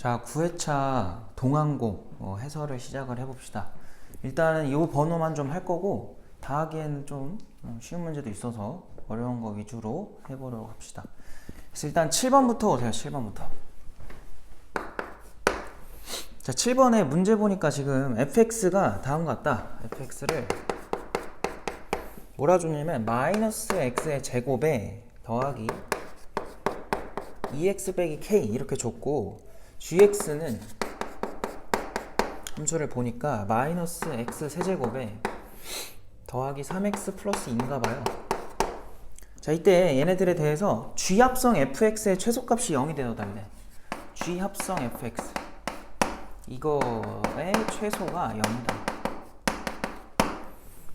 자, 9회차 동항고 해설을 시작을 해봅시다. 일단은 이 번호만 좀 할 거고 다 하기에는 좀 쉬운 문제도 있어서 어려운 거 위주로 해보려고 합시다. 그래서 일단 7번부터 오세요. 7번부터. 자, 7번에 문제 보니까 지금 fx가 다음과 같다. fx를 뭐라 줬냐면 마이너스 x의 제곱에 더하기 2x 빼기 k 이렇게 줬고, gx는 함수를 보니까 마이너스 x 세제곱에 더하기 3x 플러스 2인가 봐요. 자, 이때 얘네들에 대해서 g합성 fx의 최소값이 0이 되어달래. g합성 fx 이거의 최소가 0이다.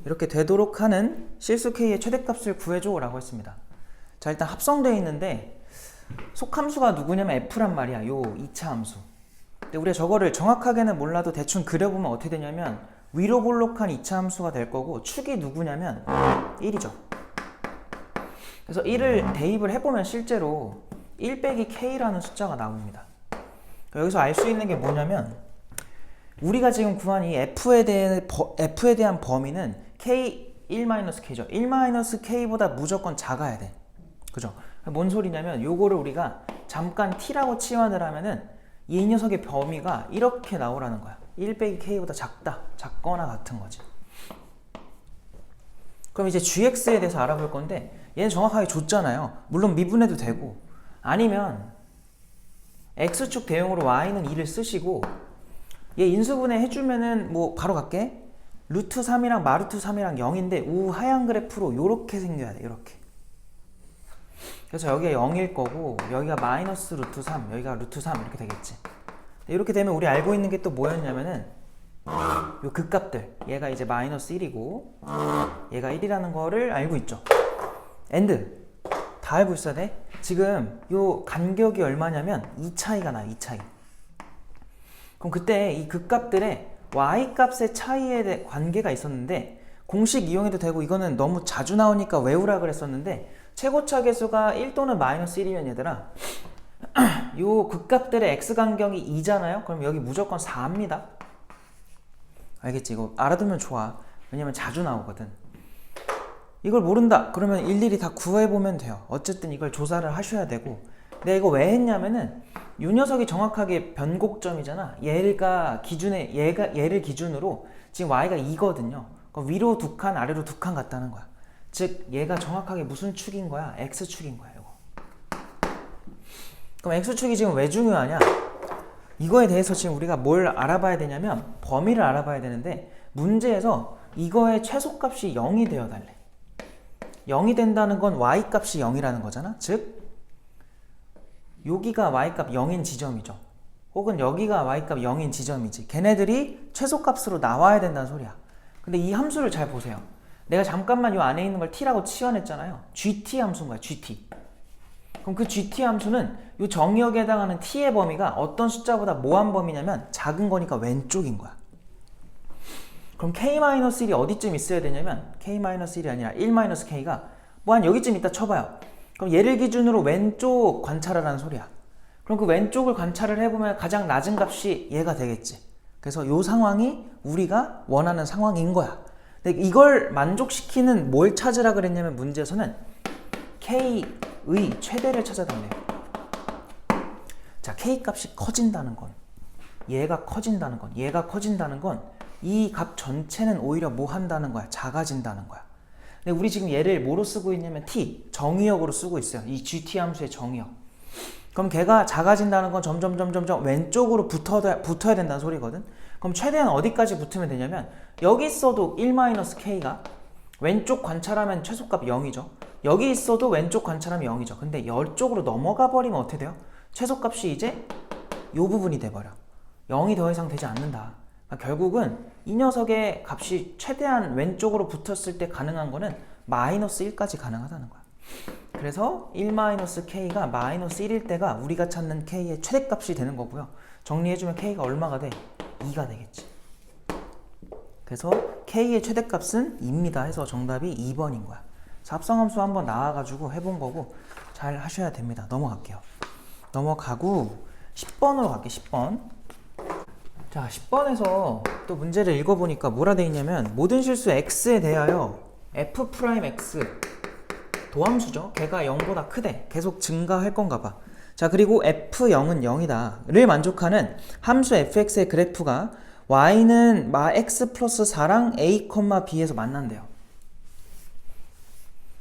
이렇게 되도록 하는 실수 k의 최대값을 구해줘 라고 했습니다. 자, 일단 합성되어 있는데 속함수가 누구냐면 f란 말이야. 요 2차 함수. 근데 우리가 저거를 정확하게는 몰라도 대충 그려보면 어떻게 되냐면 위로 볼록한 2차 함수가 될 거고, 축이 누구냐면 1이죠. 그래서 1을 대입을 해보면 실제로 1 빼기 k라는 숫자가 나옵니다. 여기서 알 수 있는 게 뭐냐면 우리가 지금 구한 이 f에 대한 범위는 k 1-k죠. 1-k보다 무조건 작아야 돼. 그죠? 뭔 소리냐면 요거를 우리가 잠깐 t라고 치환을 하면은 이 녀석의 범위가 이렇게 나오라는 거야. 1 빼기 k보다 작다, 작거나 같은 거지. 그럼 이제 gx에 대해서 알아볼 건데 얘는 정확하게 줬잖아요. 물론 미분해도 되고, 아니면 x축 대용으로 y는 2를 쓰시고, 얘 인수분해 해주면은 뭐 바로 갈게. 루트 3이랑 마루트 3이랑 0인데 우하향 그래프로 요렇게 생겨야 돼. 요렇게. 그래서 여기가 0일 거고 여기가 마이너스 루트 3, 여기가 루트 3 이렇게 되겠지. 이렇게 되면 우리 알고 있는 게 또 뭐였냐면은 요 극값들, 얘가 이제 마이너스 1이고 얘가 1이라는 거를 알고 있죠. 엔드 다 알고 있어야 돼. 지금 요 간격이 얼마냐면 2 차이가 나. 2 차이. 그럼 그때 이 극값들의 y값의 차이에 대해 관계가 있었는데 공식 이용해도 되고, 이거는 너무 자주 나오니까 외우라 그랬었는데 최고차 계수가 1 또는 마이너스 1이면 얘들아 요 극값들의 x 간격이 2잖아요. 그럼 여기 무조건 4입니다. 알겠지? 이거 알아두면 좋아. 왜냐면 자주 나오거든. 이걸 모른다 그러면 일일이 다 구해보면 돼요. 어쨌든 이걸 조사를 하셔야 되고, 내가 이거 왜 했냐면은 요 녀석이 정확하게 변곡점이잖아. 얘를 기준으로 지금 y가 2거든요. 그럼 위로 2칸 아래로 2칸 같다는 거야. 즉 얘가 정확하게 무슨 축인 거야? x축인 거야. 이거. 그럼 x축이 지금 왜 중요하냐? 이거에 대해서 지금 우리가 뭘 알아봐야 되냐면 범위를 알아봐야 되는데, 문제에서 이거의 최소값이 0이 되어달래. 0이 된다는 건 y값이 0이라는 거잖아. 즉 여기가 y값 0인 지점이죠. 혹은 여기가 y값 0인 지점이지. 걔네들이 최소값으로 나와야 된다는 소리야. 근데 이 함수를 잘 보세요. 내가 잠깐만 이 안에 있는 걸 t라고 치환했잖아요. gt 함수인 거야. gt. 그럼 그 gt 함수는 이 정의역에 해당하는 t의 범위가 어떤 숫자보다 뭐한 범위냐면 작은 거니까 왼쪽인 거야. 그럼 k-1이 어디쯤 있어야 되냐면 k-1이 아니라 1-k가 뭐 한 여기쯤 있다 쳐봐요. 그럼 얘를 기준으로 왼쪽 관찰하라는 소리야. 그럼 그 왼쪽을 관찰을 해보면 가장 낮은 값이 얘가 되겠지. 그래서 이 상황이 우리가 원하는 상황인 거야. 근데 이걸 만족시키는 뭘 찾으라 그랬냐면 문제에서는 k의 최대를 찾아달래요. 자, k 값이 커진다는 건, 얘가 커진다는 건, 얘가 커진다는 건 이 값 전체는 오히려 뭐 한다는 거야? 작아진다는 거야. 근데 우리 지금 얘를 뭐로 쓰고 있냐면 t, 정의역으로 쓰고 있어요. 이 gt 함수의 정의역. 그럼 걔가 작아진다는 건 점점 왼쪽으로 붙어야 된다는 소리거든. 그럼 최대한 어디까지 붙으면 되냐면 여기 있어도 1-k가 왼쪽 관찰하면 최소값 0이죠. 여기 있어도 왼쪽 관찰하면 0이죠. 근데 이쪽으로 넘어가 버리면 어떻게 돼요? 최소값이 이제 요 부분이 돼버려. 0이 더 이상 되지 않는다. 그러니까 결국은 이 녀석의 값이 최대한 왼쪽으로 붙었을 때 가능한 거는 마이너스 1까지 가능하다는 거야. 그래서 1-k가 마이너스 1일 때가 우리가 찾는 k의 최대값이 되는 거고요. 정리해주면 k가 얼마가 돼? 2가 되겠지. 그래서 k의 최대값은 2입니다 해서 정답이 2번인 거야. 합성함수 한번 나와가지고 해본 거고 잘 하셔야 됩니다. 넘어갈게요. 넘어가고 10번으로 갈게. 10번. 자, 10번에서 또 문제를 읽어보니까 뭐라 돼 있냐면 모든 실수 x에 대하여 f'(x) 도함수죠. 걔가 0보다 크대. 계속 증가할 건가 봐. 자, 그리고 f0은 0이다 를 만족하는 함수 fx의 그래프가 y는 마 x 플러스 4랑 a, b에서 만난대요.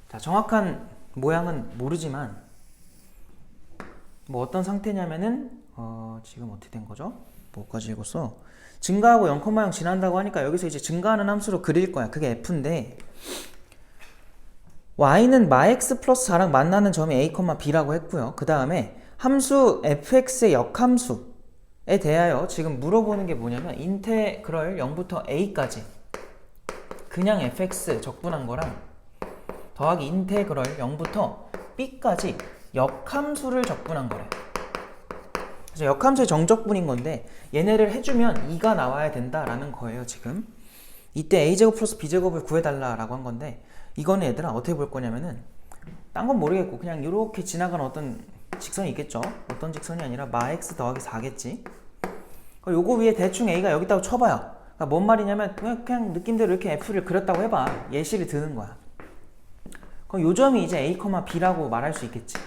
자, 정확한 모양은 모르지만 뭐 어떤 상태냐면은 지금 어떻게 된 거죠? 뭐까지 읽었어? 증가하고 0,0 지난다고 하니까 여기서 이제 증가하는 함수로 그릴 거야. 그게 f인데 y는 마 x 플러스 4랑 만나는 점이 a, b라고 했고요. 그 다음에 함수 fx의 역함수에 대하여 지금 물어보는 게 뭐냐면 인테그럴 0부터 a까지 그냥 fx 적분한 거랑 더하기 인테그럴 0부터 b까지 역함수를 적분한 거래. 그래서 역함수의 정적분인 건데 얘네를 해주면 2가 나와야 된다라는 거예요. 지금 이때 a제곱 플러스 b제곱을 구해달라라고 한 건데 이거는 얘들아 어떻게 볼 거냐면은 딴 건 모르겠고 그냥 이렇게 지나가는 어떤 직선이 있겠죠. 어떤 직선이 아니라 마 x 더하기 4겠지. 요거 위에 대충 a가 여기 있다고 쳐봐요. 그러니까 뭔 말이냐면 그냥 느낌대로 이렇게 f를 그렸다고 해봐. 예시를 드는 거야. 그럼 요 점이 이제 a, b라고 말할 수 있겠지.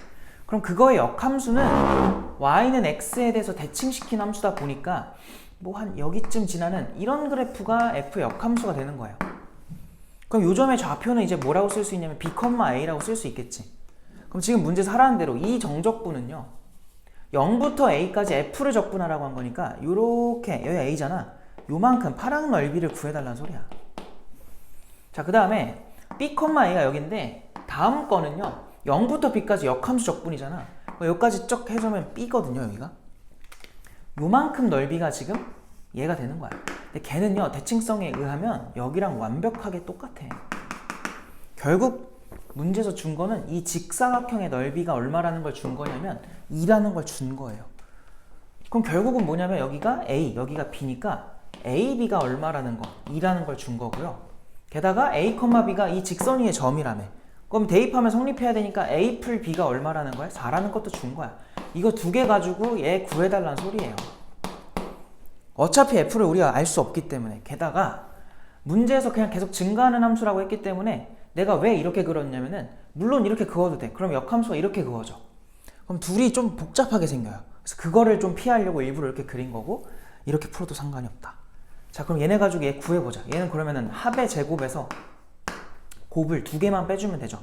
그럼 그거의 역함수는 y는 x에 대해서 대칭시킨 함수다 보니까 뭐 한 여기쯤 지나는 이런 그래프가 f 역함수가 되는 거예요. 그럼 요 점의 좌표는 이제 뭐라고 쓸 수 있냐면 b, a라고 쓸 수 있겠지. 그럼 지금 문제에서 하라는 대로 이 정적분은요 0부터 a까지 f를 적분하라고 한 거니까 요렇게 여기 a잖아. 요만큼 파랑 넓이를 구해달라는 소리야. 자, 그 다음에 b, a가 여기인데 다음 거는요 0부터 b까지 역함수 적분이잖아. 여기까지 쩍 해주면 b거든요. 여기가 요만큼 넓이가 지금 얘가 되는 거야. 근데 걔는요 대칭성에 의하면 여기랑 완벽하게 똑같아. 결국 문제에서 준 거는 이 직사각형의 넓이가 얼마라는 걸 준 거냐면 2라는 걸 준 거예요. 그럼 결국은 뭐냐면 여기가 a, 여기가 b니까 a, b가 얼마라는 거 2라는 걸 준 거고요. 게다가 a, b가 이 직선 위의 점이라며. 그럼 대입하면 성립해야 되니까 a 풀 b가 얼마라는 거야? 4라는 것도 준 거야. 이거 두 개 가지고 얘 구해달라는 소리예요. 어차피 f를 우리가 알 수 없기 때문에. 게다가 문제에서 그냥 계속 증가하는 함수라고 했기 때문에 내가 왜 이렇게 그렸냐면은 물론 이렇게 그어도 돼. 그럼 역함수가 이렇게 그어져. 그럼 둘이 좀 복잡하게 생겨요. 그래서 그거를 좀 피하려고 일부러 이렇게 그린 거고 이렇게 풀어도 상관이 없다. 자, 그럼 얘네 가지고 얘 구해보자. 얘는 그러면은 합의 제곱에서 곱을 두 개만 빼주면 되죠.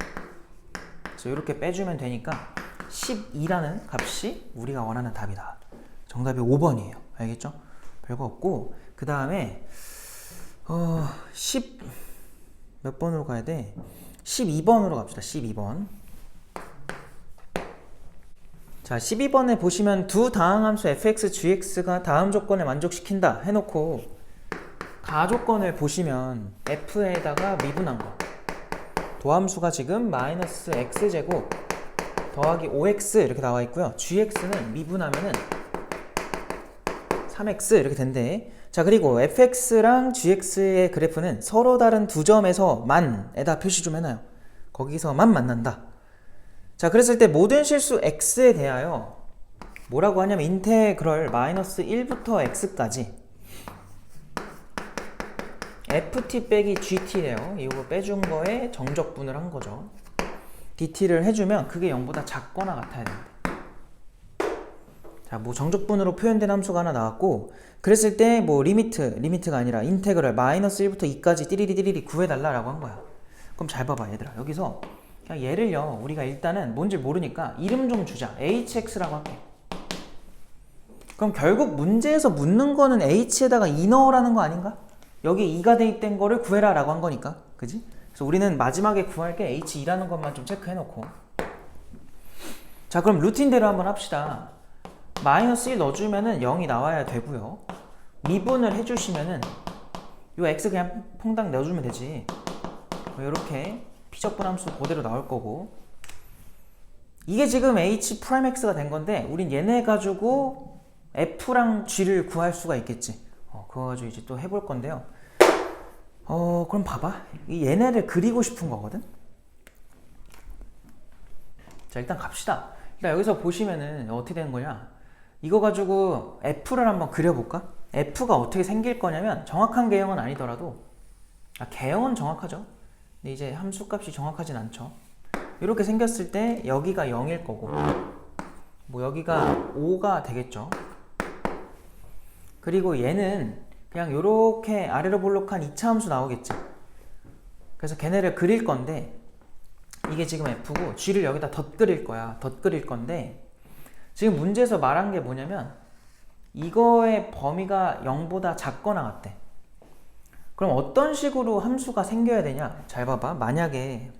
그래서 이렇게 빼주면 되니까 12라는 값이 우리가 원하는 답이다. 정답이 5번이에요. 알겠죠? 별거 없고 그 다음에 10 몇 번으로 가야 돼? 12번으로 갑시다. 12번. 자, 12번에 보시면 두 다항함수 fx, gx가 다음 조건을 만족시킨다 해놓고 가조건을 보시면 f에다가 미분한 거 도함수가 지금 마이너스 x제곱 더하기 5x 이렇게 나와 있고요. gx는 미분하면은 3x 이렇게 된대. 자, 그리고 fx랑 gx의 그래프는 서로 다른 두 점에서 만에다 표시 좀 해놔요. 거기서만 만난다. 자, 그랬을 때 모든 실수 x에 대하여 뭐라고 하냐면 인테그럴 마이너스 1부터 x까지 ft 빼기 gt래요. 이거 빼준 거에 정적분을 한 거죠. dt를 해주면 그게 0보다 작거나 같아야 됩니다. 자, 뭐 정적분으로 표현된 함수가 하나 나왔고 그랬을 때 뭐 리미트가 아니라 인테그럴 마이너스 1부터 2까지 띠리리띠리리 구해달라라고 한 거야. 그럼 잘 봐봐 얘들아. 여기서 그냥 얘를요 우리가 일단은 뭔지 모르니까 이름 좀 주자. hx라고 할게. 그럼 결국 문제에서 묻는 거는 h에다가 2 넣으라는 거 아닌가? 여기 2가 대입된 거를 구해라 라고 한 거니까. 그지? 그래서 우리는 마지막에 구할 게 h2라는 것만 좀 체크해 놓고. 자, 그럼 루틴대로 한번 합시다. 마이너스 1 넣어주면은 0이 나와야 되고요. 미분을 해주시면은 요 x 그냥 퐁당 넣어주면 되지. 요렇게 피적분 함수 그대로 나올 거고 이게 지금 h'(x가 된 건데 우린 얘네 가지고 f랑 g를 구할 수가 있겠지. 그거 가지고 이제 또 해볼 건데요. 그럼 봐봐. 이 얘네를 그리고 싶은 거거든. 자, 일단 갑시다. 일단 여기서 보시면은 어떻게 되는 거냐. 이거 가지고 F를 한번 그려볼까? F가 어떻게 생길 거냐면 정확한 개형은 아니더라도 개형은 정확하죠. 근데 이제 함수값이 정확하진 않죠. 이렇게 생겼을 때 여기가 0일 거고 뭐 여기가 5가 되겠죠. 그리고 얘는 그냥 이렇게 아래로 볼록한 2차 함수 나오겠지. 그래서 걔네를 그릴 건데 이게 지금 F고 G를 여기다 덧그릴 거야. 덧그릴 건데 지금 문제에서 말한 게 뭐냐면 이거의 범위가 0보다 작거나 같대. 그럼 어떤 식으로 함수가 생겨야 되냐? 잘 봐봐. 만약에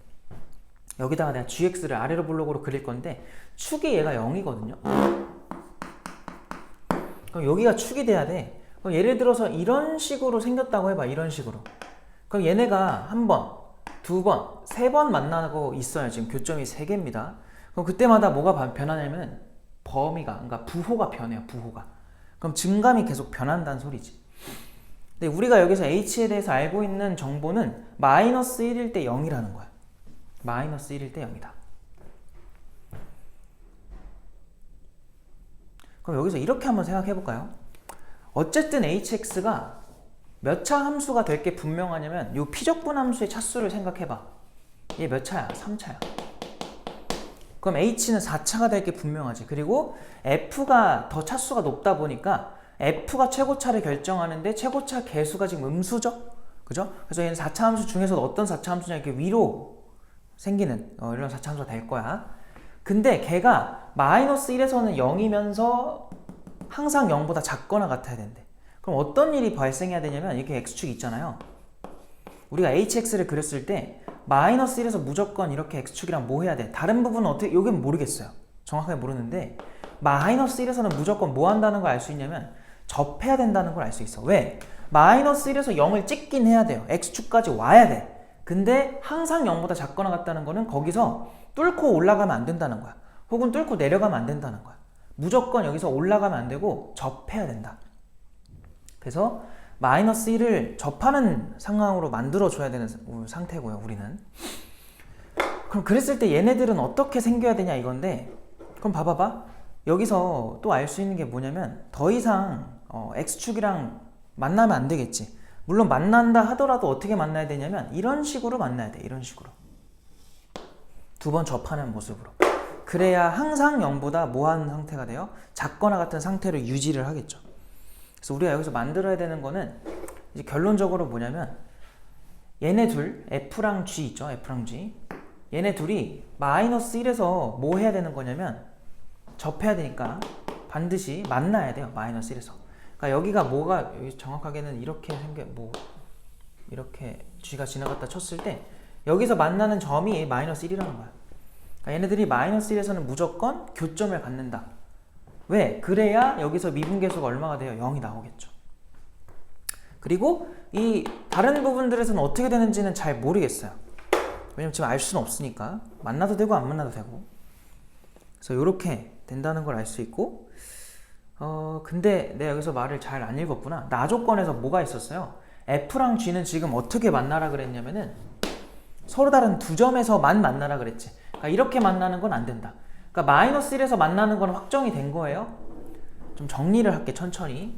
여기다가 내가 gx를 아래로 볼록으로 그릴 건데 축이 얘가 0이거든요. 그럼 여기가 축이 돼야 돼. 그럼 예를 들어서 이런 식으로 생겼다고 해봐. 이런 식으로. 그럼 얘네가 한 번, 두 번, 세 번 만나고 있어요. 지금 교점이 3개입니다. 그럼 그때마다 뭐가 변하냐면 범위가, 그러니까 부호가 변해요. 부호가. 그럼 증감이 계속 변한다는 소리지. 근데 우리가 여기서 h에 대해서 알고 있는 정보는 마이너스 1일 때 0이라는 거야. 마이너스 1일 때 0이다. 그럼 여기서 이렇게 한번 생각해 볼까요? 어쨌든 hx가 몇 차 함수가 될 게 분명하냐면 이 피적분 함수의 차수를 생각해 봐. 얘 몇 차야? 3차야. 그럼 h는 4차가 될 게 분명하지. 그리고 f가 더 차수가 높다 보니까 f가 최고차를 결정하는데 최고차 개수가 지금 음수죠? 그죠? 그래서 얘는 4차 함수 중에서도 어떤 4차 함수냐 이렇게 위로 생기는 이런 4차 함수가 될 거야. 근데 걔가 마이너스 1에서는 0이면서 항상 0보다 작거나 같아야 된대. 그럼 어떤 일이 발생해야 되냐면 이렇게 x축이 있잖아요. 우리가 hx를 그렸을 때 마이너스 1에서 무조건 이렇게 x축이랑 뭐 해야 돼? 다른 부분은 어떻게, 여기는 모르겠어요. 정확하게 모르는데 마이너스 1에서는 무조건 뭐 한다는 걸 알 수 있냐면 접해야 된다는 걸 알 수 있어. 왜? 마이너스 1에서 0을 찍긴 해야 돼요. x축까지 와야 돼. 근데 항상 0보다 작거나 같다는 거는 거기서 뚫고 올라가면 안 된다는 거야. 혹은 뚫고 내려가면 안 된다는 거야. 무조건 여기서 올라가면 안 되고 접해야 된다. 그래서 마이너스 1을 접하는 상황으로 만들어줘야 되는 상태고요. 우리는. 그럼 그랬을 때 얘네들은 어떻게 생겨야 되냐 이건데, 그럼 봐봐봐. 여기서 또 알 수 있는 게 뭐냐면 더 이상 x축이랑 만나면 안 되겠지. 물론 만난다 하더라도 어떻게 만나야 되냐면 이런 식으로 만나야 돼. 이런 식으로. 두 번 접하는 모습으로. 그래야 항상 0보다 뭐하는 상태가 돼요? 작거나 같은 상태를 유지를 하겠죠. 그래서 우리가 여기서 만들어야 되는 거는 이제 결론적으로 뭐냐면 얘네 둘, F랑 G 있죠? F랑 G. 얘네 둘이 마이너스 1에서 뭐 해야 되는 거냐면 접해야 되니까 반드시 만나야 돼요. 마이너스 1에서. 그러니까 여기가 뭐가, 여기 정확하게는 이렇게 이렇게 G가 지나갔다 쳤을 때 여기서 만나는 점이 마이너스 1이라는 거야. 그러니까 얘네들이 마이너스 1에서는 무조건 교점을 갖는다. 왜? 그래야 여기서 미분계수가 얼마가 돼요? 0이 나오겠죠. 그리고 이 다른 부분들에서는 어떻게 되는지는 잘 모르겠어요. 왜냐면 지금 알 수는 없으니까. 만나도 되고 안 만나도 되고. 그래서 이렇게 된다는 걸 알 수 있고, 근데 내가 여기서 말을 잘 안 읽었구나. 나 조건에서 뭐가 있었어요? F랑 G는 지금 어떻게 만나라 그랬냐면은 서로 다른 두 점에서만 만나라 그랬지. 그러니까 이렇게 만나는 건 안 된다. 그러니까 마이너스 1에서 만나는 건 확정이 된 거예요. 좀 정리를 할게 천천히.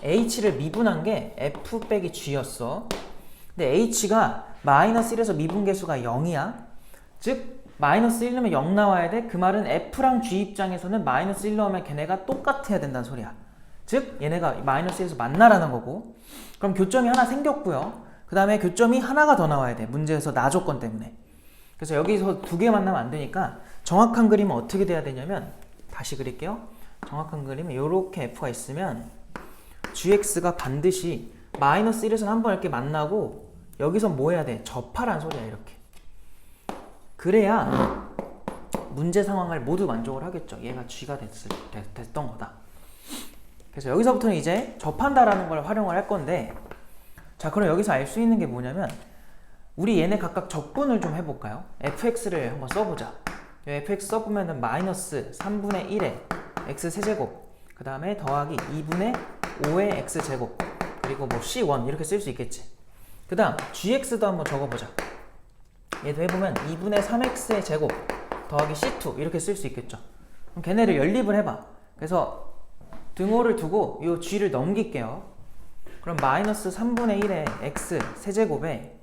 H를 미분한 게 F 빼기 G였어. 근데 H가 마이너스 1에서 미분계수가 0이야. 즉 마이너스 1 넣으면 0 나와야 돼. 그 말은 F랑 G 입장에서는 마이너스 1 넣으면 걔네가 똑같아야 된다는 소리야. 즉 얘네가 마이너스 1에서 만나라는 거고. 그럼 교점이 하나 생겼고요. 그 다음에 교점이 하나가 더 나와야 돼. 문제에서 나 조건 때문에. 그래서 여기서 두 개 만나면 안 되니까 정확한 그림은 어떻게 돼야 되냐면, 다시 그릴게요. 정확한 그림은 이렇게 F가 있으면 gx가 반드시 마이너스 1에서는 한번 이렇게 만나고 여기서 뭐 해야 돼? 접하란 소리야. 이렇게. 그래야 문제 상황을 모두 만족을 하겠죠. 얘가 g가 됐던 거다. 그래서 여기서부터는 이제 접한다라는 걸 활용을 할 건데, 자 그럼 여기서 알 수 있는 게 뭐냐면 우리 얘네 각각 적분을 좀 해볼까요? fx를 한번 써보자. fx 써보면은 마이너스 3분의 1에 x세제곱, 그 다음에 더하기 2분의 5의 x제곱, 그리고 뭐 c1 이렇게 쓸 수 있겠지. 그 다음 gx도 한번 적어보자. 얘도 해보면 2분의 3x의 제곱 더하기 c2 이렇게 쓸 수 있겠죠. 그럼 걔네를 연립을 해봐. 그래서 등호를 두고 이 g를 넘길게요. 그럼 마이너스 3분의 1의 x 세제곱에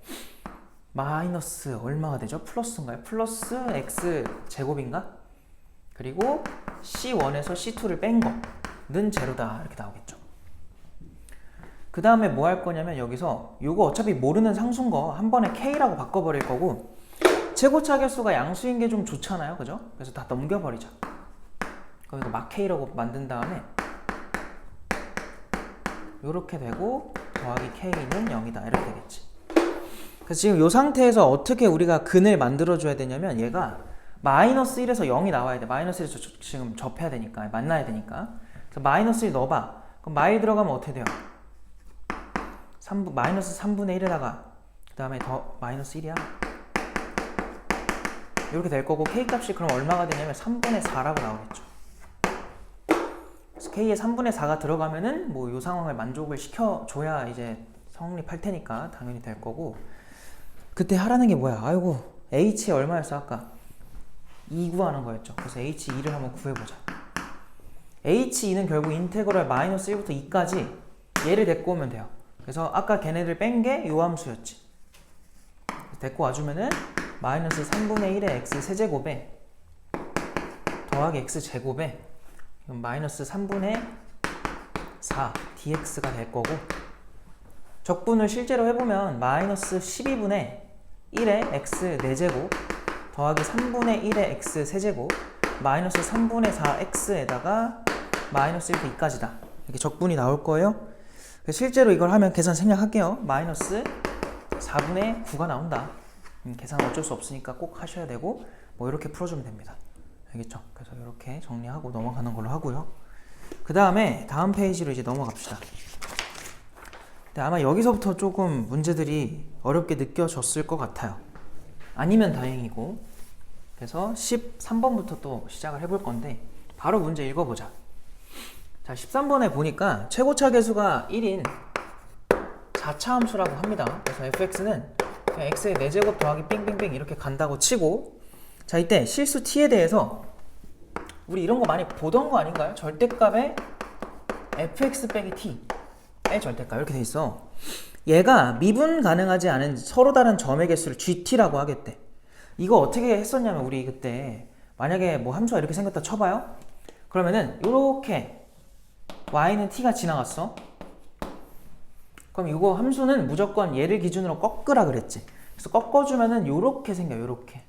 마이너스 얼마가 되죠? 플러스인가요? 플러스 x 제곱인가? 그리고 C1에서 C2를 뺀 거는 제로다 이렇게 나오겠죠. 그 다음에 뭐 할 거냐면 여기서 요거 어차피 모르는 상수인 거 한 번에 K라고 바꿔버릴 거고 최고차 계수가 양수인 게 좀 좋잖아요. 그죠? 그래서 다 넘겨버리자. 그럼 이거 막 K라고 만든 다음에 요렇게 되고 더하기 K는 0이다 이렇게 되겠지. 그래서 지금 이 상태에서 어떻게 우리가 근을 만들어줘야 되냐면 얘가 마이너스 1에서 0이 나와야 돼. 마이너스 1에서 지금 접해야 되니까 만나야 되니까. 그래서 마이너스 1 넣어봐. 그럼 마이 들어가면 어떻게 돼요? 마이너스 3분의 1에다가 그 다음에 더 마이너스 1이야. 이렇게 될 거고 K값이 그럼 얼마가 되냐면 3분의 4라고 나오겠죠. 그래서 K에 3분의 4가 들어가면은 뭐 이 상황을 만족을 시켜줘야 이제 성립할 테니까 당연히 될 거고 그때 하라는 게 뭐야? 아이고 H 얼마였어 아까? 2 구하는 거였죠. 그래서 H2를 한번 구해보자. H2는 결국 인테그럴 마이너스 1부터 2까지 얘를 데리고 오면 돼요. 그래서 아까 걔네들 뺀 게 요 함수였지. 데리고 와주면은 마이너스 3분의 1의 x 세제곱에 더하기 x 제곱에 마이너스 3분의 4 dx가 될 거고 적분을 실제로 해보면 마이너스 12분의 1의 x 4제곱 더하기 3분의 1의 x 세제곱 마이너스 3분의 4x에다가 마이너스 1도 2까지다 이렇게 적분이 나올 거예요. 실제로 이걸 하면 계산 생략할게요. 마이너스 4분의 9가 나온다. 계산 어쩔 수 없으니까 꼭 하셔야 되고 뭐 이렇게 풀어주면 됩니다. 알겠죠? 그래서 이렇게 정리하고 넘어가는 걸로 하고요. 그 다음에 다음 페이지로 이제 넘어갑시다. 근데 아마 여기서부터 조금 문제들이 어렵게 느껴졌을 것 같아요. 아니면 다행이고 그래서 13번부터 또 시작을 해볼 건데 바로 문제 읽어보자. 자, 13번에 보니까 최고차 계수가 1인 4차 함수라고 합니다. 그래서 fx는 그냥 x의 4제곱 더하기 빙빙빙 이렇게 간다고 치고 자 이때 실수 t에 대해서 우리 이런 거 많이 보던 거 아닌가요? 절대값에 fx 빼기 t의 절대값 이렇게 돼 있어. 얘가 미분 가능하지 않은 서로 다른 점의 개수를 gt라고 하겠대. 이거 어떻게 했었냐면 우리 그때 만약에 뭐 함수가 이렇게 생겼다 쳐봐요. 그러면은 요렇게 y는 t가 지나갔어. 그럼 이거 함수는 무조건 얘를 기준으로 꺾으라 그랬지. 그래서 꺾어주면은 요렇게 생겨 요렇게.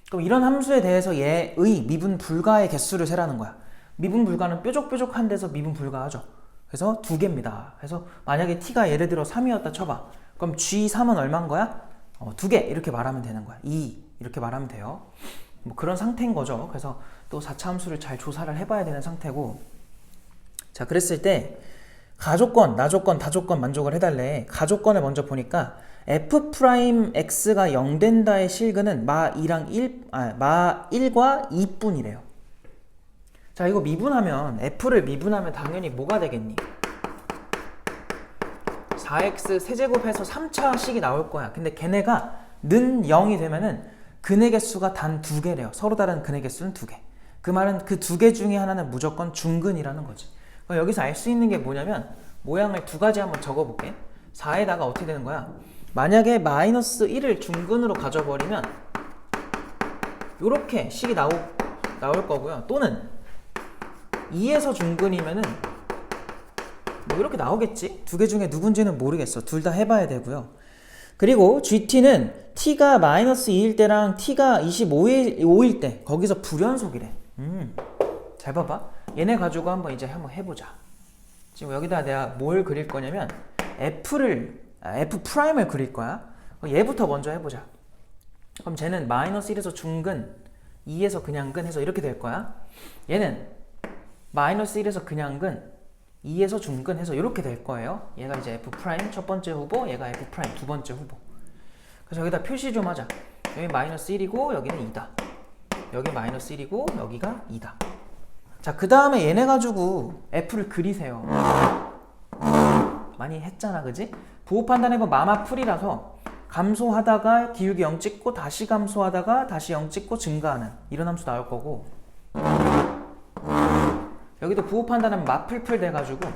그럼 이런 함수에 대해서 얘의 미분 불가의 개수를 세라는 거야. 미분 불가는 뾰족뾰족한 데서 미분 불가하죠. 그래서 2개입니다. 그래서 만약에 t가 예를 들어 3이었다 쳐봐. 그럼 g3은 얼마인 거야? 2개 이렇게 말하면 되는 거야. 2 이렇게 말하면 돼요. 뭐 그런 상태인 거죠. 그래서 또 4차 함수를 잘 조사를 해봐야 되는 상태고 자 그랬을 때 가조건, 나조건, 다조건 만족을 해달래. 가조건을 먼저 보니까 f'x가 0 된다의 실근은 마 1과 2뿐이래요. 자 이거 미분하면 f를 미분하면 당연히 뭐가 되겠니? 4x 세제곱해서 3차식이 나올 거야. 근데 걔네가 는 0이 되면은 근의 개수가 단 2개래요. 서로 다른 근의 개수는 2개. 그 말은 그 2개 중에 하나는 무조건 중근이라는 거지. 여기서 알 수 있는 게 뭐냐면 모양을 2가지 한번 적어볼게. 4에다가 어떻게 되는 거야? 만약에 마이너스 1을 중근으로 가져버리면 요렇게 식이 나올 거고요. 또는 2에서 중근이면은 뭐 이렇게 나오겠지? 2개 중에 누군지는 모르겠어. 둘 다 해봐야 되고요. 그리고 GT는 T가 마이너스 2일 때랑 T가 25일 때 거기서 불연속이래. 잘 봐봐. 얘네 가지고 한번 이제 한번 해보자. 지금 여기다 내가 뭘 그릴 거냐면 F'을 그릴 거야. 얘부터 먼저 해보자. 그럼 쟤는 마이너스 1에서 중근, 2에서 그냥 근 해서 이렇게 될 거야. 얘는 마이너스 1에서 그냥 근, 2에서 중근 해서 이렇게 될 거예요. 얘가 이제 F' 첫 번째 후보, 얘가 F' 두 번째 후보. 그래서 여기다 표시 좀 하자. 여기 마이너스 1이고 여기는 2다. 여기 마이너스 1이고 여기가 2다. 자, 그 다음에 얘네 가지고 F를 그리세요. 많이 했잖아, 그지? 부호 판단해보면 마마풀이라서 감소하다가 기울기 0 찍고 다시 감소하다가 다시 0 찍고 증가하는 이런 함수 나올 거고 여기도 부호 판단하면 맞풀풀 돼가지고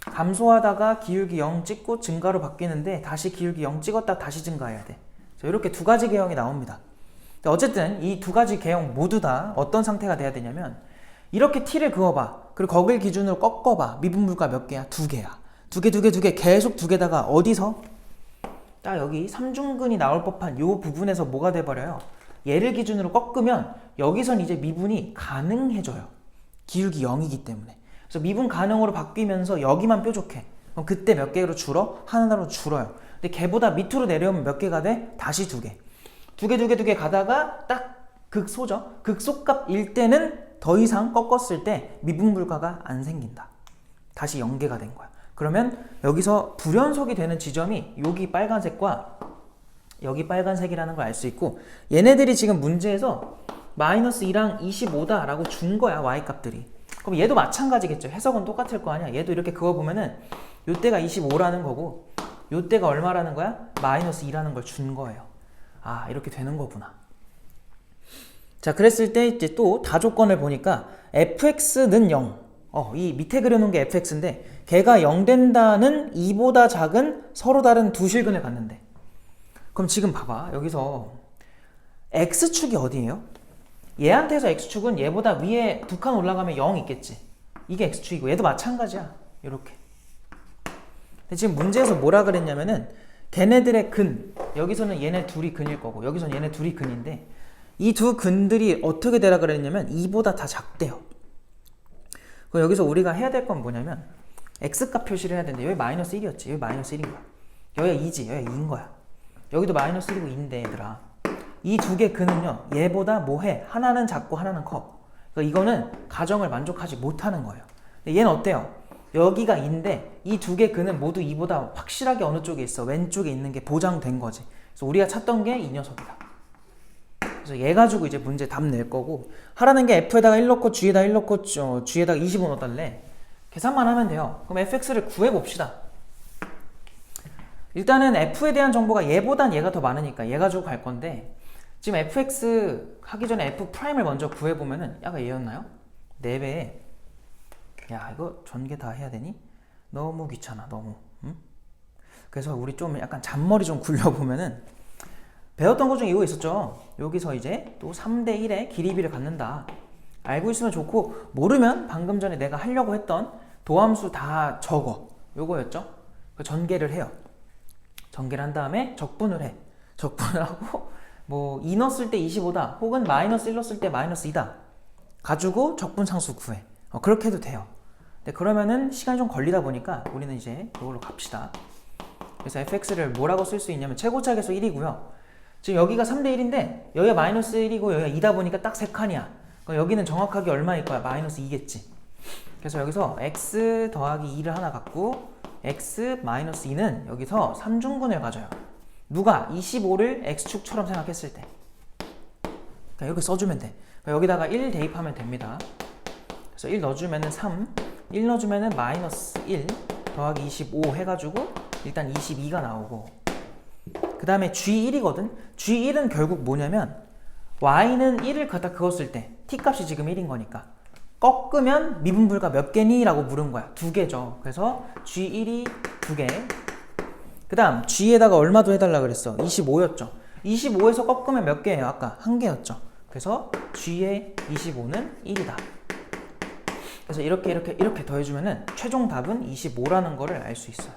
감소하다가 기울기 0 찍고 증가로 바뀌는데 다시 기울기 0 찍었다 다시 증가해야 돼. 이렇게 두 가지 개형이 나옵니다. 어쨌든 이 두 가지 개형 모두 다 어떤 상태가 돼야 되냐면 이렇게 t를 그어봐. 그리고 거길 기준으로 꺾어봐. 미분물가 몇 개야? 두 개야. 두 개 계속 두 개다가 어디서? 딱 여기 삼중근이 나올 법한 요 부분에서 뭐가 돼버려요? 얘를 기준으로 꺾으면 여기선 이제 미분이 가능해져요. 기울기 0이기 때문에. 그래서 미분 가능으로 바뀌면서 여기만 뾰족해. 그럼 그때 몇 개로 줄어? 하나로 줄어요. 근데 걔보다 밑으로 내려오면 몇 개가 돼? 다시 두 개. 두 개 가다가 딱 극소죠. 극소값일 때는 더 이상 꺾었을 때 미분물가가 안 생긴다. 다시 연계가 된 거야. 그러면 여기서 불연속이 되는 지점이 여기 빨간색과 여기 빨간색이라는 걸 알 수 있고, 얘네들이 지금 문제에서 마이너스 2랑 25다 라고 준 거야, y값들이. 그럼 얘도 마찬가지겠죠. 해석은 똑같을 거 아니야. 얘도 이렇게 그어보면은 요때가 25라는 거고 요때가 얼마라는 거야? 마이너스 2라는 걸 준 거예요. 아, 이렇게 되는 거구나. 자, 그랬을 때 이제 또 다조건을 보니까 fx는 0. 이 밑에 그려놓은 게 fx인데 걔가 0 된다는 2보다 작은 서로 다른 두 실근을 갖는데, 그럼 지금 봐봐. 여기서 x축이 어디예요? 얘한테서 x축은 얘보다 위에 두 칸 올라가면 0 있겠지. 이게 x축이고 얘도 마찬가지야. 이렇게. 근데 지금 문제에서 뭐라 그랬냐면은 걔네들의 근, 여기서는 얘네 둘이 근일 거고 여기서는 얘네 둘이 근인데 이 두 근들이 어떻게 되라 그랬냐면 2보다 다 작대요. 그럼 여기서 우리가 해야 될 건 뭐냐면 x값 표시를 해야 되는데 여기 마이너스 1이었지. 여기 마이너스 1인 거야. 여기가 2지. 여기가 2인 거야. 여기도 마이너스 1이고 2인데 얘들아, 이 두 개 근은요 얘보다 뭐해? 하나는 작고 하나는 커. 그러니까 이거는 가정을 만족하지 못하는 거예요. 근데 얘는 어때요? 여기가 2인데 이 두 개 근은 모두 2보다 확실하게 어느 쪽에 있어? 왼쪽에 있는 게 보장된 거지. 그래서 우리가 찾던 게 이 녀석이다. 그래서 얘 가지고 이제 문제 답 낼 거고, 하라는 게 f에다가 1 넣고 g에다가 1 넣고 g에다가 25 넣어달래. 계산만 하면 돼요. 그럼 fx를 구해봅시다. 일단은 f에 대한 정보가 얘보단 얘가 더 많으니까 얘 가지고 갈 건데, 지금 fx 하기 전에 f'을 먼저 구해보면은 약간 얘였나요? 4배에 야, 이거 전개 다 해야 되니? 너무 귀찮아, 너무. 응? 그래서 우리 좀 약간 잔머리 좀 굴려보면은 배웠던 것 중에 이거 있었죠. 여기서 이제 또 3대 1의 길이비를 갖는다. 알고 있으면 좋고, 모르면 방금 전에 내가 하려고 했던 도함수 다 적어. 요거였죠. 그 전개를 해요. 전개를 한 다음에 적분을 해. 적분을 하고 뭐 2 넣었을 때 25다 혹은 마이너스 1 넣었을 때 마이너스 2다 가지고 적분상수 구해. 그렇게 해도 돼요. 근데 그러면은 시간이 좀 걸리다 보니까 우리는 이제 이걸로 갑시다. 그래서 fx를 뭐라고 쓸 수 있냐면 최고차계수 1이고요. 지금 여기가 3대 1인데 여기가 마이너스 1이고 여기가 2다 보니까 딱 3칸이야. 그럼 여기는 정확하게 얼마일 거야? 마이너스 2겠지. 그래서 여기서 x 더하기 2를 하나 갖고 x 마이너스 2는 여기서 3중근을 가져요. 누가? 25를 x축처럼 생각했을 때. 그러니까 이렇게 써주면 돼. 그러니까 여기다가 1 대입하면 됩니다. 그래서 1 넣어주면은 3, 1 넣어주면은 마이너스 1 더하기 25 해가지고 일단 22가 나오고, 그 다음에 G1이거든? G1은 결국 뭐냐면 Y는 1을 갖다 그었을 때 T값이 지금 1인 거니까 꺾으면 미분불가 몇 개니? 라고 물은 거야. 2개죠. 그래서 G1이 2개. 그 다음 G에다가 얼마 더 해달라 그랬어? 25였죠. 25에서 꺾으면 몇 개예요? 아까 1개였죠. 그래서 G의 25는 1이다. 그래서 이렇게 더해주면은 최종 답은 25라는 거를 알 수 있어요.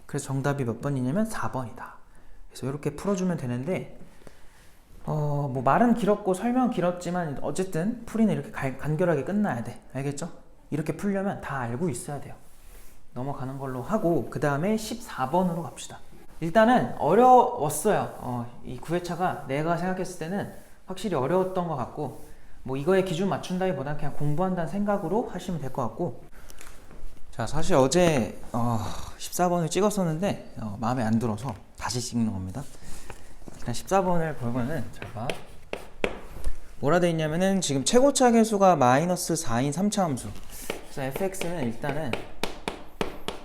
그래서 정답이 몇 번이냐면 4번이다. 그래서 이렇게 풀어주면 되는데, 뭐 말은 길었고 설명은 길었지만 어쨌든 풀이는 이렇게 간결하게 끝나야 돼. 알겠죠? 이렇게 풀려면 다 알고 있어야 돼요. 넘어가는 걸로 하고 그 다음에 14번으로 갑시다. 일단은 어려웠어요. 이 9회차가 내가 생각했을 때는 확실히 어려웠던 것 같고, 뭐 이거에 기준 맞춘다기보다 그냥 공부한다는 생각으로 하시면 될 것 같고. 자, 사실 어제 14번을 찍었었는데 마음에 안 들어서 다시 찍는 겁니다. 그냥 14번을 보면은 잘 봐. 뭐라 돼 있냐면은 지금 최고차 계수가 마이너스 4인 3차 함수. 그래서 fx는 일단은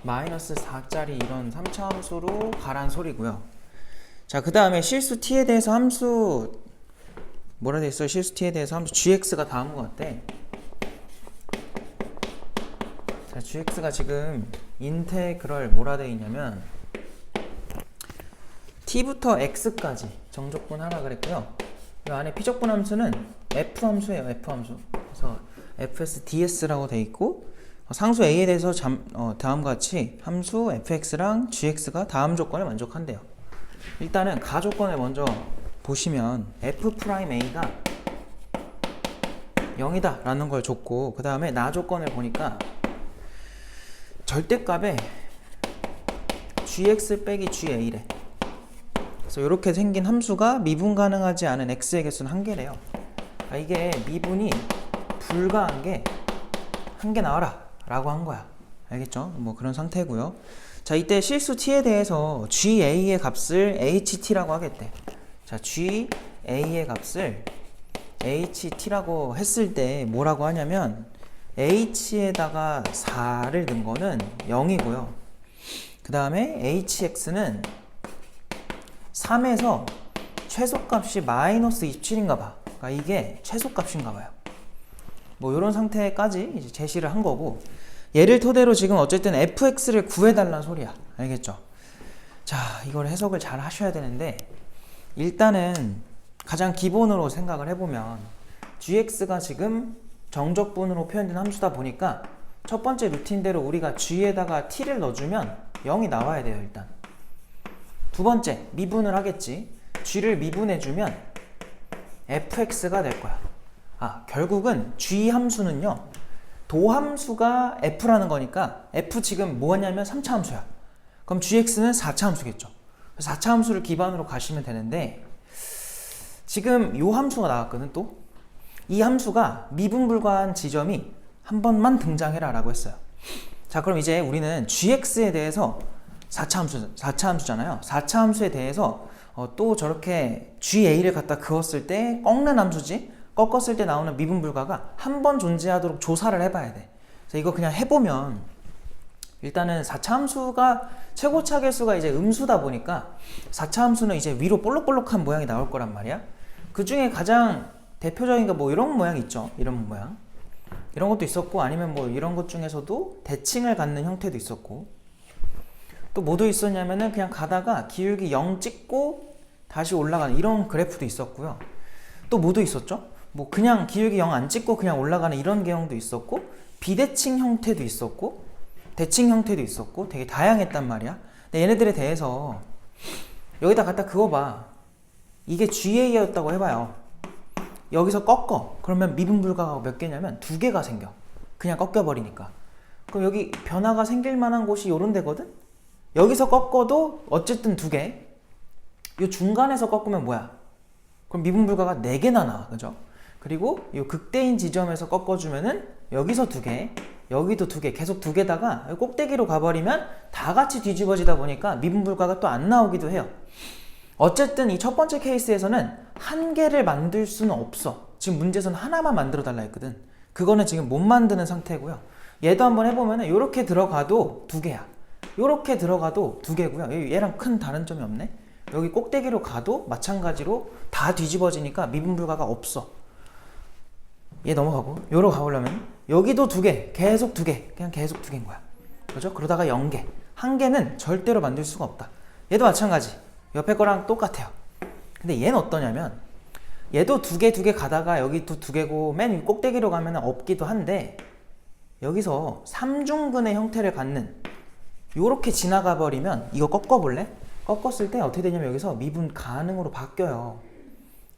마이너스 4짜리 이런 3차 함수로 가란 소리고요. 자, 그 다음에 실수 t에 대해서 함수 뭐라 돼 있어요? 실수 t에 대해서 함수 gx가 다음과 같대. 자, gx가 지금 인테그럴 뭐라 되어 있냐면 t부터 x까지 정적분 하라 그랬고요. 이 안에 피적분 함수는 f 함수예요. f 함수. 그래서 fsds라고 되어 있고 상수 a에 대해서 다음과 같이 함수 fx랑 gx가 다음 조건을 만족한대요. 일단은 가조건을 먼저 보시면 f'a가 0이다 라는 걸 줬고, 그 다음에 나 조건을 보니까 절대값에 gx 빼기 ga래. 그래서 이렇게 생긴 함수가 미분 가능하지 않은 x의 개수는 1개래요. 그러니까 이게 미분이 불가한 게 1개 나와라 라고 한 거야. 알겠죠? 뭐 그런 상태고요. 자, 이때 실수 t에 대해서 ga의 값을 ht라고 하겠대. 자, ga의 값을 ht라고 했을 때 뭐라고 하냐면 h에다가 4를 넣은 거는 0이고요. 그 다음에 hx는 3에서 최소값이 마이너스 27인가 봐. 그러니까 이게 최소값인가 봐요. 뭐 이런 상태까지 이제 제시를 한 거고, 얘를 토대로 지금 어쨌든 fx를 구해달라는 소리야. 알겠죠? 자, 이걸 해석을 잘 하셔야 되는데, 일단은 가장 기본으로 생각을 해보면 gx가 지금 정적분으로 표현된 함수다 보니까 첫 번째 루틴대로 우리가 g에다가 t를 넣어주면 0이 나와야 돼요. 일단 두 번째, 미분을 하겠지. g를 미분해주면 fx가 될 거야. 결국은 g 함수는요, 도함수가 f라는 거니까 f 지금 뭐냐면 3차 함수야. 그럼 gx는 4차 함수겠죠. 4차 함수를 기반으로 가시면 되는데, 지금 요 함수가 나왔거든. 또 이 함수가 미분 불가한 지점이 한 번만 등장해라 라고 했어요. 자, 그럼 이제 우리는 gx에 대해서 4차 함수잖아요. 4차 함수에 대해서 또 저렇게 ga를 갖다 그었을 때 꺾는 함수지, 꺾었을 때 나오는 미분 불가가 한 번 존재하도록 조사를 해봐야 돼. 그래서 이거 그냥 해보면, 일단은 4차 함수가 최고차 개수가 이제 음수다 보니까 4차 함수는 이제 위로 볼록볼록한 모양이 나올 거란 말이야. 그 중에 가장 대표적인 게 뭐 이런 모양 있죠. 이런 모양. 이런 것도 있었고, 아니면 뭐 이런 것 중에서도 대칭을 갖는 형태도 있었고, 또 뭐도 있었냐면은 그냥 가다가 기울기 0 찍고 다시 올라가는 이런 그래프도 있었고요. 또 뭐도 있었죠? 뭐 그냥 기울기 0 안 찍고 그냥 올라가는 이런 개형도 있었고, 비대칭 형태도 있었고, 대칭 형태도 있었고, 되게 다양했단 말이야. 근데 얘네들에 대해서 여기다 갖다 그어봐. 이게 GA였다고 해봐요. 여기서 꺾어. 그러면 미분 불가가 몇 개냐면 2개가 생겨. 그냥 꺾여버리니까. 그럼 여기 변화가 생길 만한 곳이 요런 데거든? 여기서 꺾어도 어쨌든 2개. 요 중간에서 꺾으면 뭐야? 그럼 미분 불가가 4개나 나와. 그죠? 그리고 요 극대인 지점에서 꺾어주면은 여기서 2개, 여기도 2개, 계속 2개다가 꼭대기로 가버리면 다 같이 뒤집어지다 보니까 미분 불가가 또 안 나오기도 해요. 어쨌든 이 첫 번째 케이스에서는 한 개를 만들 수는 없어. 지금 문제에서는 하나만 만들어 달라 했거든. 그거는 지금 못 만드는 상태고요. 얘도 한번 해보면은 요렇게 들어가도 2개야. 요렇게 들어가도 2개고요. 얘랑 큰 다른 점이 없네. 여기 꼭대기로 가도 마찬가지로 다 뒤집어지니까 미분 불가가 없어. 얘 넘어가고 요로 가보려면 여기도 2개, 계속 2개, 그냥 계속 2개인 거야. 그죠? 그러다가 0개, 1개는 절대로 만들 수가 없다. 얘도 마찬가지. 옆에 거랑 똑같아요. 근데 얘는 어떠냐면, 얘도 2개 가다가 여기 또 2개고 맨 꼭대기로 가면 없기도 한데, 여기서 삼중근의 형태를 갖는, 요렇게 지나가 버리면, 이거 꺾어볼래? 꺾었을 때 어떻게 되냐면 여기서 미분 가능으로 바뀌어요.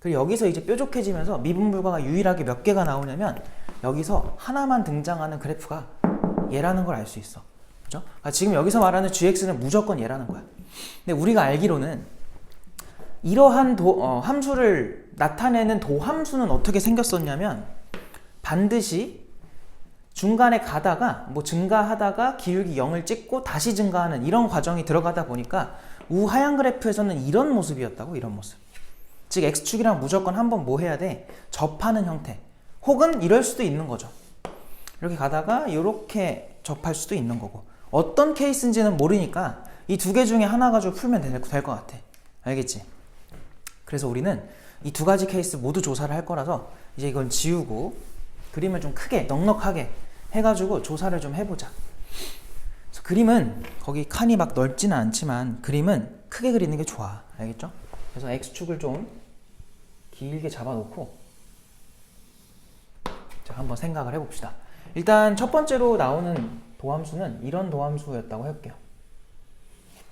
그리고 여기서 이제 뾰족해지면서 미분 불가가 유일하게 몇 개가 나오냐면 여기서 하나만 등장하는 그래프가 얘라는 걸 알 수 있어. 그죠? 지금 여기서 말하는 gx는 무조건 얘라는 거야. 근데 우리가 알기로는 이러한 함수를 나타내는 도함수는 어떻게 생겼었냐면, 반드시 중간에 가다가 뭐 증가하다가 기울기 0을 찍고 다시 증가하는 이런 과정이 들어가다 보니까 우하향 그래프에서는 이런 모습이었다고. 이런 모습. 즉 x축이랑 무조건 한번 뭐 해야 돼? 접하는 형태. 혹은 이럴 수도 있는 거죠. 이렇게 가다가 이렇게 접할 수도 있는 거고, 어떤 케이스인지는 모르니까 이 2개 중에 하나 가지고 풀면 될 것 같아. 알겠지? 그래서 우리는 이 2가지 케이스 모두 조사를 할 거라서 이제 이건 지우고 그림을 좀 크게 넉넉하게 해가지고 조사를 좀 해보자. 그래서 그림은 거기 칸이 막 넓지는 않지만 그림은 크게 그리는 게 좋아. 알겠죠? 그래서 X축을 좀 길게 잡아놓고 자, 한번 생각을 해봅시다. 일단 첫 번째로 나오는 도함수는 이런 도함수였다고 해볼게요.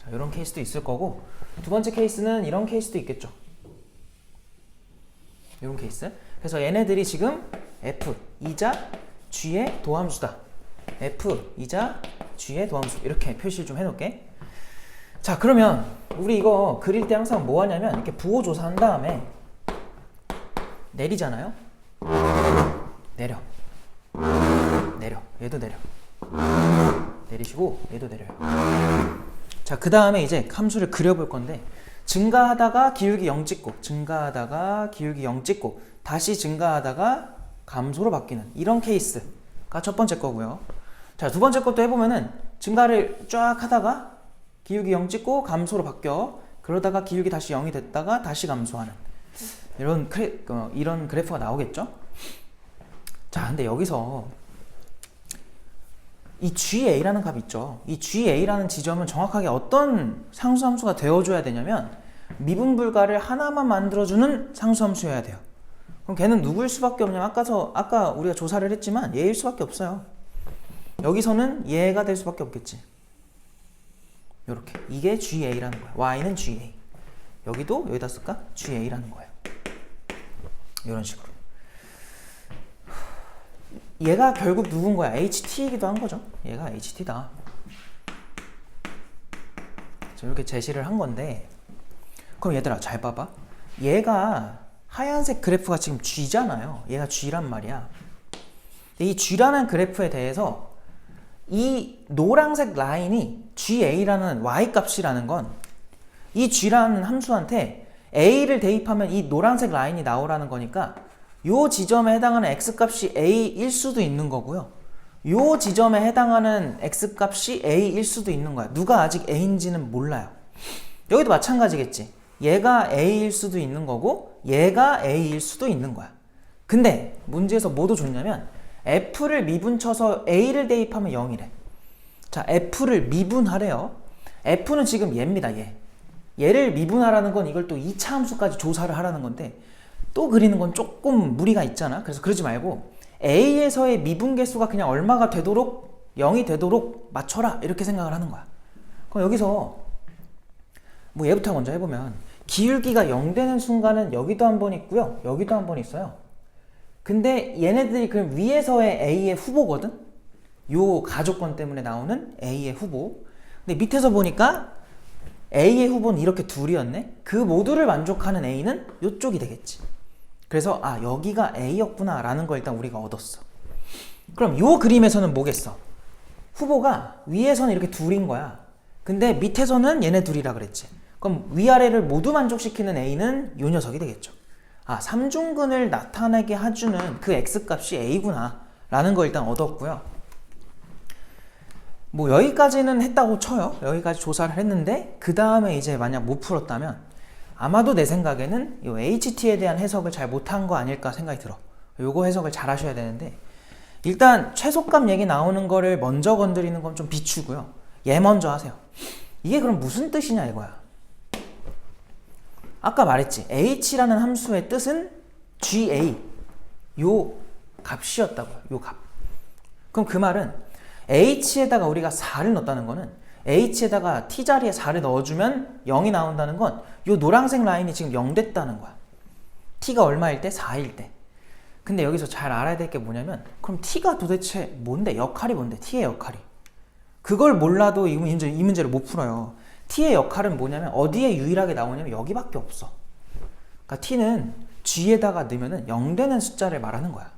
자, 이런 케이스도 있을 거고, 두 번째 케이스는 이런 케이스도 있겠죠. 이런 케이스. 그래서 얘네들이 지금 F이자 G의 도함수다. F이자 G의 도함수. 이렇게 표시를 좀 해놓을게. 자, 그러면 우리 이거 그릴 때 항상 뭐 하냐면 이렇게 부호조사한 다음에 내리잖아요. 내려. 내려. 얘도 내려. 내리시고 얘도 내려요. 자, 그 다음에 이제 함수를 그려볼 건데, 증가하다가 기울기 0 찍고, 증가하다가 기울기 0 찍고, 다시 증가하다가 감소로 바뀌는 이런 케이스가 첫 번째 거고요. 자, 두 번째 것도 해보면은 증가를 쫙 하다가 기울기 0 찍고 감소로 바뀌어. 그러다가 기울기 다시 0이 됐다가 다시 감소하는 이런 그래프가 나오겠죠? 자, 근데 여기서 이 GA라는 값 있죠. 이 GA라는 지점은 정확하게 어떤 상수함수가 되어줘야 되냐면 미분불가를 하나만 만들어주는 상수함수여야 돼요. 그럼 걔는 누구일 수밖에 없냐면 아까 우리가 조사를 했지만 얘일 수밖에 없어요. 여기서는 얘가 될 수밖에 없겠지. 요렇게. 이게 GA라는 거야. Y는 GA. 여기도 여기다 쓸까? GA라는 거예요. 이런 식으로. 얘가 결국 누군 거야? HT이기도 한 거죠. 얘가 HT다. 이렇게 제시를 한 건데, 그럼 얘들아 잘 봐봐. 얘가 하얀색 그래프가 지금 G잖아요. 얘가 G란 말이야. 이 G라는 그래프에 대해서 이 노란색 라인이 GA라는 Y값이라는 건 이 G라는 함수한테 A를 대입하면 이 노란색 라인이 나오라는 거니까 요 지점에 해당하는 X값이 A일 수도 있는 거고요. 요 지점에 해당하는 X값이 A일 수도 있는 거야. 누가 아직 A인지는 몰라요. 여기도 마찬가지겠지. 얘가 A일 수도 있는 거고 얘가 A일 수도 있는 거야. 근데 문제에서 뭐도 좋냐면 F를 미분쳐서 A를 대입하면 0이래. 자, F를 미분하래요. F는 지금 얘입니다. 얘를 미분하라는 건 이걸 또 2차 함수까지 조사를 하라는 건데 또 그리는 건 조금 무리가 있잖아. 그래서 그러지 말고 A에서의 미분 개수가 그냥 얼마가 되도록 0이 되도록 맞춰라 이렇게 생각을 하는 거야. 그럼 여기서 뭐 얘부터 먼저 해보면 기울기가 0 되는 순간은 여기도 한 번 있고요. 여기도 한 번 있어요. 근데 얘네들이 그럼 위에서의 A의 후보거든? 요 가족권 때문에 나오는 A의 후보. 근데 밑에서 보니까 A의 후보는 이렇게 둘이었네? 그 모두를 만족하는 A는 요쪽이 되겠지. 그래서 아, 여기가 A였구나 라는 걸 일단 우리가 얻었어. 그럼 요 그림에서는 뭐겠어? 후보가 위에서는 이렇게 둘인 거야. 근데 밑에서는 얘네 둘이라 그랬지. 그럼 위아래를 모두 만족시키는 A는 요 녀석이 되겠죠. 아, 삼중근을 나타내게 해주는 그 X값이 A구나 라는 거 일단 얻었고요. 뭐 여기까지는 했다고 쳐요. 여기까지 조사를 했는데 그 다음에 이제 만약 못 풀었다면 아마도 내 생각에는 이 HT에 대한 해석을 잘 못한 거 아닐까 생각이 들어. 요거 해석을 잘 하셔야 되는데 일단 최소값 얘기 나오는 거를 먼저 건드리는 건 좀 비추고요. 얘 먼저 하세요. 이게 그럼 무슨 뜻이냐 이거야. 아까 말했지. H라는 함수의 뜻은 GA 요 값이었다고요. 요 값. 그럼 그 말은 H에다가 우리가 4를 넣었다는 거는 H에다가 T자리에 4를 넣어주면 0이 나온다는 건 요 노란색 라인이 지금 0 됐다는 거야. T가 얼마일 때? 4일 때. 근데 여기서 잘 알아야 될 게 뭐냐면 그럼 T가 도대체 뭔데? 역할이 뭔데? T의 역할이. 그걸 몰라도 이 문제를 못 풀어요. T의 역할은 뭐냐면 어디에 유일하게 나오냐면 여기밖에 없어. 그러니까 T는 G에다가 넣으면 0 되는 숫자를 말하는 거야.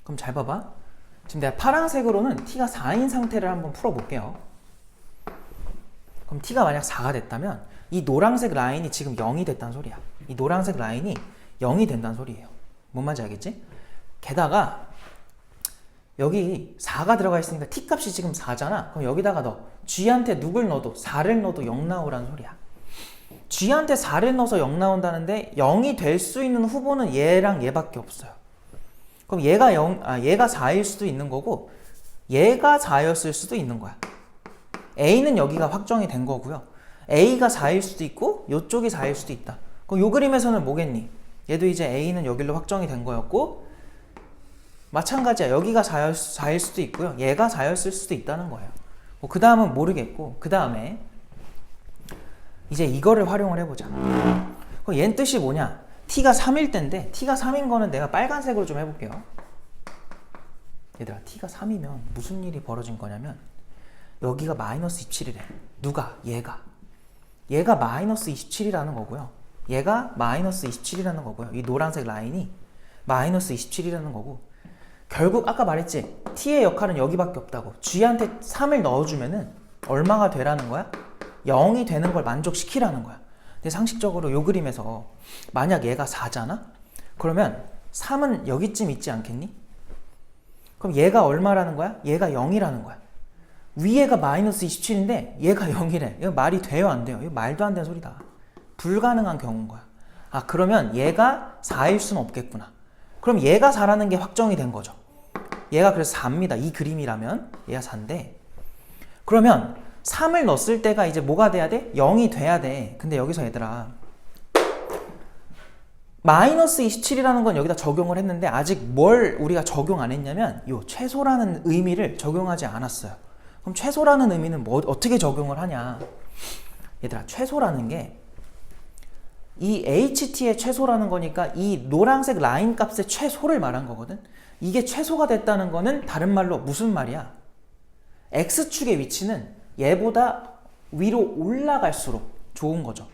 그럼 잘 봐봐. 지금 내가 파란색으로는 T가 4인 상태를 한번 풀어볼게요. 그럼 T가 만약 4가 됐다면 이 노란색 라인이 지금 0이 됐다는 소리야. 이 노란색 라인이 0이 된다는 소리예요. 뭔 말인지 알겠지? 게다가 여기 4가 들어가 있으니까 T값이 지금 4잖아. 그럼 여기다가 너 G한테 누굴 넣어도 4를 넣어도 0 나오라는 소리야. G한테 4를 넣어서 0 나온다는데 0이 될 수 있는 후보는 얘랑 얘밖에 없어요. 그럼 얘가 4일 수도 있는 거고 얘가 4였을 수도 있는 거야. A는 여기가 확정이 된 거고요. A가 4일 수도 있고 이쪽이 4일 수도 있다. 그럼 요 그림에서는 뭐겠니? 얘도 이제 A는 여기로 확정이 된 거였고 마찬가지야. 여기가 4일 수도 있고요. 얘가 4였을 수도 있다는 거예요. 그 다음은 모르겠고 그 다음에 이제 이거를 활용을 해보자. 그럼 얘는 뜻이 뭐냐? t가 3일 때인데 t가 3인 거는 내가 빨간색으로 좀 해볼게요. 얘들아 t가 3이면 무슨 일이 벌어진 거냐면 여기가 마이너스 27이래. 누가? 얘가 마이너스 27이라는 거고요. 얘가 마이너스 27이라는 거고요. 이 노란색 라인이 마이너스 27이라는 거고 결국 아까 말했지 t의 역할은 여기밖에 없다고. g한테 3을 넣어주면은 얼마가 되라는 거야? 0이 되는 걸 만족시키라는 거야. 근데 상식적으로 요 그림에서 만약 얘가 4잖아? 그러면 3은 여기쯤 있지 않겠니? 그럼 얘가 얼마라는 거야? 얘가 0이라는 거야. 위에가 마이너스 27인데 얘가 0이래. 이거 말이 돼요? 안 돼요? 이거 말도 안 되는 소리다. 불가능한 경우인 거야. 아 그러면 얘가 4일 수는 없겠구나. 그럼 얘가 4라는 게 확정이 된 거죠. 얘가 그래서 4입니다. 이 그림이라면 얘가 4인데 그러면 3을 넣었을 때가 이제 뭐가 돼야 돼? 0이 돼야 돼. 근데 여기서 얘들아 마이너스 27이라는 건 여기다 적용을 했는데 아직 뭘 우리가 적용 안 했냐면 요 최소라는 의미를 적용하지 않았어요. 그럼 최소라는 의미는 뭐 어떻게 적용을 하냐? 얘들아 최소라는 게 이 HT의 최소라는 거니까 이 노란색 라인 값의 최소를 말한 거거든. 이게 최소가 됐다는 거는 다른 말로 무슨 말이야? X축의 위치는 얘보다 위로 올라갈수록 좋은 거죠.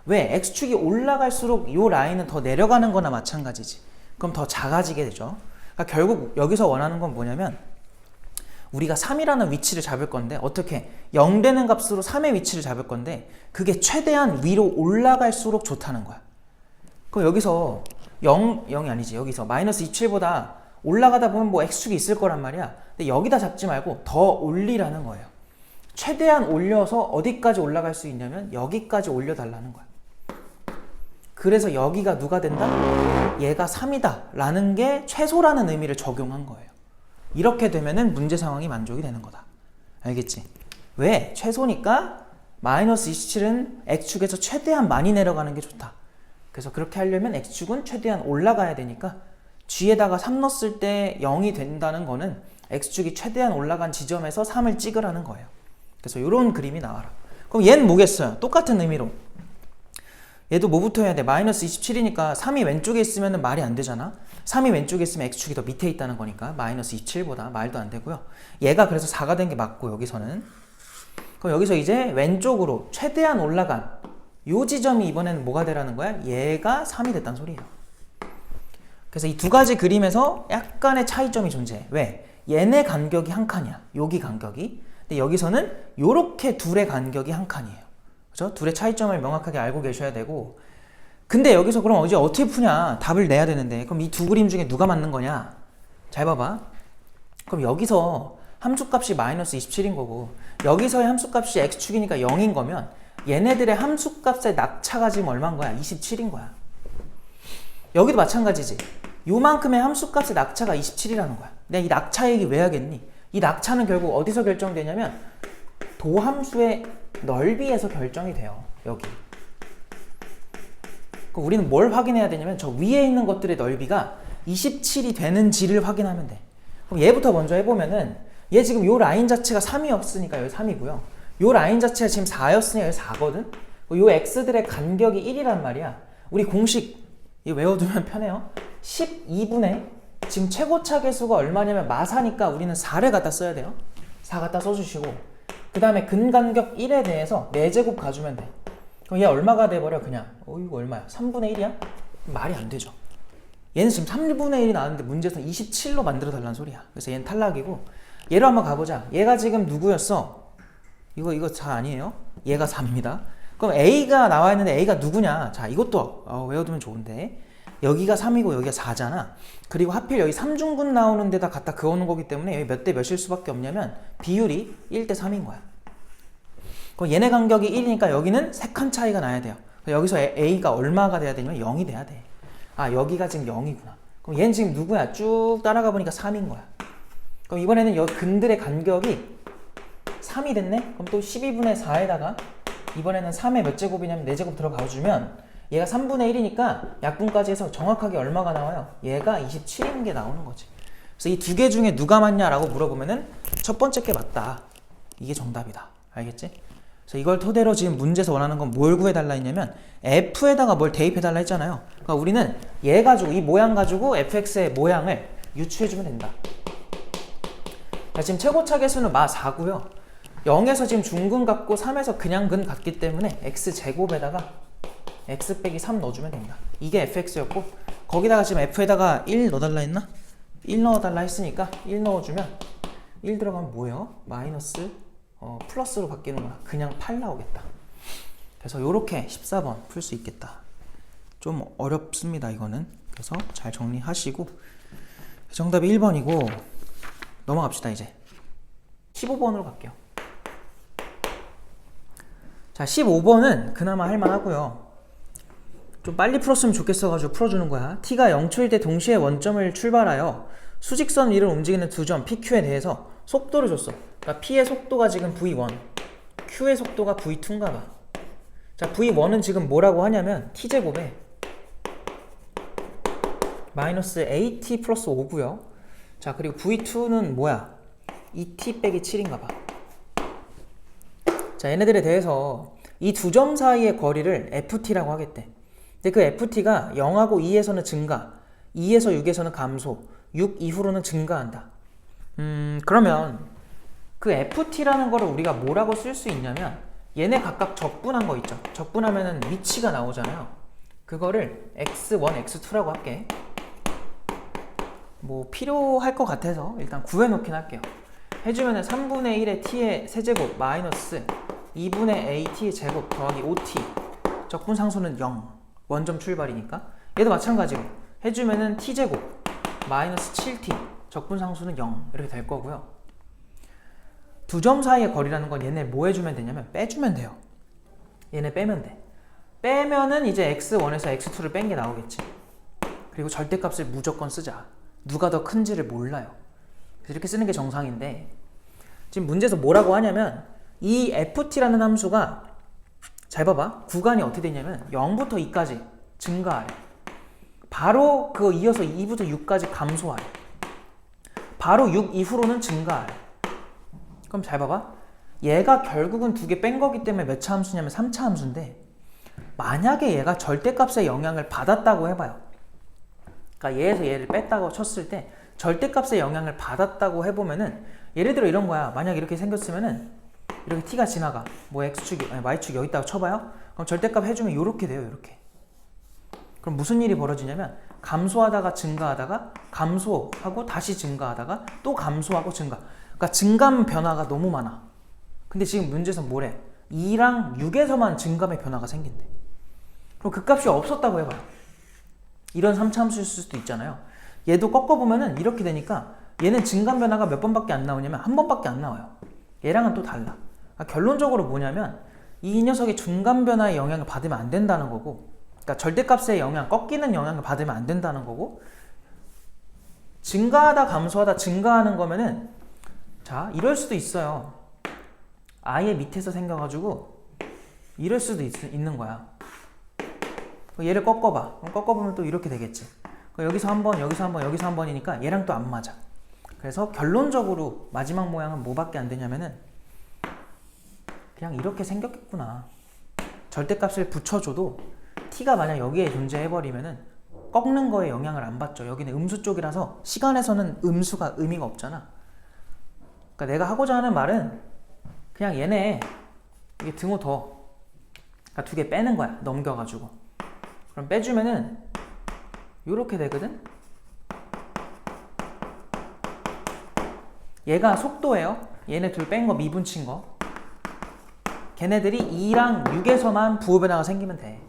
왜? X축이 올라갈수록 이 라인은 더 내려가는 거나 마찬가지지. 그럼 더 작아지게 되죠. 그러니까 결국 여기서 원하는 건 뭐냐면 우리가 3이라는 위치를 잡을 건데 어떻게 0 되는 값으로 3의 위치를 잡을 건데 그게 최대한 위로 올라갈수록 좋다는 거야. 그럼 여기서 0이 아니지. 여기서 마이너스 27보다 올라가다 보면 뭐 X축이 있을 거란 말이야. 근데 여기다 잡지 말고 더 올리라는 거예요. 최대한 올려서 어디까지 올라갈 수 있냐면 여기까지 올려달라는 거야. 그래서 여기가 누가 된다? 얘가 3이다 라는 게 최소라는 의미를 적용한 거예요. 이렇게 되면은 문제 상황이 만족이 되는 거다. 알겠지? 왜? 최소니까 마이너스 27은 X축에서 최대한 많이 내려가는 게 좋다. 그래서 그렇게 하려면 X축은 최대한 올라가야 되니까 G에다가 3 넣었을 때 0이 된다는 거는 X축이 최대한 올라간 지점에서 3을 찍으라는 거예요. 그래서 이런 그림이 나와라. 그럼 얘는 뭐겠어요? 똑같은 의미로 얘도 뭐부터 해야 돼? 마이너스 27이니까 3이 왼쪽에 있으면 말이 안 되잖아. 3이 왼쪽에 있으면 X축이 더 밑에 있다는 거니까 마이너스 27보다 말도 안 되고요. 얘가 그래서 4가 된 게 맞고 여기서는 그럼 여기서 이제 왼쪽으로 최대한 올라간 요 지점이 이번에는 뭐가 되라는 거야? 얘가 3이 됐다는 소리예요. 그래서 이 두 가지 그림에서 약간의 차이점이 존재해. 왜? 얘네 간격이 한 칸이야. 여기 간격이. 근데 여기서는 요렇게 둘의 간격이 한 칸이에요. 그죠? 둘의 차이점을 명확하게 알고 계셔야 되고 근데 여기서 그럼 이제 어떻게 푸냐? 답을 내야 되는데 그럼 이 두 그림 중에 누가 맞는 거냐? 잘 봐봐. 그럼 여기서 함수값이 마이너스 27인 거고 여기서의 함수값이 X축이니까 0인 거면 얘네들의 함수값의 낙차가 지금 얼마인 거야? 27인 거야. 여기도 마찬가지지. 요만큼의 함수값의 낙차가 27이라는 거야. 내가 이 낙차 얘기 왜 하겠니? 이 낙차는 결국 어디서 결정되냐면 도함수의 넓이에서 결정이 돼요. 여기. 그럼 우리는 뭘 확인해야 되냐면 저 위에 있는 것들의 넓이가 27이 되는지를 확인하면 돼. 그럼 얘부터 먼저 해보면은 얘 지금 요 라인 자체가 3이었으니까 여기 3이고요. 요 라인 자체가 지금 4였으니까 여기 4거든? 요 x들의 간격이 1이란 말이야. 우리 공식 이거 외워두면 편해요. 12분의 지금 최고차 계수가 얼마냐면 마사니까 우리는 4를 갖다 써야 돼요. 4 갖다 써주시고 그 다음에 근간격 1에 대해서 4제곱 가주면 돼. 그럼 얘 얼마가 돼버려 그냥 이거 얼마야? 3분의 1이야? 말이 안 되죠. 얘는 지금 3분의 1이 나왔는데 문제에서는 27로 만들어 달라는 소리야. 그래서 얘는 탈락이고 얘로 한번 가보자. 얘가 지금 누구였어? 이거 4 아니에요? 얘가 4입니다. 그럼 A가 나와 있는데 A가 누구냐? 자 이것도 외워두면 좋은데 여기가 3이고 여기가 4잖아. 그리고 하필 여기 3중근 나오는 데다 갖다 그어놓은 거기 때문에 여기 몇 대 몇일 수밖에 없냐면 비율이 1대 3인 거야. 그럼 얘네 간격이 1이니까 여기는 3칸 차이가 나야 돼요. 여기서 A가 얼마가 돼야 되냐면 0이 돼야 돼. 아 여기가 지금 0이구나. 그럼 얘는 지금 누구야? 쭉 따라가 보니까 3인 거야. 그럼 이번에는 이 근들의 간격이 3이 됐네? 그럼 또 12분의 4에다가 이번에는 3의 몇 제곱이냐면 4제곱 들어가 주면 얘가 3분의 1이니까 약분까지 해서 정확하게 얼마가 나와요? 얘가 27인 게 나오는 거지. 그래서 이 두 개 중에 누가 맞냐라고 물어보면은 첫 번째 게 맞다. 이게 정답이다. 알겠지? 그래서 이걸 토대로 지금 문제에서 원하는 건 뭘 구해달라 했냐면 f에다가 뭘 대입해달라 했잖아요. 그러니까 우리는 얘 가지고 이 모양 가지고 fx의 모양을 유추해주면 된다. 자, 지금 최고차 계수는 마 4고요. 0에서 지금 중근 같고 3에서 그냥 근 같기 때문에 x제곱에다가 x 빼기 3 넣어주면 된다. 이게 fx였고 거기다가 지금 f에다가 1 넣어달라 했나? 1 넣어달라 했으니까 1 넣어주면 1 들어가면 뭐예요? 마이너스 플러스로 바뀌는구나. 그냥 8 나오겠다. 그래서 이렇게 14번 풀 수 있겠다. 좀 어렵습니다 이거는. 그래서 잘 정리하시고 정답이 1번이고 넘어갑시다. 이제 15번으로 갈게요. 자, 15번은 그나마 할만하고요. 좀 빨리 풀었으면 좋겠어가지고 풀어주는 거야. t가 0초일 때 동시에 원점을 출발하여 수직선 위를 움직이는 두 점 PQ에 대해서 속도를 줬어. 그러니까 P의 속도가 지금 V1, Q의 속도가 V2인가 봐. 자, V1은 지금 뭐라고 하냐면 T제곱에 마이너스 AT 플러스 5고요. 자, 그리고 V2는 뭐야? 2T 빼기 7인가 봐. 자, 얘네들에 대해서 이 두 점 사이의 거리를 FT라고 하겠대. 근데 그 FT가 0하고 2에서는 증가, 2에서 6에서는 감소, 6 이후로는 증가한다. 그러면 그 FT라는 거를 우리가 뭐라고 쓸 수 있냐면 얘네 각각 적분한 거 있죠. 적분하면은 위치가 나오잖아요. 그거를 x1, x2라고 할게. 뭐 필요할 것 같아서 일단 구해놓긴 할게요. 해주면은 3분의 1의 t의 세제곱 마이너스 2분의 at의 제곱 더하기 5t 적분상수는 0 원점 출발이니까 얘도 마찬가지로 해주면은 t제곱 마이너스 7t 적분상수는 0 이렇게 될 거고요. 두 점 사이의 거리라는 건 얘네 뭐 해주면 되냐면 빼주면 돼요. 얘네 빼면 돼. 빼면은 이제 x1에서 x2를 뺀 게 나오겠지. 그리고 절대값을 무조건 쓰자. 누가 더 큰지를 몰라요. 그래서 이렇게 쓰는 게 정상인데 지금 문제에서 뭐라고 하냐면 이 ft라는 함수가 잘 봐봐. 구간이 어떻게 되냐면 0부터 2까지 증가하래. 바로 그 이어서 2부터 6까지 감소하래. 바로 6 이후로는 증가하래. 그럼 잘 봐봐. 얘가 결국은 두 개 뺀 거기 때문에 몇 차 함수냐면 3차 함수인데 만약에 얘가 절대값의 영향을 받았다고 해봐요. 그러니까 얘에서 얘를 뺐다고 쳤을 때 절대값의 영향을 받았다고 해보면은 예를 들어 이런 거야. 만약 이렇게 생겼으면은 이렇게 t가 지나가. 뭐 x축이, 아니 y축 여기 있다가 쳐봐요. 그럼 절대값 해주면 이렇게 돼요. 이렇게. 그럼 무슨 일이 벌어지냐면 감소하다가 증가하다가 감소하고 다시 증가하다가 또 감소하고 증가. 그러니까 증감 변화가 너무 많아. 근데 지금 문제에서 뭐래? 2랑 6에서만 증감의 변화가 생긴대. 그럼 그 값이 없었다고 해봐요. 이런 3차 함수일 수도 있잖아요. 얘도 꺾어보면은 이렇게 되니까 얘는 증감 변화가 몇 번밖에 안 나오냐면 한 번밖에 안 나와요. 얘랑은 또 달라. 그러니까 결론적으로 뭐냐면 이 녀석이 중간 변화의 영향을 받으면 안 된다는 거고, 그러니까 절대값의 영향, 꺾이는 영향을 받으면 안 된다는 거고, 증가하다 감소하다 증가하는 거면은 자 이럴 수도 있어요. 아예 밑에서 생겨가지고 이럴 수도 있는 거야. 얘를 꺾어봐. 그럼 꺾어보면 또 이렇게 되겠지. 여기서 한 번, 여기서 한 번, 여기서 한 번이니까 얘랑 또 안 맞아. 그래서 결론적으로 마지막 모양은 뭐밖에 안 되냐면은 그냥 이렇게 생겼겠구나. 절대값을 붙여줘도 t가 만약 여기에 존재해버리면은 꺾는 거에 영향을 안 받죠. 여기는 음수 쪽이라서 시간에서는 음수가 의미가 없잖아. 그러니까 내가 하고자 하는 말은 그냥 얘네 이게 등호 더 그러니까 두 개 빼는 거야. 넘겨가지고. 그럼 빼주면은 요렇게 되거든. 얘가 속도예요. 얘네 둘 뺀 거 미분친 거. 걔네들이 2랑 6에서만 부호 변화가 생기면 돼.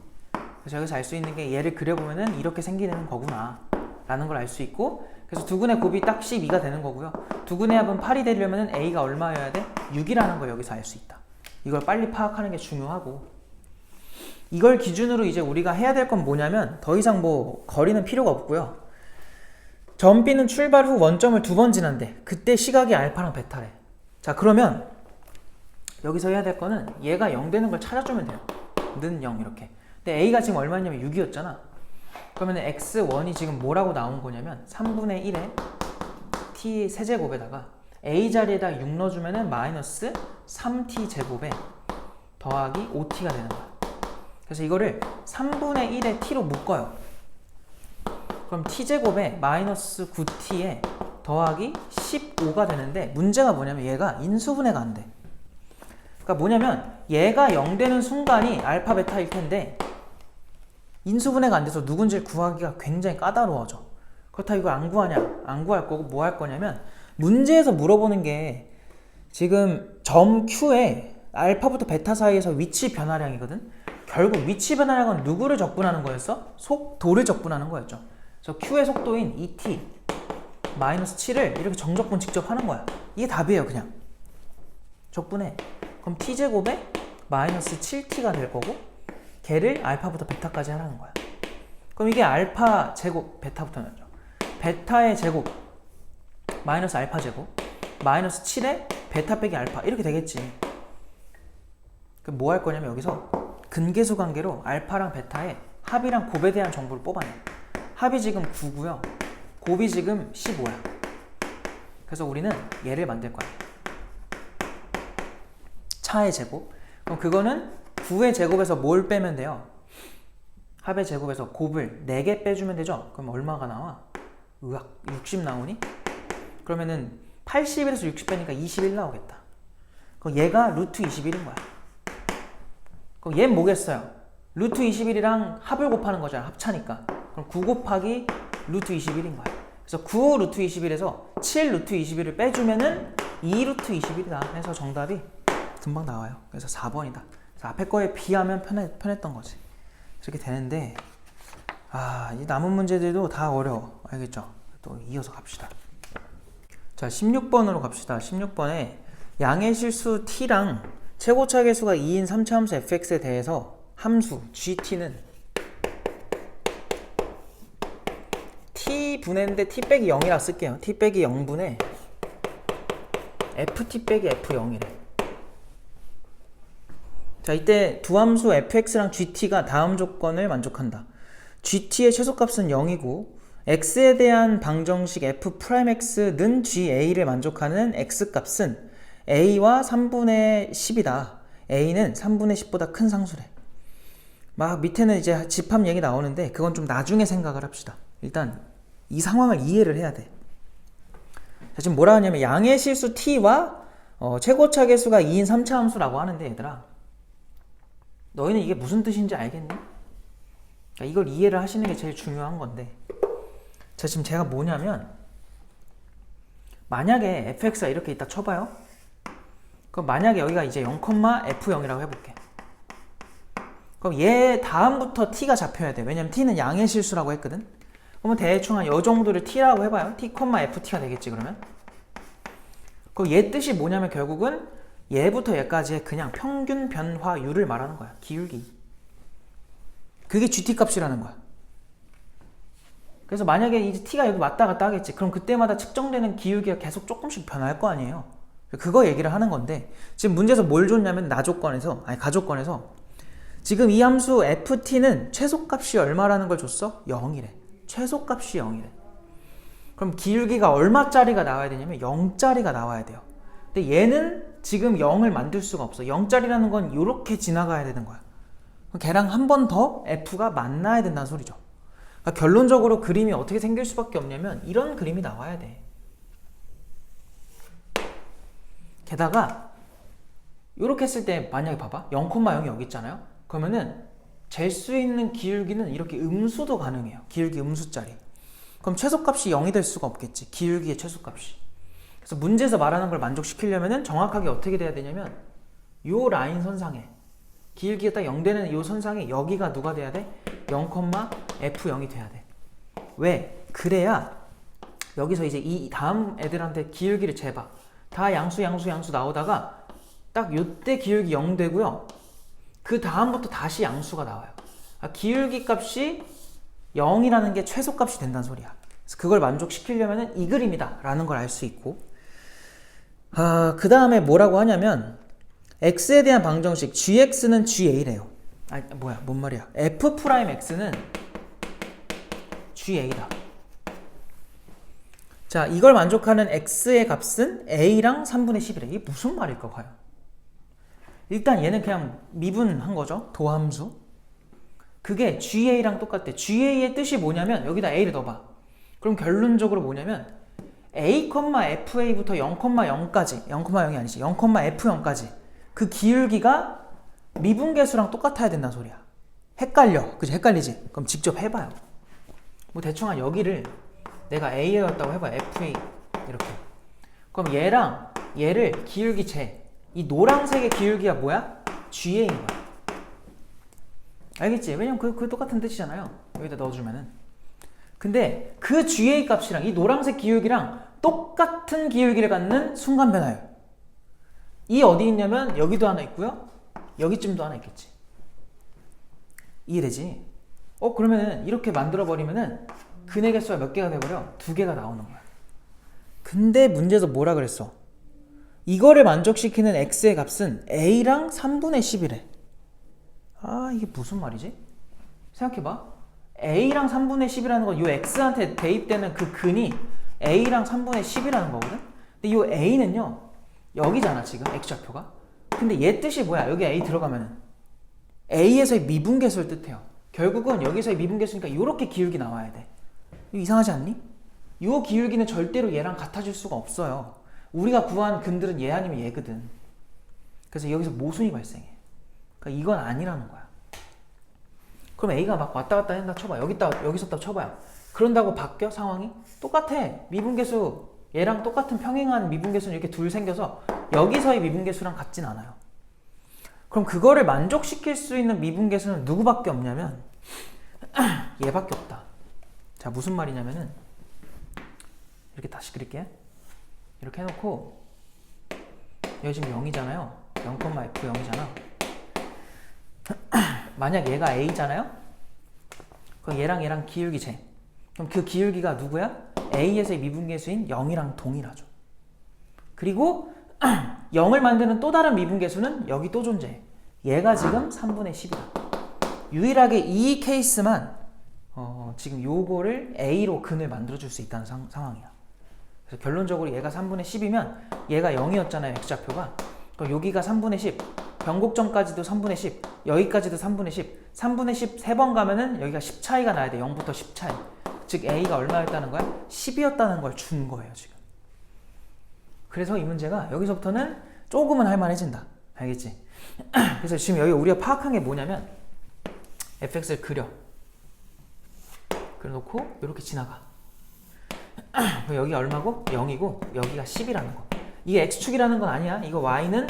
그래서 여기서 알 수 있는 게 얘를 그려보면은 이렇게 생기는 거구나 라는 걸 알 수 있고, 그래서 두근의 곱이 딱 12가 되는 거고요. 두근의 합은 8이 되려면은 a가 얼마여야 돼? 6이라는 걸 여기서 알 수 있다. 이걸 빨리 파악하는 게 중요하고, 이걸 기준으로 이제 우리가 해야 될 건 뭐냐면 더 이상 뭐 거리는 필요가 없고요. 점 B는 출발 후 원점을 2번 지난대. 그때 시각이 알파랑 베타래. 자, 그러면 여기서 해야 될 거는 얘가 0 되는 걸 찾아주면 돼요. 는 0 이렇게. 근데 A가 지금 얼마냐면 6이었잖아. 그러면 x1이 지금 뭐라고 나온 거냐면 3분의 1에 t 세제곱에다가 a 자리에다 6 넣어주면은 마이너스 3t 제곱에 더하기 5t가 되는 거야. 그래서 이거를 3분의 1에 t로 묶어요. 그럼 t 제곱에 마이너스 9t에 더하기 15가 되는데 문제가 뭐냐면 얘가 인수분해가 안 돼. 그러니까 뭐냐면 얘가 0 되는 순간이 알파 베타일 텐데 인수분해가 안 돼서 누군지를 구하기가 굉장히 까다로워져. 그렇다고 이걸 안 구하냐? 안 구할 거고 뭐 할 거냐면 문제에서 물어보는 게 지금 점 Q에 알파부터 베타 사이에서 위치 변화량이거든. 결국 위치 변화량은 누구를 적분하는 거였어? 속도를 적분하는 거였죠. 그래서 Q의 속도인 ET 마이너스 7을 이렇게 정적분 직접 하는 거야. 이게 답이에요. 그냥 적분해. 그럼 T제곱에 마이너스 7T가 될 거고 걔를 알파부터 베타까지 하라는 거야. 그럼 이게 알파 제곱 베타부터는요. 베타의 제곱 마이너스 알파 제곱 마이너스 7에 베타 빼기 알파 이렇게 되겠지. 그럼 뭐 할 거냐면 여기서 근계수 관계로 알파랑 베타의 합이랑 곱에 대한 정보를 뽑아내. 합이 지금 9고요. 곱이 지금 15야. 그래서 우리는 얘를 만들 거야. 차의 제곱. 그럼 그거는 9의 제곱에서 뭘 빼면 돼요? 합의 제곱에서 곱을 4개 빼주면 되죠? 그럼 얼마가 나와? 으악, 60 나오니? 그러면은 81에서 60 빼니까 21 나오겠다. 그럼 얘가 루트 21인 거야. 그럼 얘는 뭐겠어요? 루트 21이랑 합을 곱하는 거잖아. 합차니까. 그럼 9 곱하기 루트 21인 거야. 그래서 9 루트 21에서 7 루트 21을 빼주면은 2 루트 21이다. 해서 정답이 금방 나와요. 그래서 4번이다. 그래서 앞에 거에 비하면 편했던 거지. 이렇게 되는데 이 남은 문제들도 다 어려워. 알겠죠? 또 이어서 갑시다. 자, 16번으로 갑시다. 16번에 양의 실수 t랑 최고차 계수가 2인 3차 함수 fx에 대해서 함수 gt는 t 분해인데 t 빼기 0이라 쓸게요. t 빼기 0분의 ft 빼기 f0이래. 자, 이때 두 함수 fx랑 gt가 다음 조건을 만족한다. gt의 최소값은 0이고 x에 대한 방정식 f'x는 ga를 만족하는 x값은 a와 3분의 10이다. a는 3분의 10보다 큰 상수래. 막 밑에는 이제 집합 얘기 나오는데 그건 좀 나중에 생각을 합시다. 일단 이 상황을 이해를 해야 돼. 자, 지금 뭐라 하냐면 양의 실수 t와 최고차 계수가 2인 3차 함수라고 하는데 얘들아, 너희는 이게 무슨 뜻인지 알겠니? 그러니까 이걸 이해를 하시는 게 제일 중요한 건데, 자, 지금 제가 뭐냐면 만약에 fx가 이렇게 있다 쳐봐요. 그럼 만약에 여기가 이제 0,f0이라고 해볼게. 그럼 얘 다음부터 t가 잡혀야 돼. 왜냐면 t는 양의 실수라고 했거든. 그러면 대충 한 요 정도를 t라고 해봐요. t, ft가 되겠지 그러면. 그럼 얘 뜻이 뭐냐면 결국은 얘부터 얘까지의 그냥 평균 변화율을 말하는 거야. 기울기. 그게 gt 값이라는 거야. 그래서 만약에 이제 t가 여기 왔다 갔다 하겠지. 그럼 그때마다 측정되는 기울기가 계속 조금씩 변할 거 아니에요. 그거 얘기를 하는 건데, 지금 문제에서 뭘 줬냐면 가조건에서 지금 이 함수 ft는 최소값이 얼마라는 걸 줬어? 0이래. 최소값이 0이래. 그럼 기울기가 얼마짜리가 나와야 되냐면 0짜리가 나와야 돼요. 근데 얘는 지금 0을 만들 수가 없어. 0짜리라는 건 이렇게 지나가야 되는 거야. 걔랑 한 번 더 f가 만나야 된다는 소리죠. 그러니까 결론적으로 그림이 어떻게 생길 수밖에 없냐면 이런 그림이 나와야 돼. 게다가 이렇게 했을 때 만약에 봐봐. 0,0이 여기 있잖아요. 그러면은 잴 수 있는 기울기는 이렇게 음수도 가능해요. 기울기 음수짜리. 그럼 최소값이 0이 될 수가 없겠지. 기울기의 최소값이. 그래서 문제에서 말하는 걸 만족시키려면은 정확하게 어떻게 돼야 되냐면 요 라인 선상에 기울기가 딱 0 되는 요 선상에 여기가 누가 돼야 돼? 0,f0이 돼야 돼. 왜? 그래야 여기서 이제 이 다음 애들한테 기울기를 재봐. 다 양수 나오다가 딱 요때 기울기 0 되고요. 그 다음부터 다시 양수가 나와요. 기울기 값이 0이라는 게 최소값이 된다는 소리야. 그래서 그걸 만족시키려면 이 그림이다 라는 걸 알 수 있고, 그 다음에 뭐라고 하냐면 x에 대한 방정식 gx는 ga래요. 뭔 말이야. f'x는 ga다. 자, 이걸 만족하는 x의 값은 a랑 3분의 10이래. 이게 무슨 말일까 과연? 일단 얘는 그냥 미분한 거죠. 도함수. 그게 ga랑 똑같대. ga의 뜻이 뭐냐면 여기다 a를 넣어봐. 그럼 결론적으로 뭐냐면 a, fa부터 0,0까지 0,0이 아니지 0,f0까지 그 기울기가 미분계수랑 똑같아야 된다는 소리야. 헷갈려. 그치? 헷갈리지? 그럼 직접 해봐요. 뭐 대충 한 여기를 내가 a였다고 해봐요. fa 이렇게. 그럼 얘랑 얘를 기울기 재. 이 노란색의 기울기가 뭐야? ga인 거야. 알겠지? 왜냐면 그 똑같은 뜻이잖아요. 여기다 넣어주면은. 근데 그 ga 값이랑 이 노란색 기울기랑 똑같은 기울기를 갖는 순간 변화예요. 이 어디 있냐면 여기도 하나 있고요. 여기쯤도 하나 있겠지. 이해되지? 그러면은 이렇게 만들어버리면은 근의 개수가 몇 개가 돼버려? 2개가 나오는 거야. 근데 문제에서 뭐라 그랬어? 이거를 만족시키는 x의 값은 a랑 3분의 10이래. 이게 무슨 말이지? 생각해봐. a랑 3분의 10이라는 건 이 x한테 대입되는 그 근이 a랑 3분의 10이라는 거거든? 근데 이 a는요, 여기잖아, 지금 x좌표가. 근데 얘 뜻이 뭐야? 여기 a 들어가면은 a에서의 미분계수를 뜻해요. 결국은 여기서의 미분계수니까 이렇게 기울기 나와야 돼. 이거 이상하지 않니? 이 기울기는 절대로 얘랑 같아질 수가 없어요. 우리가 구한 근들은 얘 아니면 얘거든. 그래서 여기서 모순이 발생해. 그러니까 이건 아니라는 거야. 그럼 a가 막 왔다 갔다 한다 쳐봐. 여기서 쳐봐요. 그런다고 바뀌어 상황이? 똑같아. 미분계수 얘랑 똑같은 평행한 미분계수는 이렇게 둘 생겨서 여기서의 미분계수랑 같진 않아요. 그럼 그거를 만족시킬 수 있는 미분계수는 누구밖에 없냐면 얘밖에 없다. 자, 무슨 말이냐면은 이렇게 다시 그릴게. 이렇게 해놓고 여기 지금 0이잖아요. 0,f0이잖아. 만약 얘가 a잖아요. 그럼 얘랑 기울기 재. 그럼 그 기울기가 누구야? a에서의 미분계수인 0이랑 동일하죠. 그리고 0을 만드는 또 다른 미분계수는 여기 또 존재해. 얘가 지금 3분의 10이다. 유일하게 이 케이스만 지금 요거를 a로 근을 만들어줄 수 있다는 상황이야. 그래서 결론적으로 얘가 3분의 10이면 얘가 0이었잖아요. x좌표가. 그럼 여기가 3분의 10, 변곡점까지도 3분의 10, 여기까지도 3분의 10, 3분의 10 3번 가면은 여기가 10 차이가 나야 돼. 0부터 10 차이. 즉 a가 얼마였다는 거야? 10이었다는 걸 준 거예요, 지금. 그래서 이 문제가 여기서부터는 조금은 할만해진다. 알겠지? 그래서 지금 여기 우리가 파악한 게 뭐냐면 fx를 그려놓고 이렇게 지나가. 여기 얼마고? 0이고 여기가 10이라는 거. 이게 x축이라는 건 아니야. 이거 y는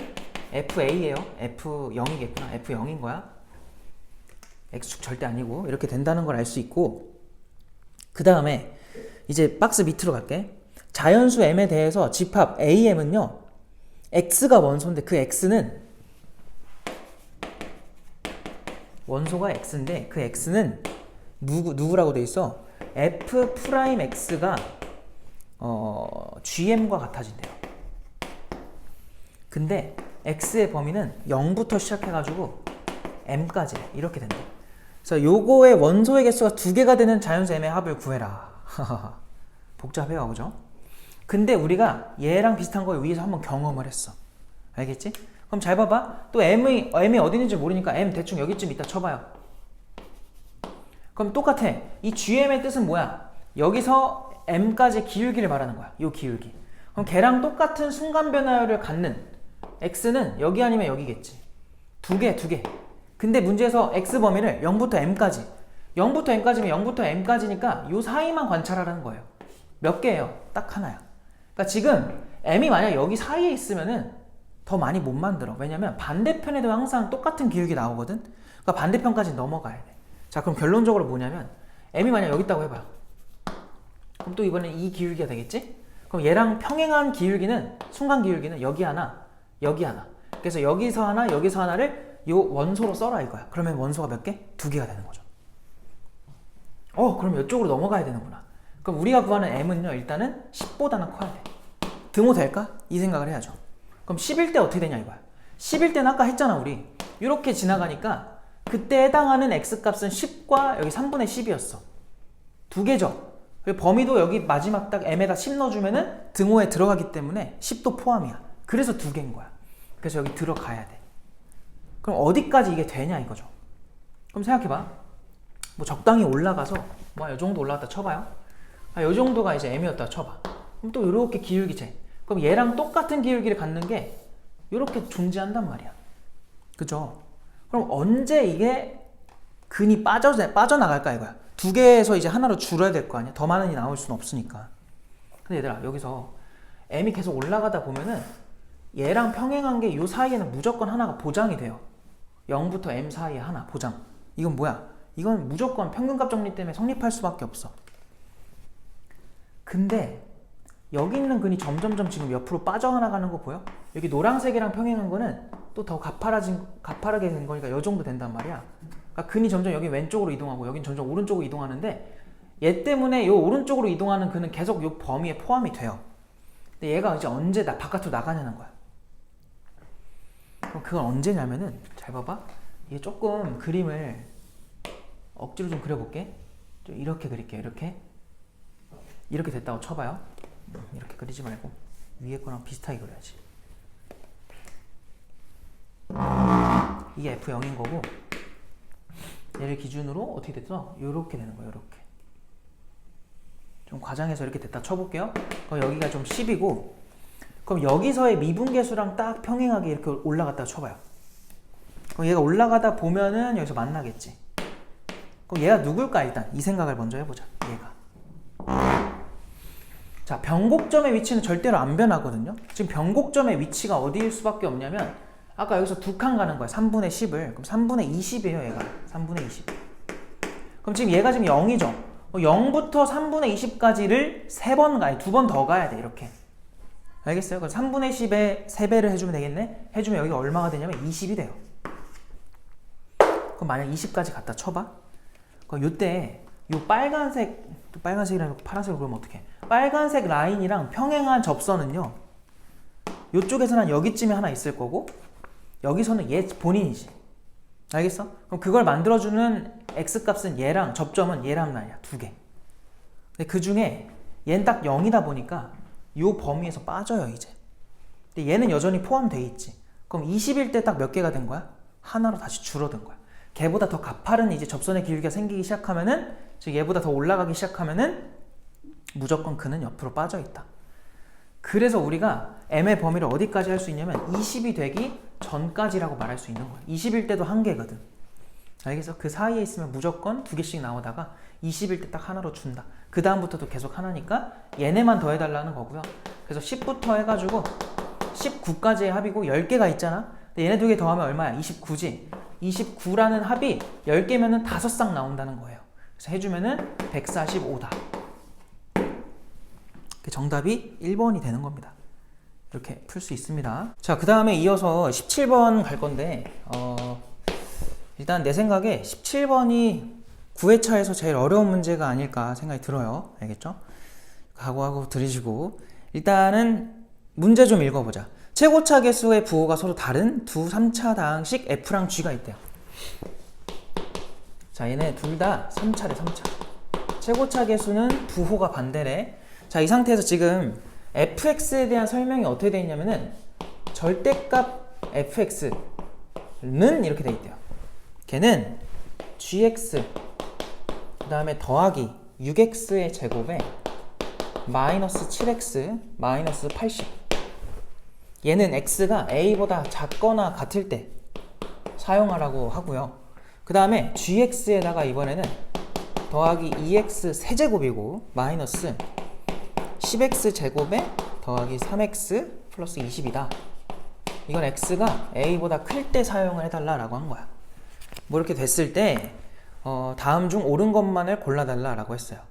fa예요. f0이겠구나. f0인 거야. x축 절대 아니고 이렇게 된다는 걸 알 수 있고, 그 다음에 이제 박스 밑으로 갈게. 자연수 m에 대해서 집합 am은요, x가 원소인데 그 x는 원소가 x인데 그 x는 누구라고 돼 있어? f'x가 gm과 같아진대요. 근데 x의 범위는 0부터 시작해가지고 m까지 이렇게 된대. 그래서 요거의 원소의 개수가 2개가 되는 자연수 m의 합을 구해라. 복잡해요, 그죠? 근데 우리가 얘랑 비슷한 거 위에서 한번 경험을 했어. 알겠지? 그럼 잘 봐봐. 또 m이 어디 있는지 모르니까 m 대충 여기쯤 있다 쳐봐요. 그럼 똑같아. 이 gm의 뜻은 뭐야? 여기서 m까지 기울기를 말하는 거야. 요 기울기. 그럼 걔랑 똑같은 순간 변화율을 갖는 x는 여기 아니면 여기겠지. 두 개. 근데 문제에서 x 범위를 0부터 m까지. 0부터 m까지면 0부터 m까지니까 요 사이만 관찰하라는 거예요. 몇 개예요? 딱 하나야. 그러니까 지금 m이 만약 여기 사이에 있으면은 더 많이 못 만들어. 왜냐면 반대편에도 항상 똑같은 기울기 나오거든. 그러니까 반대편까지 넘어가야 돼. 자, 그럼 결론적으로 뭐냐면 m이 만약 여기 있다고 해봐. 그럼 또 이번엔 이 기울기가 되겠지? 그럼 얘랑 평행한 기울기는, 순간 기울기는 여기 하나, 여기 하나. 그래서 여기서 하나, 여기서 하나를 요 원소로 써라 이거야. 그러면 원소가 몇 개? 2개가 되는 거죠. 그럼 이쪽으로 넘어가야 되는구나. 그럼 우리가 구하는 m은요, 일단은 10보다는 커야 돼. 등호 될까? 이 생각을 해야죠. 그럼 10일 때 어떻게 되냐 이거야. 10일 때는 아까 했잖아 우리. 이렇게 지나가니까 그때 해당하는 x값은 10과 여기 3분의 10이었어. 두 개죠. 그리고 범위도 여기 마지막 딱 m에다 10 넣어주면은 등호에 들어가기 때문에 10도 포함이야. 그래서 두 개인 거야. 그래서 여기 들어가야 돼. 그럼 어디까지 이게 되냐 이거죠. 그럼 생각해봐. 뭐 적당히 올라가서 뭐 이 정도 올라갔다 쳐봐요. 이 정도가 이제 m이었다 쳐봐. 그럼 또 이렇게 기울기 재. 그럼 얘랑 똑같은 기울기를 갖는 게 이렇게 존재한단 말이야. 그죠? 그럼 언제 이게 근이 빠져나갈까 이거야. 두 개에서 이제 하나로 줄어야 될 거 아니야. 더 많은 이 나올 수는 없으니까. 근데 얘들아 여기서 m이 계속 올라가다 보면은 얘랑 평행한 게 이 사이에는 무조건 하나가 보장이 돼요. 0부터 m 사이에 하나 보장. 이건 뭐야? 이건 무조건 평균값 정리 때문에 성립할 수밖에 없어. 근데 여기 있는 근이 점점점 지금 옆으로 빠져나가는 거 보여? 여기 노란색이랑 평행한 거는 또 더 가파르게 된 거니까 이 정도 된단 말이야. 그러니까 근이 점점 여기 왼쪽으로 이동하고 여긴 점점 오른쪽으로 이동하는데 얘 때문에 이 오른쪽으로 이동하는 근은 계속 이 범위에 포함이 돼요. 근데 얘가 이제 언제 바깥으로 나가냐는 거야. 그럼 그건 언제냐면은 잘 봐봐. 이게 조금 그림을 억지로 좀 그려볼게. 좀 이렇게 그릴게요. 이렇게 됐다고 쳐봐요. 이렇게 그리지 말고 위에 거랑 비슷하게 그려야지. 이게 F0인 거고 얘를 기준으로 어떻게 됐어? 요렇게 되는 거예요. 요렇게 좀 과장해서 이렇게 됐다 쳐볼게요. 그럼 여기가 좀 10이고 그럼 여기서의 미분계수랑 딱 평행하게 이렇게 올라갔다가 쳐봐요. 그럼 얘가 올라가다 보면은 여기서 만나겠지. 그럼 얘가 누굴까? 일단 이 생각을 먼저 해보자. 얘가 자, 변곡점의 위치는 절대로 안 변하거든요. 지금 변곡점의 위치가 어디일 수밖에 없냐면 아까 여기서 두 칸 가는 거야. 3분의 10을. 그럼 3분의 20이에요. 얘가 3분의 20. 그럼 지금 얘가 지금 0이죠. 0부터 3분의 20까지를 3번 가야 돼. 2번 더 가야 돼. 이렇게. 알겠어요? 그럼 3분의 10에 3배를 해주면 되겠네? 해주면 여기가 얼마가 되냐면 20이 돼요. 그럼 만약 20까지 갖다 쳐봐. 그럼 요때 요 빨간색이랑 파란색으로 그러면 어떡해? 빨간색 라인이랑 평행한 접선은요. 요쪽에서는 여기쯤에 하나 있을 거고 여기서는 얘 본인이지. 알겠어? 그럼 그걸 만들어주는 x값은 얘랑 접점은 얘랑 나야. 두 개. 근데 그 중에 얘는 딱 0이다 보니까 요 범위에서 빠져요 이제. 근데 얘는 여전히 포함돼 있지. 그럼 20일 때 딱 몇 개가 된 거야? 하나로 다시 줄어든 거야. 걔보다 더 가파른 이제 접선의 기울기가 생기기 시작하면은 즉 얘보다 더 올라가기 시작하면은 무조건 그는 옆으로 빠져 있다. 그래서 우리가 m의 범위를 어디까지 할 수 있냐면 20이 되기 전까지라고 말할 수 있는 거야. 20일 때도 한 개거든. 알겠어? 그 사이에 있으면 무조건 두 개씩 나오다가 20일 때 딱 하나로 준다. 그 다음부터도 계속 하나니까 얘네만 더해달라는 거고요. 그래서 10부터 해가지고 19까지의 합이고 10개가 있잖아. 근데 얘네 두 개 더하면 얼마야? 29지. 29라는 합이 10개면은 5쌍 나온다는 거예요. 그래서 해주면은 145다. 정답이 1번이 되는 겁니다. 이렇게 풀 수 있습니다. 자, 그 다음에 이어서 17번 갈 건데 일단 내 생각에 17번이 9회차에서 제일 어려운 문제가 아닐까 생각이 들어요. 알겠죠? 각오하고 들으시고 일단은 문제 좀 읽어보자. 최고차 계수의 부호가 서로 다른 두 3차당식 F랑 G가 있대요. 자, 얘네 둘 다 3차래 3차. 최고차 계수는 부호가 반대래. 자, 이 상태에서 지금 fx에 대한 설명이 어떻게 되어 있냐면은 절대값 fx는 이렇게 되어 있대요. 걔는 gx 그 다음에 더하기 6x의 제곱에 마이너스 7x 마이너스 80. 얘는 x가 a보다 작거나 같을 때 사용하라고 하고요. 그 다음에 gx에다가 이번에는 더하기 2x 세제곱이고 마이너스 10x 제곱에 더하기 3x 플러스 20이다. 이건 x가 a보다 클 때 사용을 해달라라고 한 거야. 뭐 이렇게 됐을 때 다음 중 옳은 것만을 골라달라라고 했어요.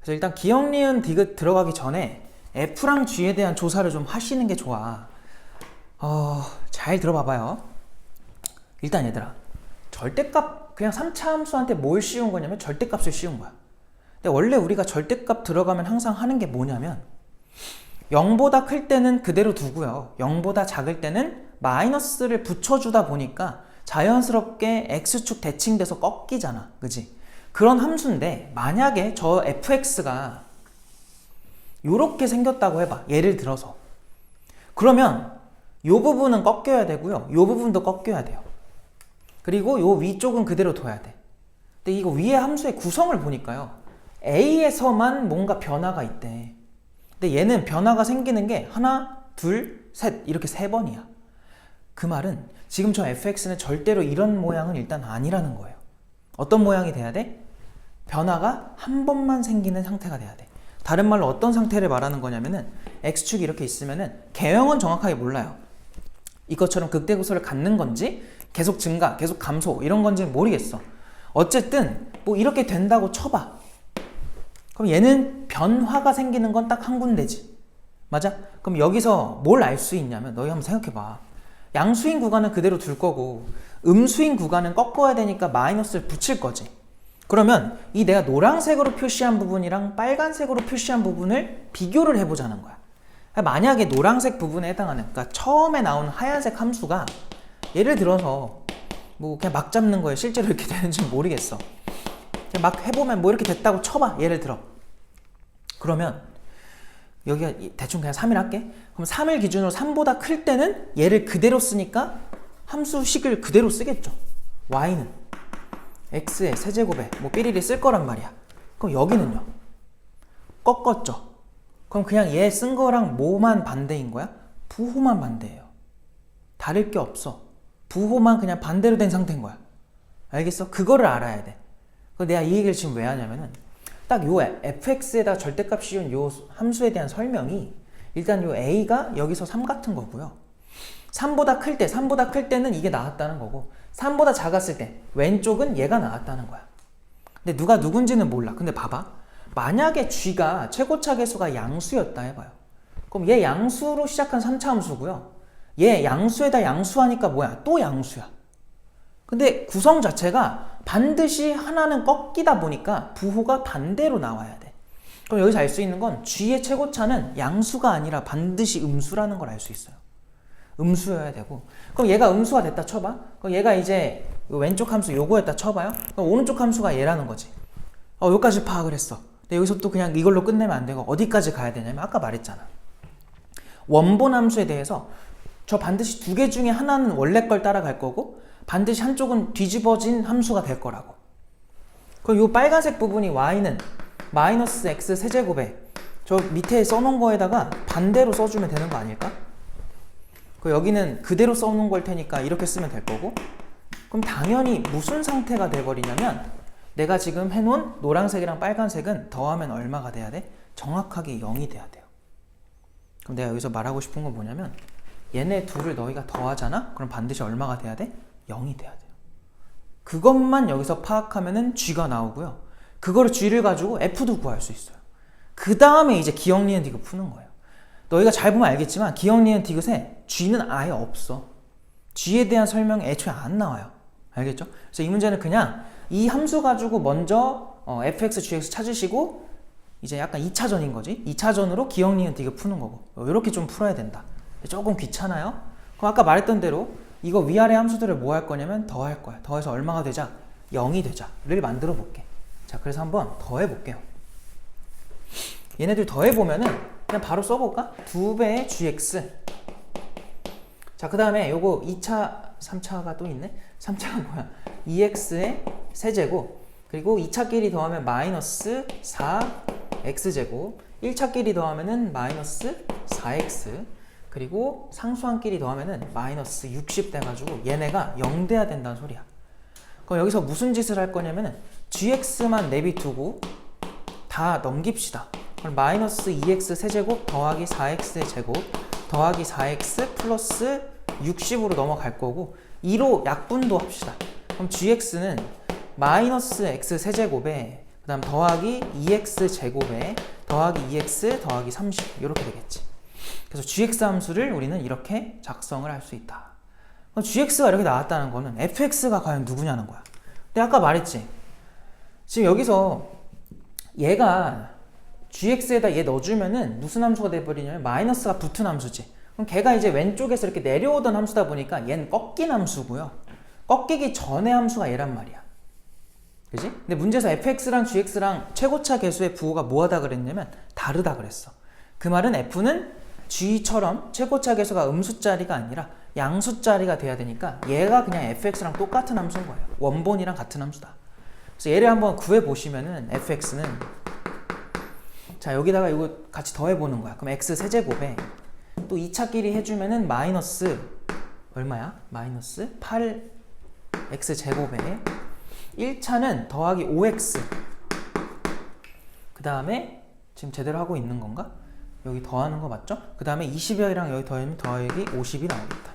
그래서 일단 기억, 니은, 디귿 들어가기 전에 f랑 g에 대한 조사를 좀 하시는 게 좋아. 잘 들어봐봐요. 일단 얘들아, 절대값 그냥 3차 함수한테 뭘 씌운 거냐면 절대값을 씌운 거야. 근데 원래 우리가 절대값 들어가면 항상 하는 게 뭐냐면 0보다 클 때는 그대로 두고요. 0보다 작을 때는 마이너스를 붙여주다 보니까 자연스럽게 x축 대칭돼서 꺾이잖아. 그지? 그런 함수인데 만약에 저 fx가 요렇게 생겼다고 해봐. 예를 들어서. 그러면 요 부분은 꺾여야 되고요. 요 부분도 꺾여야 돼요. 그리고 요 위쪽은 그대로 둬야 돼. 근데 이거 위에 함수의 구성을 보니까요. a에서만 뭔가 변화가 있대. 근데 얘는 변화가 생기는 게 하나, 둘, 셋 이렇게 세 번이야. 그 말은 지금 저 fx는 절대로 이런 모양은 일단 아니라는 거예요. 어떤 모양이 돼야 돼? 변화가 한 번만 생기는 상태가 돼야 돼. 다른 말로 어떤 상태를 말하는 거냐면은 x축이 이렇게 있으면은 개형은 정확하게 몰라요. 이것처럼 극대구소를 갖는 건지 계속 증가, 계속 감소 이런 건지는 모르겠어. 어쨌든 뭐 이렇게 된다고 쳐봐. 그럼 얘는 변화가 생기는 건 딱 한 군데지. 맞아? 그럼 여기서 뭘 알 수 있냐면 너희 한번 생각해봐. 양수인 구간은 그대로 둘 거고 음수인 구간은 꺾어야 되니까 마이너스를 붙일 거지. 그러면 이 내가 노란색으로 표시한 부분이랑 빨간색으로 표시한 부분을 비교를 해보자는 거야. 만약에 노란색 부분에 해당하는, 그러니까 처음에 나오는 하얀색 함수가 예를 들어서 뭐 그냥 막 잡는 거예요. 실제로 이렇게 되는지는 모르겠어. 그냥 막 해보면 뭐 이렇게 됐다고 쳐봐. 예를 들어. 그러면 여기가 대충 그냥 3일 할게. 그럼 3일 기준으로 3보다 클 때는 얘를 그대로 쓰니까 함수식을 그대로 쓰겠죠. y는 x의 세제곱에 뭐 삐리리 쓸 거란 말이야. 그럼 여기는요. 꺾었죠. 그럼 그냥 얘 쓴 거랑 뭐만 반대인 거야? 부호만 반대예요. 다를 게 없어. 부호만 그냥 반대로 된 상태인 거야. 알겠어? 그거를 알아야 돼. 내가 이 얘기를 지금 왜 하냐면은 딱 요 fx에다 절대값 씌운 요 함수에 대한 설명이 일단 요 a가 여기서 3 같은 거고요. 3보다 클 때는 이게 나왔다는 거고 3보다 작았을 때 왼쪽은 얘가 나왔다는 거야. 근데 누가 누군지는 몰라. 근데 봐봐. 만약에 g가 최고차 계수가 양수였다 해봐요. 그럼 얘 양수로 시작한 3차 함수고요. 얘 양수에다 양수하니까 뭐야? 또 양수야. 근데 구성 자체가 반드시 하나는 꺾이다 보니까 부호가 반대로 나와야 돼. 그럼 여기서 알 수 있는 건 g의 최고차는 양수가 아니라 반드시 음수라는 걸 알 수 있어요. 음수여야 되고. 그럼 얘가 음수가 됐다 쳐봐. 그럼 얘가 이제 왼쪽 함수 요거였다 쳐봐요. 그럼 오른쪽 함수가 얘라는 거지. 여기까지 파악을 했어. 근데 여기서 또 그냥 이걸로 끝내면 안 되고 어디까지 가야 되냐면 아까 말했잖아. 원본 함수에 대해서 저 반드시 두 개 중에 하나는 원래 걸 따라갈 거고 반드시 한쪽은 뒤집어진 함수가 될 거라고. 그럼 이 빨간색 부분이 y는 마이너스 x 세제곱에 저 밑에 써놓은 거에다가 반대로 써주면 되는 거 아닐까? 여기는 그대로 써놓은 걸 테니까 이렇게 쓰면 될 거고. 그럼 당연히 무슨 상태가 돼버리냐면 내가 지금 해놓은 노란색이랑 빨간색은 더하면 얼마가 돼야 돼? 정확하게 0이 돼야 돼요. 그럼 내가 여기서 말하고 싶은 건 뭐냐면 얘네 둘을 너희가 더하잖아? 그럼 반드시 얼마가 돼야 돼? 0이 돼야 돼요. 그것만 여기서 파악하면은 g가 나오고요. 그거를 g를 가지고 f도 구할 수 있어요. 그 다음에 이제 기억 니은 디귿 푸는 거예요. 너희가 잘 보면 알겠지만 기억 니은 디귿에 g는 아예 없어. g에 대한 설명이 애초에 안 나와요. 알겠죠? 그래서 이 문제는 그냥 이 함수 가지고 먼저 fx, gx 찾으시고 이제 약간 2차전인 거지. 2차전으로 기억 니은 디귿 푸는 거고. 이렇게 좀 풀어야 된다. 조금 귀찮아요? 그럼 아까 말했던 대로 이거 위아래 함수들을 뭐 할 거냐면 더할 거야. 더해서 얼마가 되자? 0이 되자를 만들어 볼게. 자, 그래서 한번 더해 볼게요. 얘네들 더해 보면은 그냥 바로 써볼까? 2배의 gx. 자, 그 다음에 요거 2차, 3차가 또 있네? 3차가 뭐야? 2x의 세제곱. 그리고 2차끼리 더하면 마이너스 4x제곱. 1차끼리 더하면은 마이너스 4x. 그리고 상수항끼리 더하면은 마이너스 60 돼가지고 얘네가 0 돼야 된다는 소리야. 그럼 여기서 무슨 짓을 할 거냐면은 gx만 내비두고 다 넘깁시다. 그럼 마이너스 2x 세제곱 더하기 4x의 제곱 더하기 4x 플러스 60으로 넘어갈 거고 2로 약분도 합시다. 그럼 gx는 마이너스 x 세제곱에 그 다음 더하기 2x 제곱에 더하기 2x 더하기 30 이렇게 되겠지. 그래서 gx 함수를 우리는 이렇게 작성을 할 수 있다. 그럼 gx가 이렇게 나왔다는 거는 fx가 과연 누구냐는 거야. 내가 아까 말했지. 지금 여기서 얘가 gx에다 얘 넣어주면은 무슨 함수가 돼버리냐면 마이너스가 붙은 함수지. 그럼 걔가 이제 왼쪽에서 이렇게 내려오던 함수다 보니까 얘는 꺾인 함수고요. 꺾이기 전의 함수가 얘란 말이야. 그지? 근데 문제에서 fx랑 gx랑 최고차 계수의 부호가 뭐하다 그랬냐면 다르다 그랬어. 그 말은 f는 g처럼 최고차 계수가 음수짜리가 아니라 양수짜리가 돼야 되니까 얘가 그냥 fx랑 똑같은 함수인 거예요. 원본이랑 같은 함수다. 그래서 얘를 한번 구해보시면은 fx는 자 여기다가 이거 같이 더해보는 거야. 그럼 x 세제곱에 또 2차끼리 해주면은 마이너스 얼마야? 마이너스 8x 제곱에 1차는 더하기 5x 그 다음에 지금 제대로 하고 있는 건가? 여기 더하는 거 맞죠? 그 다음에 20여랑 여기 더하면 더하기 50이 나오겠다.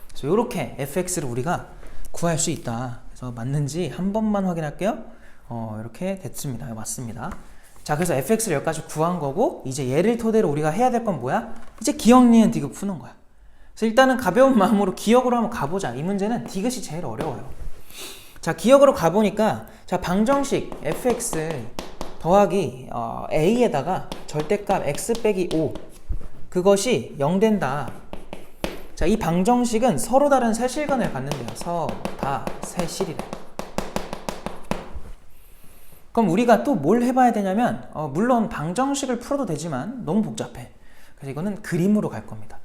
그래서 이렇게 fx를 우리가 구할 수 있다. 그래서 맞는지 한 번만 확인할게요. 이렇게 됐습니다. 맞습니다. 자, 그래서 fx를 여기까지 구한 거고 이제 얘를 토대로 우리가 해야 될 건 뭐야? 이제 기억, 니은, 디귿 푸는 거야. 그래서 일단은 가벼운 마음으로 기억으로 한번 가보자. 이 문제는 디귿이 제일 어려워요. 자, 기억으로 가보니까 자 방정식 fx 더하기 a에다가 절대값 x 빼기 5 그것이 0 된다. 자, 이 방정식은 서로 다른 세실근을 갖는데요. 다 세실이래. 그럼 우리가 또 뭘 해봐야 되냐면 물론 방정식을 풀어도 되지만 너무 복잡해. 그래서 이거는 그림으로 갈 겁니다.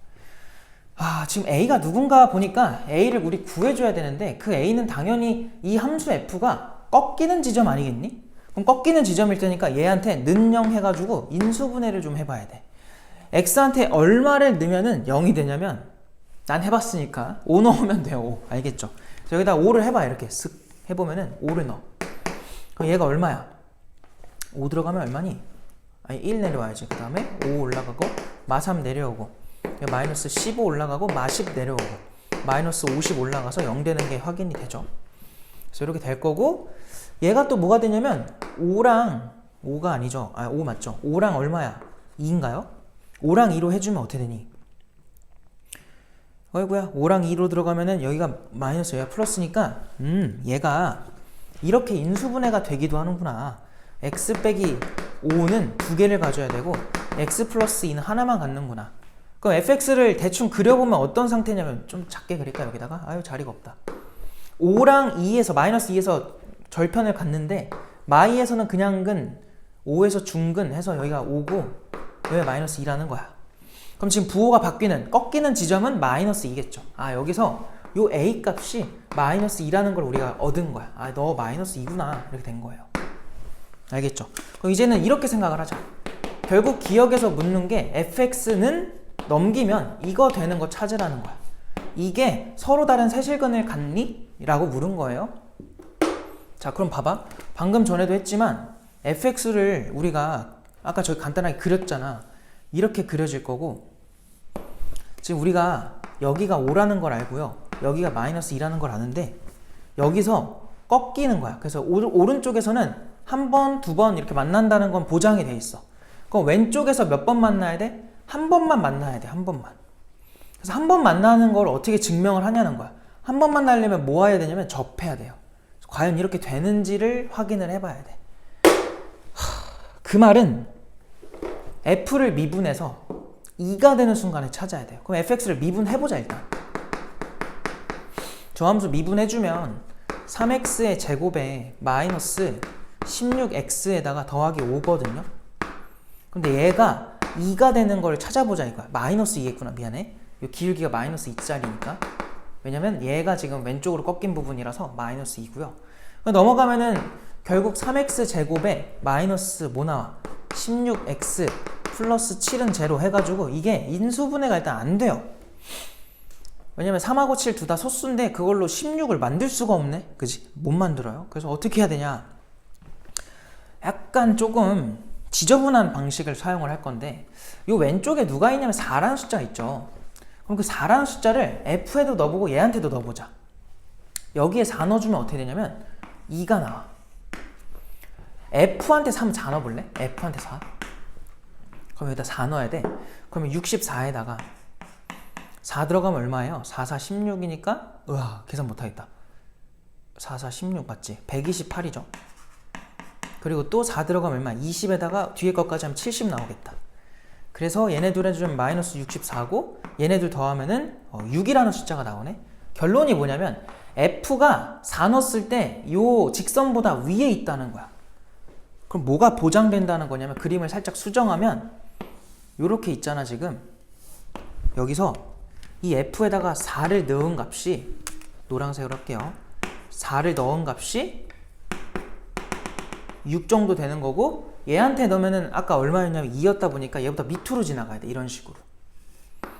지금 a가 누군가 보니까 a를 우리 구해줘야 되는데 그 a는 당연히 이 함수 f가 꺾이는 지점 아니겠니? 그럼 꺾이는 지점일 테니까 얘한테 는영 해가지고 인수분해를 좀 해봐야 돼. x한테 얼마를 넣으면은 0이 되냐면 난 해봤으니까 5 넣으면 돼요. 5. 알겠죠? 그래서 여기다 5를 해봐. 이렇게 쓱 해보면은 5를 넣어. 그럼 얘가 얼마야? 5 들어가면 얼마니? 아니 1 내려와야지. 그 다음에 5 올라가고 마3 내려오고 마이너스 15 올라가고 마10 내려오고 마이너스 50 올라가서 0 되는 게 확인이 되죠. 그래서 이렇게 될 거고 얘가 또 뭐가 되냐면 5랑 5가 아니죠. 5 맞죠? 5랑 얼마야? 2인가요? 5랑 2로 해주면 어떻게 되니? 어이구야 5랑 2로 들어가면은 여기가 마이너스 여기가 플러스니까 얘가 이렇게 인수분해가 되기도 하는구나. x 빼기 5는 두 개를 가져야 되고 x 플러스 2는 하나만 갖는구나. 그럼 fx를 대충 그려보면 어떤 상태냐면 좀 작게 그릴까 여기다가? 자리가 없다. 5랑 2에서 마이너스 2에서 절편을 갖는데 마이에서는 그냥근 5에서 중근 해서 여기가 5고 여기가 마이너스 2라는 거야. 그럼 지금 부호가 바뀌는 꺾이는 지점은 마이너스 2겠죠. 여기서 요 a 값이 마이너스 2라는 걸 우리가 얻은 거야. 너 마이너스 2구나 이렇게 된 거예요. 알겠죠? 그럼 이제는 이렇게 생각을 하자. 결국 기억에서 묻는 게 fx는 넘기면 이거 되는 거 찾으라는 거야. 이게 서로 다른 세실근을 갖니? 라고 물은 거예요. 자, 그럼 봐봐. 방금 전에도 했지만 fx를 우리가 아까 저기 간단하게 그렸잖아. 이렇게 그려질 거고 지금 우리가 여기가 5라는 걸 알고요. 여기가 마이너스 2라는 걸 아는데 여기서 꺾이는 거야. 그래서 오른쪽에서는 한 번, 두 번 이렇게 만난다는 건 보장이 돼 있어. 그럼 왼쪽에서 몇 번 만나야 돼? 한 번만 만나야 돼. 한 번만. 그래서 한 번 만나는 걸 어떻게 증명을 하냐는 거야. 한 번 만나려면 뭐 해야 되냐면 접해야 돼요. 과연 이렇게 되는지를 확인을 해봐야 돼. 그 말은 f를 미분해서 2가 되는 순간에 찾아야 돼요. 그럼 fx를 미분해보자 일단. 저 함수 미분해주면 3x의 제곱에 마이너스 16x에다가 더하기 5거든요. 근데 얘가 2가 되는 걸 찾아보자 이거야. 마이너스 2겠구나. 미안해. 이 기울기가 마이너스 2짜리니까. 왜냐면 얘가 지금 왼쪽으로 꺾인 부분이라서 마이너스 2고요. 넘어가면은 결국 3x 제곱에 마이너스 뭐 나와? 16x 플러스 7은 제로 해가지고 이게 인수분해가 일단 안 돼요. 왜냐면 3하고 7 둘 다 소수인데 그걸로 16을 만들 수가 없네. 그지? 못 만들어요. 그래서 어떻게 해야 되냐? 약간 조금 지저분한 방식을 사용을 할 건데 요 왼쪽에 누가 있냐면 4라는 숫자 있죠. 그럼 그 4라는 숫자를 f에도 넣어보고 얘한테도 넣어보자. 여기에 4 넣어주면 어떻게 되냐면 2가 나와. f한테 3 4 넣어볼래? f한테 4. 그럼 여기다 4 넣어야 돼. 그러면 64에다가 4 들어가면 얼마예요? 4, 4, 16이니까 으아 계산 못하겠다. 4, 4, 16 맞지? 128이죠. 그리고 또 4 들어가면 얼마? 20에다가 뒤에 것까지 하면 70 나오겠다. 그래서 얘네 둘 해주면 마이너스 64고 얘네 둘 더하면은 6이라는 숫자가 나오네. 결론이 뭐냐면 F가 4 넣었을 때 요 직선보다 위에 있다는 거야. 그럼 뭐가 보장된다는 거냐면 그림을 살짝 수정하면 요렇게 있잖아. 지금 여기서 이 F에다가 4를 넣은 값이, 노란색으로 할게요. 4를 넣은 값이 6 정도 되는 거고, 얘한테 넣으면은 아까 얼마였냐면 2였다 보니까 얘보다 밑으로 지나가야 돼. 이런 식으로.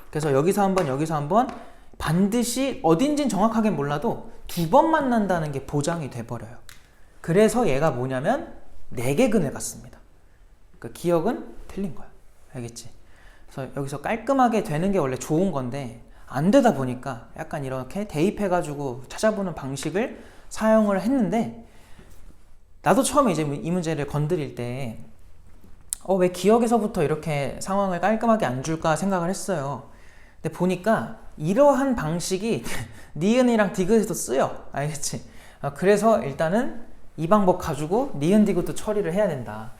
그래서 여기서 한번 여기서 한번 반드시 어딘진 정확하게 몰라도 2번 만난다는 게 보장이 돼버려요. 그래서 얘가 뭐냐면 4개 근을 갖습니다. 그 기억은 틀린 거야. 알겠지? 그래서 여기서 깔끔하게 되는 게 원래 좋은 건데 안 되다 보니까 약간 이렇게 대입해가지고 찾아보는 방식을 사용을 했는데, 나도 처음에 이제 이 문제를 건드릴 때 왜 기억에서부터 이렇게 상황을 깔끔하게 안 줄까 생각을 했어요. 근데 보니까 이러한 방식이 니은이랑 디귿에도 쓰여. 알겠지? 그래서 일단은 이 방법 가지고 니은 디귿도 처리를 해야 된다.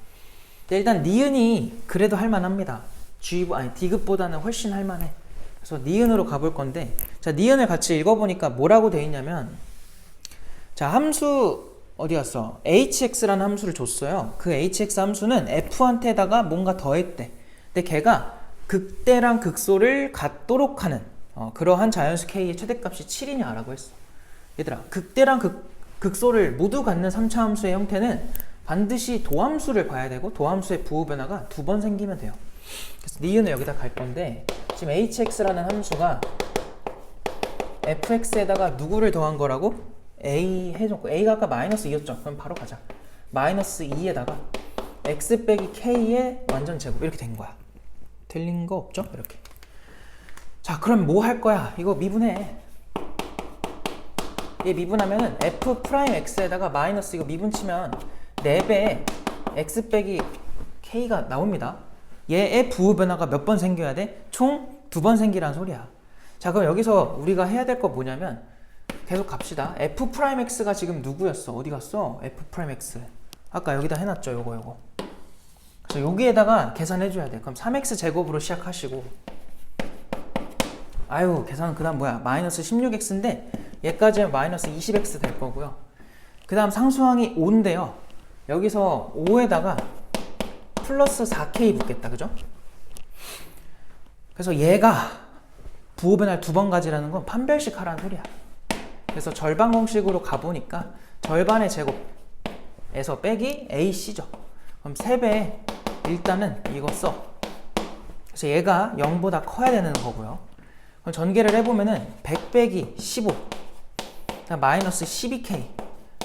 근데 일단 니은이 그래도 할만합니다. 디귿보다는 훨씬 할만해. 그래서 니은으로 가볼 건데, 자, 니은을 같이 읽어보니까 뭐라고 돼 있냐면, 자, 함수 어디 갔어? hx라는 함수를 줬어요. 그 hx 함수는 f한테다가 뭔가 더했대. 근데 걔가 극대랑 극소를 갖도록 하는 그러한 자연수 k의 최대값이 7이냐 라고 했어. 얘들아, 극대랑 극소를 모두 갖는 3차 함수의 형태는 반드시 도함수를 봐야 되고, 도함수의 부호 변화가 2번 생기면 돼요. 그래서 니은을 여기다 갈 건데, 지금 hx라는 함수가 fx에다가 누구를 더한 거라고? a 해줬고, a가 아까 마이너스 2였죠. 그럼 바로 가자. 마이너스 2에다가 x 빼기 k의 완전 제곱, 이렇게 된 거야. 틀린 거 없죠? 이렇게. 자, 그럼 뭐 할 거야? 이거 미분해. 얘 미분하면은 f 프라임 x에다가 마이너스 이거 미분 치면 4배 x 빼기 k가 나옵니다. 얘의 부호 변화가 몇 번 생겨야 돼? 총 2번 생기란 소리야. 자, 그럼 여기서 우리가 해야 될 거 뭐냐면 계속 갑시다. f 프라임 x가 지금 누구였어? 어디 갔어? f 프라임 x. 아까 여기다 해놨죠. 요거. 그래서 여기에다가 계산해 줘야 돼. 그럼 3x 제곱으로 시작하시고, 아유, 계산은 그 다음 뭐야? 마이너스 16x인데 얘까지 하면 마이너스 20x 될 거고요. 그 다음 상수항이 5인데요. 여기서 5에다가 플러스 4k 붙겠다. 그죠? 그래서 얘가 부호 변화를 2번 가지라는 건 판별식 하라는 소리야. 그래서 절반 공식으로 가보니까 절반의 제곱에서 빼기 ac죠. 그럼 3배 일단은 이거 써. 그래서 얘가 0보다 커야 되는 거고요. 그럼 전개를 해보면은 100 빼기 15 마이너스 12k,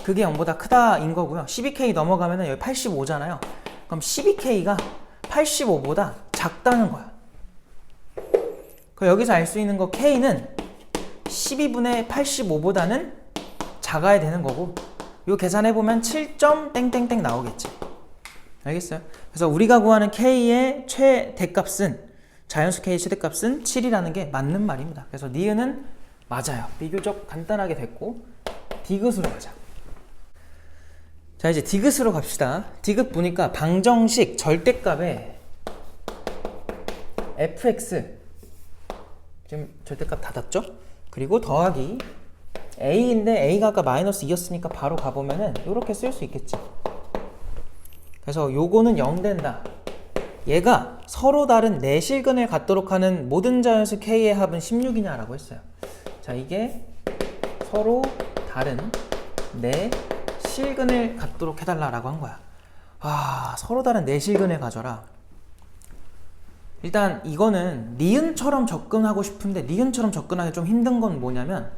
그게 0보다 크다인 거고요. 12k 넘어가면은 여기 85잖아요. 그럼 12k가 85보다 작다는 거야. 그럼 여기서 알 수 있는 거 k는 12분의 85보다는 작아야 되는 거고, 요 계산해보면 7. 땡땡땡 나오겠지. 알겠어요? 그래서 우리가 구하는 k의 최대값은, 자연수 k의 최대값은 7이라는 게 맞는 말입니다. 그래서 니은은 맞아요. 비교적 간단하게 됐고, 디귿으로 가자. 자, 이제 디귿으로 갑시다. 디귿 보니까 방정식 절대값에 fx, 지금 절대값 닫았죠? 그리고 더하기 a인데 a가 아까 마이너스 2였으니까 바로 가보면은 이렇게 쓸 수 있겠지. 그래서 요거는 0 된다. 얘가 서로 다른 내실근을 갖도록 하는 모든 자연수 k의 합은 16이냐 라고 했어요. 자, 이게 서로 다른 내실근을 갖도록 해달라고 한 거야. 서로 다른 내실근을 가져라. 일단 이거는 니은처럼 접근하고 싶은데 니은처럼 접근하기 좀 힘든 건 뭐냐면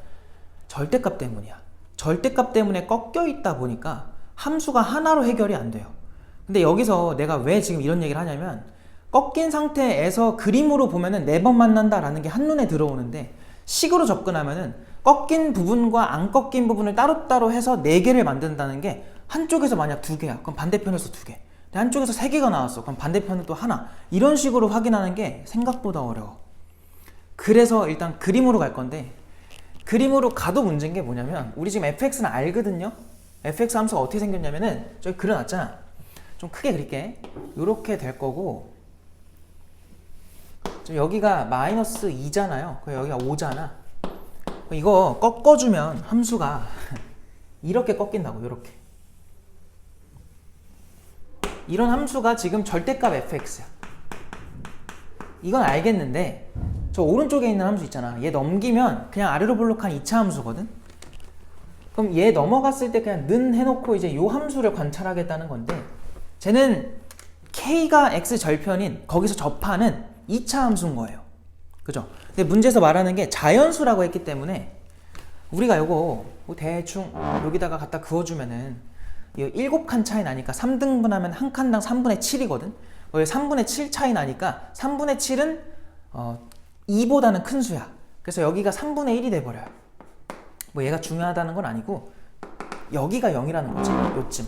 절대값 때문이야. 절대값 때문에 꺾여 있다 보니까 함수가 하나로 해결이 안 돼요. 근데 여기서 내가 왜 지금 이런 얘기를 하냐면, 꺾인 상태에서 그림으로 보면은 4번 만난다라는 게 한눈에 들어오는데, 식으로 접근하면은 꺾인 부분과 안 꺾인 부분을 따로따로 해서 4개를 만든다는 게, 한쪽에서 만약 2개야. 그럼 반대편에서 2개. 한쪽에서 3개가 나왔어. 그럼 반대편은 또 하나. 이런 식으로 확인하는 게 생각보다 어려워. 그래서 일단 그림으로 갈 건데, 그림으로 가도 문제인 게 뭐냐면, 우리 지금 fx는 알거든요? fx 함수가 어떻게 생겼냐면은 저기 그려놨잖아. 좀 크게 그릴게. 요렇게 될 거고, 여기가 마이너스 2잖아요. 여기가 5잖아. 이거 꺾어주면 함수가 이렇게 꺾인다고. 이렇게. 이런 함수가 지금 절대값 fx야. 이건 알겠는데 저 오른쪽에 있는 함수 있잖아. 얘 넘기면 그냥 아래로 볼록한 2차 함수거든. 그럼 얘 넘어갔을 때 그냥 는 해놓고 이제 요 함수를 관찰하겠다는 건데, 쟤는 k가 x 절편인 거기서 접하는 2차 함수인 거예요. 그죠? 근데 문제에서 말하는 게 자연수라고 했기 때문에 우리가 요거 뭐 대충 여기다가 갖다 그어주면은 7칸 차이 나니까 3등분하면 한 칸당 3분의 7이거든. 3분의 7 차이 나니까 3분의 7은 2보다는 큰 수야. 그래서 여기가 3분의 1이 돼버려요. 뭐 얘가 중요하다는 건 아니고 여기가 0이라는 거지. 요쯤.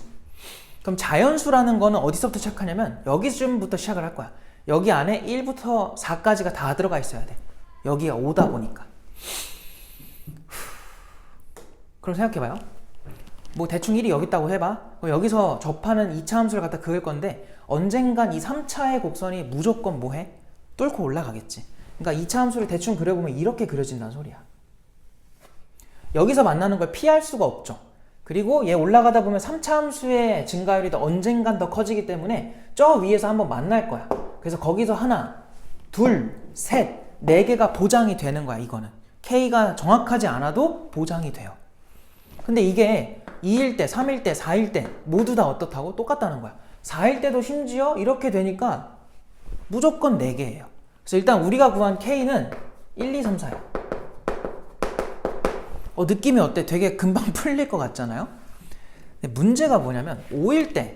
그럼 자연수라는 거는 어디서부터 시작하냐면 여기쯤부터 시작을 할 거야. 여기 안에 1부터 4까지가 다 들어가 있어야 돼. 여기가 5다 보니까. 그럼 생각해봐요. 뭐 대충 1이 여기 있다고 해봐. 여기서 접하는 2차 함수를 갖다 그을 건데 언젠간 이 3차의 곡선이 무조건 뭐해? 뚫고 올라가겠지. 그러니까 2차 함수를 대충 그려보면 이렇게 그려진다는 소리야. 여기서 만나는 걸 피할 수가 없죠. 그리고 얘 올라가다 보면 3차 함수의 증가율이 언젠간 더 커지기 때문에 저 위에서 한번 만날 거야. 그래서 거기서 하나, 둘, 셋, 네 개가 보장이 되는 거야. 이거는 K가 정확하지 않아도 보장이 돼요. 근데 이게 2일 때, 3일 때, 4일 때 모두 다 어떻다고? 똑같다는 거야. 4일 때도 심지어 이렇게 되니까 무조건 4개예요. 그래서 일단 우리가 구한 K는 1, 2, 3, 4야. 느낌이 어때? 되게 금방 풀릴 것 같잖아요? 근데 문제가 뭐냐면 5일 때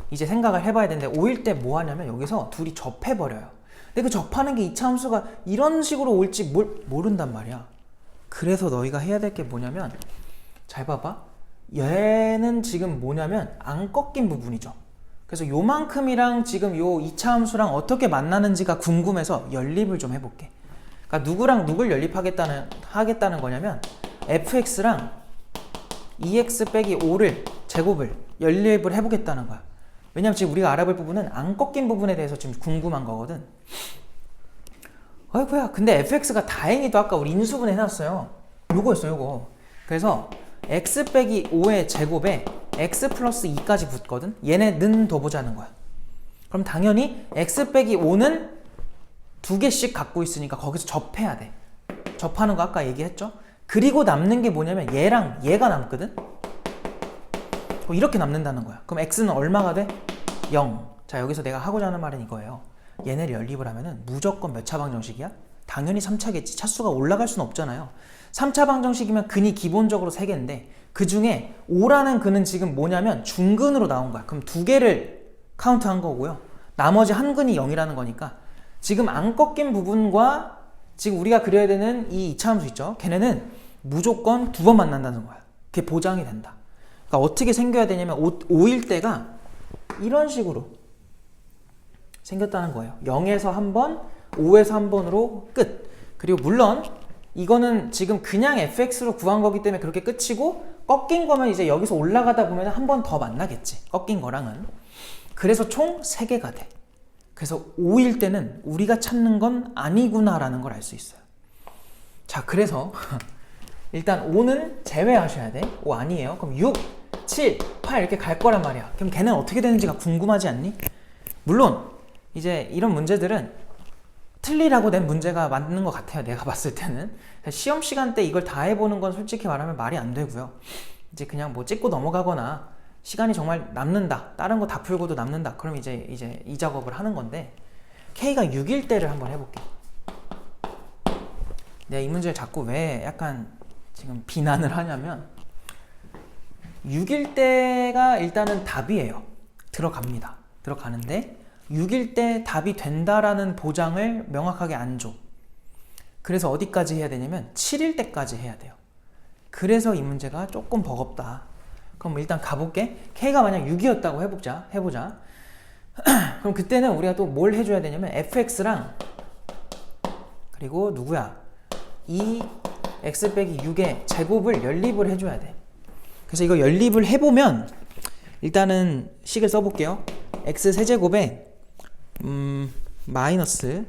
이제 생각을 해봐야 되는데 5일 때 뭐 하냐면 여기서 둘이 접해버려요. 근데 그 접하는 게 2차 함수가 이런 식으로 올지 모른단 말이야. 그래서 너희가 해야 될 게 뭐냐면 잘 봐봐. 얘는 지금 뭐냐면 안 꺾인 부분이죠. 그래서 요만큼이랑 지금 요 2차 함수랑 어떻게 만나는지가 궁금해서 연립을 좀 해볼게. 그러니까 누구랑 누굴 하겠다는 거냐면 fx랑 2x 빼기 5를 제곱을 연립을 해보겠다는 거야. 왜냐면 지금 우리가 알아볼 부분은 안 꺾인 부분에 대해서 지금 궁금한 거거든. 어이구야, 근데 fx가 다행히도 아까 우리 인수분 해놨어요. 요거였어, 요거. 그래서 x 빼기 5의 제곱에 x 플러스 2까지 붙거든. 얘네는 더 보자는 거야. 그럼 당연히 x 빼기 5는 2개씩 갖고 있으니까 거기서 접해야 돼. 접하는 거 아까 얘기했죠? 그리고 남는 게 뭐냐면 얘랑 얘가 남거든. 이렇게 남는다는 거야. 그럼 x는 얼마가 돼? 0. 자, 여기서 내가 하고자 하는 말은 이거예요. 얘네를 연립을 하면은 무조건 몇 차 방정식이야? 당연히 3차겠지. 차수가 올라갈 수는 없잖아요. 3차 방정식이면 근이 기본적으로 3개인데 그 중에 5라는 근은 지금 뭐냐면 중근으로 나온 거야. 그럼 2개를 카운트한 거고요. 나머지 한 근이 0이라는 거니까 지금 안 꺾인 부분과 지금 우리가 그려야 되는 이 2차 함수 있죠? 걔네는 무조건 2번 만난다는 거야. 그게 보장이 된다. 그러니까 어떻게 생겨야 되냐면 5일 때가 이런 식으로 생겼다는 거예요. 0에서 1번, 5에서 1번으로 끝. 그리고 물론 이거는 지금 그냥 fx로 구한 거기 때문에 그렇게 끝이고 꺾인 거면 이제 여기서 올라가다 보면 한 번 더 만나겠지. 꺾인 거랑은. 그래서 총 3개가 돼. 그래서 5일 때는 우리가 찾는 건 아니구나라는 걸 알 수 있어요. 자, 그래서 일단 5는 제외하셔야 돼. 5 아니에요. 그럼 6, 7, 8 이렇게 갈 거란 말이야. 그럼 걔는 어떻게 되는지가 궁금하지 않니? 물론 이제 이런 문제들은 틀리라고 낸 문제가 맞는 것 같아요. 내가 봤을 때는. 시험 시간 때 이걸 다 해보는 건 솔직히 말하면 말이 안 되고요. 이제 그냥 뭐 찍고 넘어가거나 시간이 정말 남는다. 다른 거 다 풀고도 남는다. 그럼 이제 이 작업을 하는 건데 K가 6일 때를 한번 해볼게. 내가 이 문제를 자꾸 왜 약간 지금 비난을 하냐면 6일 때가 일단은 답이에요. 들어갑니다. 들어가는데 6일 때 답이 된다라는 보장을 명확하게 안 줘. 그래서 어디까지 해야 되냐면 7일 때까지 해야 돼요. 그래서 이 문제가 조금 버겁다. 그럼 일단 가볼게. K가 만약 6이었다고 해보자. 그럼 그때는 우리가 또 뭘 해줘야 되냐면 fx랑 그리고 누구야? 이 x 빼기 6의 제곱을 연립을 해줘야 돼. 그래서 이거 연립을 해보면 일단은 식을 써볼게요. x 세제곱에 마이너스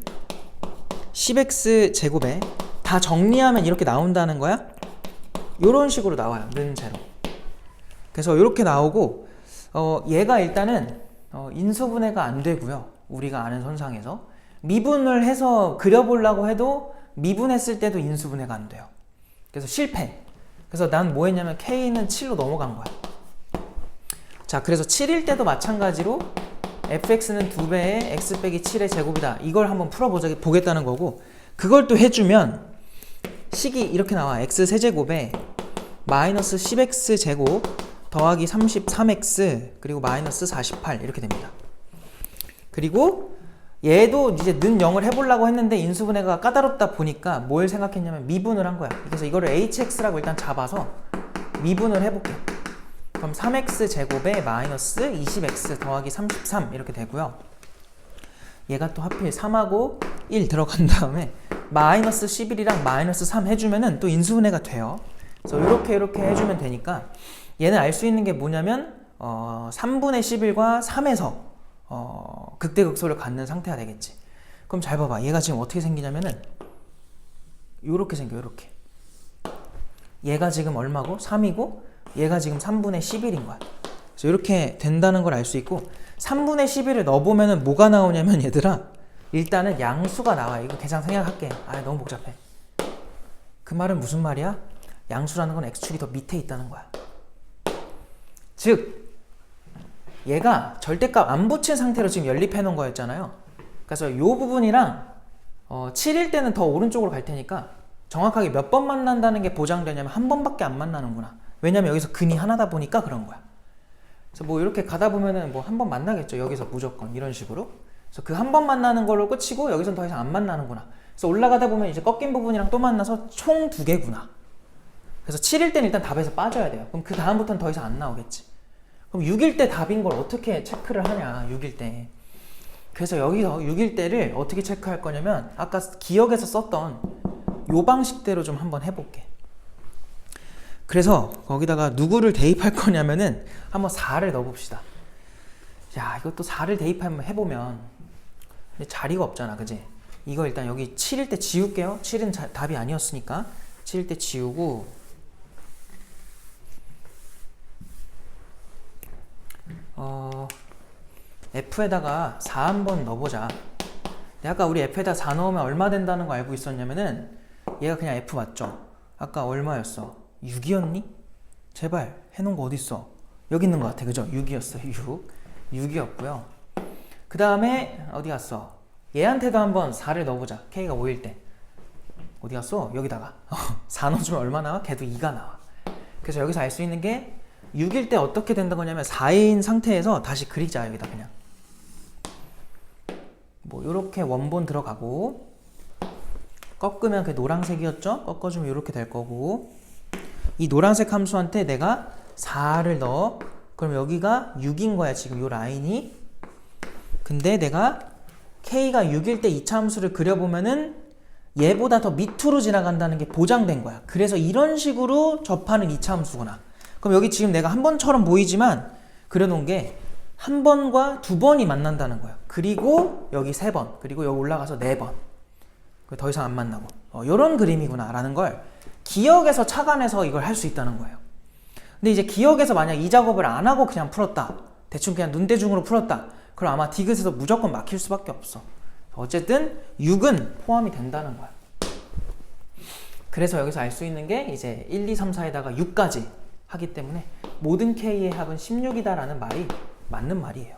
10x 제곱에 다 정리하면 이렇게 나온다는 거야. 요런 식으로 나와요. 는 제로. 그래서 이렇게 나오고 얘가 일단은 인수분해가 안 되고요. 우리가 아는 선상에서 미분을 해서 그려보려고 해도 미분했을 때도 인수분해가 안 돼요. 그래서 실패. 그래서 난 뭐 했냐면 K는 7로 넘어간 거야. 자, 그래서 7일 때도 마찬가지로 fx는 2배의 x 빼기 7의 제곱이다. 이걸 한번 풀어보겠다는 거고, 그걸 또 해주면 식이 이렇게 나와. x 세제곱에 마이너스 10x 제곱 더하기 33x 그리고 마이너스 48 이렇게 됩니다. 그리고 얘도 이제 는 0을 해보려고 했는데 인수분해가 까다롭다 보니까 뭘 생각했냐면 미분을 한 거야. 그래서 이거를 hx라고 일단 잡아서 미분을 해볼게. 그럼 3x 제곱에 마이너스 20x 더하기 33 이렇게 되고요. 얘가 또 하필 3하고 1 들어간 다음에 마이너스 11이랑 마이너스 3 해주면은 또 인수분해가 돼요. 그래서 이렇게 해주면 되니까 얘는 알 수 있는 게 뭐냐면 3분의 11과 3에서 극대극소를 갖는 상태가 되겠지. 그럼 잘 봐봐. 얘가 지금 어떻게 생기냐면은 요렇게 생겨. 요렇게. 얘가 지금 얼마고? 3이고 얘가 지금 3분의 11인 거야. 그래서 이렇게 된다는 걸 알 수 있고, 3분의 11을 넣어보면은 뭐가 나오냐면 얘들아, 일단은 양수가 나와. 이거 계산 생략할게. 너무 복잡해. 그 말은 무슨 말이야? 양수라는 건 x축이 더 밑에 있다는 거야. 즉 얘가 절대값 안 붙인 상태로 지금 연립해 놓은 거였잖아요. 그래서 이 부분이랑 7일 때는 더 오른쪽으로 갈 테니까 정확하게 몇 번 만난다는 게 보장되냐면 한 번밖에 안 만나는구나. 왜냐면 여기서 근이 하나다 보니까 그런 거야. 그래서 뭐 이렇게 가다 보면은 뭐 한 번 만나겠죠. 여기서 무조건 이런 식으로. 그래서 그 한 번 만나는 걸로 끝이고 여기선 더 이상 안 만나는구나. 그래서 올라가다 보면 이제 꺾인 부분이랑 또 만나서 총 2개구나. 그래서 7일 때는 일단 답에서 빠져야 돼요. 그럼 그 다음부터는 더 이상 안 나오겠지. 그럼 6일 때 답인 걸 어떻게 체크를 하냐, 6일 때. 그래서 여기서 6일 때를 어떻게 체크할 거냐면 아까 기억에서 썼던 요 방식대로 좀 한번 해볼게. 그래서 거기다가 누구를 대입할 거냐면은 한번 4를 넣어봅시다. 야, 이것도 4를 대입하면 해보면 근데 자리가 없잖아, 그지? 이거 일단 여기 7일 때 지울게요. 7은 답이 아니었으니까 7일 때 지우고 F에다가 4 한번 넣어보자. 아까 우리 F에다 4 넣으면 얼마 된다는 거 알고 있었냐면은 얘가 그냥 F 맞죠? 아까 얼마였어? 6이었니? 제발 해놓은 거 어딨어? 여기 있는 거 같아, 그죠? 6이었어. 6이었고요. 그 다음에 어디 갔어? 얘한테도 한번 4를 넣어보자. K가 5일 때 어디 갔어? 여기다가 4 넣어주면 얼마 나와? 걔도 2가 나와. 그래서 여기서 알 수 있는 게 6일 때 어떻게 된다고 하냐면 4인 상태에서 다시 그리자. 여기다 그냥 뭐 요렇게 원본 들어가고, 꺾으면 그 노란색이었죠? 꺾어주면 요렇게 될 거고, 이 노란색 함수한테 내가 4를 넣어. 그럼 여기가 6인 거야, 지금 요 라인이. 근데 내가 K가 6일 때 2차 함수를 그려보면은 얘보다 더 밑으로 지나간다는 게 보장된 거야. 그래서 이런 식으로 접하는 2차 함수구나. 그럼 여기 지금 내가 한 번처럼 보이지만 그려놓은 게 한 번과 두 번이 만난다는 거야. 그리고 여기 3번, 그리고 여기 올라가서 4번. 더 이상 안 만나고. 이런 그림이구나 라는 걸 기억에서 착안해서 이걸 할 수 있다는 거예요. 근데 이제 기억에서 만약 이 작업을 안 하고 그냥 풀었다, 대충 그냥 눈대중으로 풀었다, 그럼 아마 디귿에서 무조건 막힐 수밖에 없어. 어쨌든 6은 포함이 된다는 거야. 그래서 여기서 알 수 있는 게 이제 1, 2, 3, 4에다가 6까지 하기 때문에 모든 K의 합은 16이다 라는 말이 맞는 말이에요.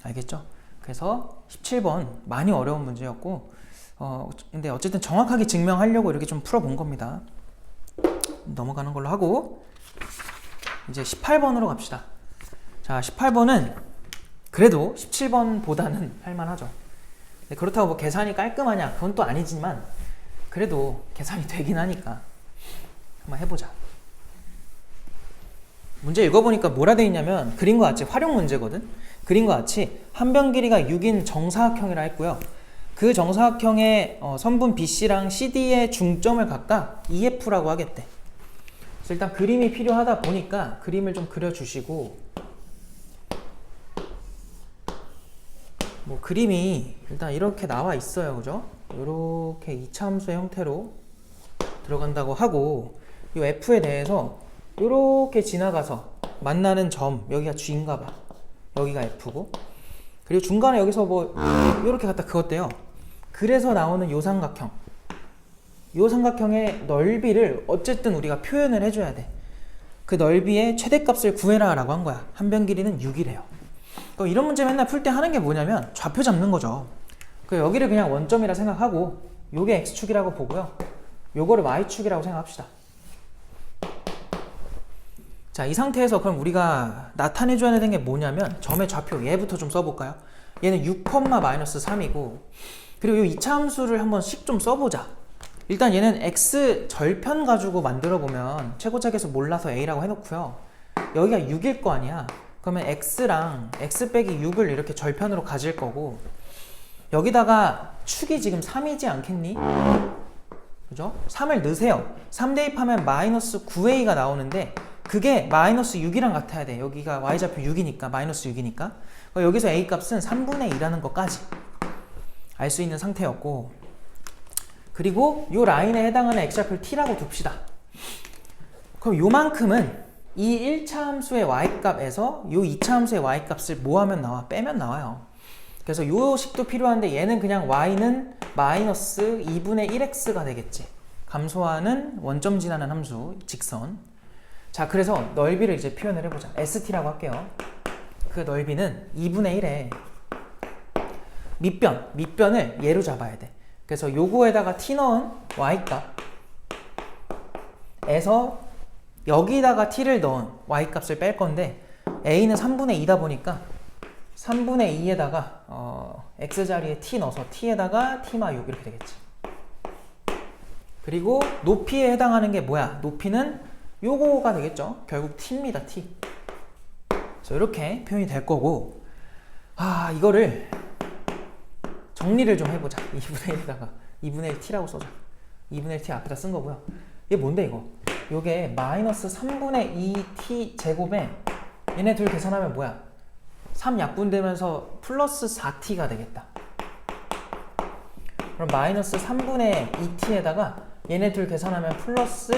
알겠죠? 그래서 17번 많이 어려운 문제였고, 근데 어쨌든 정확하게 증명하려고 이렇게 좀 풀어본 겁니다. 넘어가는 걸로 하고 이제 18번으로 갑시다. 자, 18번은 그래도 17번보다는 할만하죠. 그렇다고 뭐 계산이 깔끔하냐? 그건 또 아니지만 그래도 계산이 되긴 하니까 한번 해보자. 문제 읽어보니까 뭐라 돼 있냐면 그림과 같이 활용 문제거든. 그림과 같이 한 변 길이가 6인 정사각형이라 했고요. 그 정사각형의 선분 BC랑 CD의 중점을 각각 EF라고 하겠대. 그래서 일단 그림이 필요하다 보니까 그림을 좀 그려주시고, 그림이 일단 이렇게 나와 있어요. 그죠? 이렇게 이차함수의 형태로 들어간다고 하고 이 f에 대해서 이렇게 지나가서 만나는 점 여기가 g인가 봐. 여기가 f고 그리고 중간에 여기서 뭐 이렇게 갖다 그었대요. 그래서 나오는 요 삼각형 요 삼각형의 넓이를 어쨌든 우리가 표현을 해줘야 돼. 그 넓이의 최대값을 구해라 라고 한 거야. 한 변 길이는 6이래요. 이런 문제 맨날 풀 때 하는 게 뭐냐면 좌표 잡는 거죠. 여기를 그냥 원점이라 생각하고 요게 x축이라고 보고요. 요거를 y축이라고 생각합시다. 자, 이 상태에서 그럼 우리가 나타내줘야 되는 게 뭐냐면 점의 좌표 얘부터 좀 써볼까요? 얘는 6,-3이고 그리고 이 이차함수를 한번씩 좀 써보자. 일단 얘는 x 절편 가지고 만들어보면 최고차계수 몰라서 a라고 해놓고요. 여기가 6일 거 아니야. 그러면 x랑 x 빼기 6을 이렇게 절편으로 가질 거고 여기다가 축이 지금 3이지 않겠니? 그죠? 3을 넣으세요. 3 대입하면 마이너스 9a가 나오는데 그게 마이너스 6이랑 같아야 돼. 여기가 y좌표 6이니까 마이너스 6이니까 여기서 a 값은 3분의 2라는 것까지 알 수 있는 상태였고 그리고 요 라인에 해당하는 x좌표를 t라고 둡시다. 그럼 요만큼은 이 1차 함수의 y값에서 요 2차 함수의 y값을 뭐 하면 나와? 빼면 나와요. 그래서 요 식도 필요한데 얘는 그냥 y는 마이너스 2분의 1x가 되겠지. 감소하는 원점 지나는 함수 직선. 자, 그래서 넓이를 이제 표현을 해보자. st라고 할게요. 그 넓이는 2분의 1에 밑변을 얘로 잡아야 돼. 그래서 요거에다가 t 넣은 y값에서 여기다가 t를 넣은 y값을 뺄 건데 a는 3분의 2다 보니까 3분의 2에다가 x 자리에 t 넣어서 t에다가 t-6 이렇게 되겠지. 그리고 높이에 해당하는 게 뭐야? 높이는 요거가 되겠죠. 결국 t입니다. t. 그래서 이렇게 표현이 될 거고 이거를 정리를 좀 해보자. 2분의 1에다가 2분의 1 t라고 써자. 2분의 1 t 앞에다 쓴 거고요. 이게 뭔데 이거? 요게 마이너스 3분의 2 t 제곱에 얘네 둘 계산하면 뭐야? 3 약분되면서 플러스 4t가 되겠다. 그럼 마이너스 3분의 2t에다가 얘네 둘 계산하면 플러스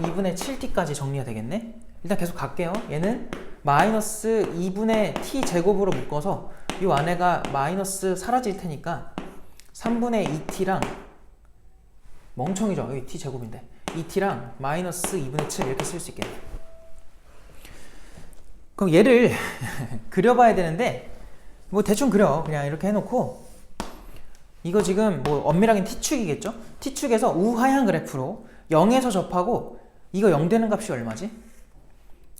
2분의 7t까지 정리가 되겠네? 일단 계속 갈게요. 얘는 마이너스 2분의 t 제곱으로 묶어서 이 안에가 마이너스 사라질 테니까 3분의 2t랑 멍청이죠. 여기 t 제곱인데 2t랑 마이너스 2분의 7 이렇게 쓸 수 있겠네. 그럼 얘를 그려봐야 되는데 뭐 대충 그려. 그냥 이렇게 해놓고 이거 지금 뭐 엄밀하게는 t축이겠죠? t축에서 우하향 그래프로 0에서 접하고 이거 0 되는 값이 얼마지?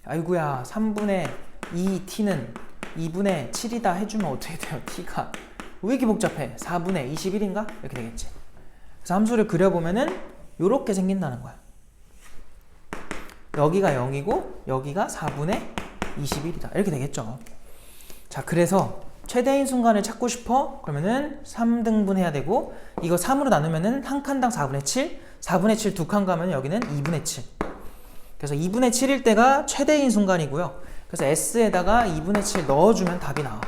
아이고야 3분의 2t는 2분의 7이다 해주면 어떻게 돼요? t가 왜 이렇게 복잡해? 4분의 21인가? 이렇게 되겠지. 그래서 함수를 그려보면은 요렇게 생긴다는 거야. 여기가 0이고 여기가 4분의 21이다 이렇게 되겠죠. 자, 그래서 최대인 순간을 찾고 싶어? 그러면은 3등분 해야 되고 이거 3으로 나누면은 한 칸당 4분의 7 4분의 7 두 칸 가면 여기는 2분의 7 그래서 2분의 7일 때가 최대인 순간이고요. 그래서 S에다가 2분의 7 넣어주면 답이 나와.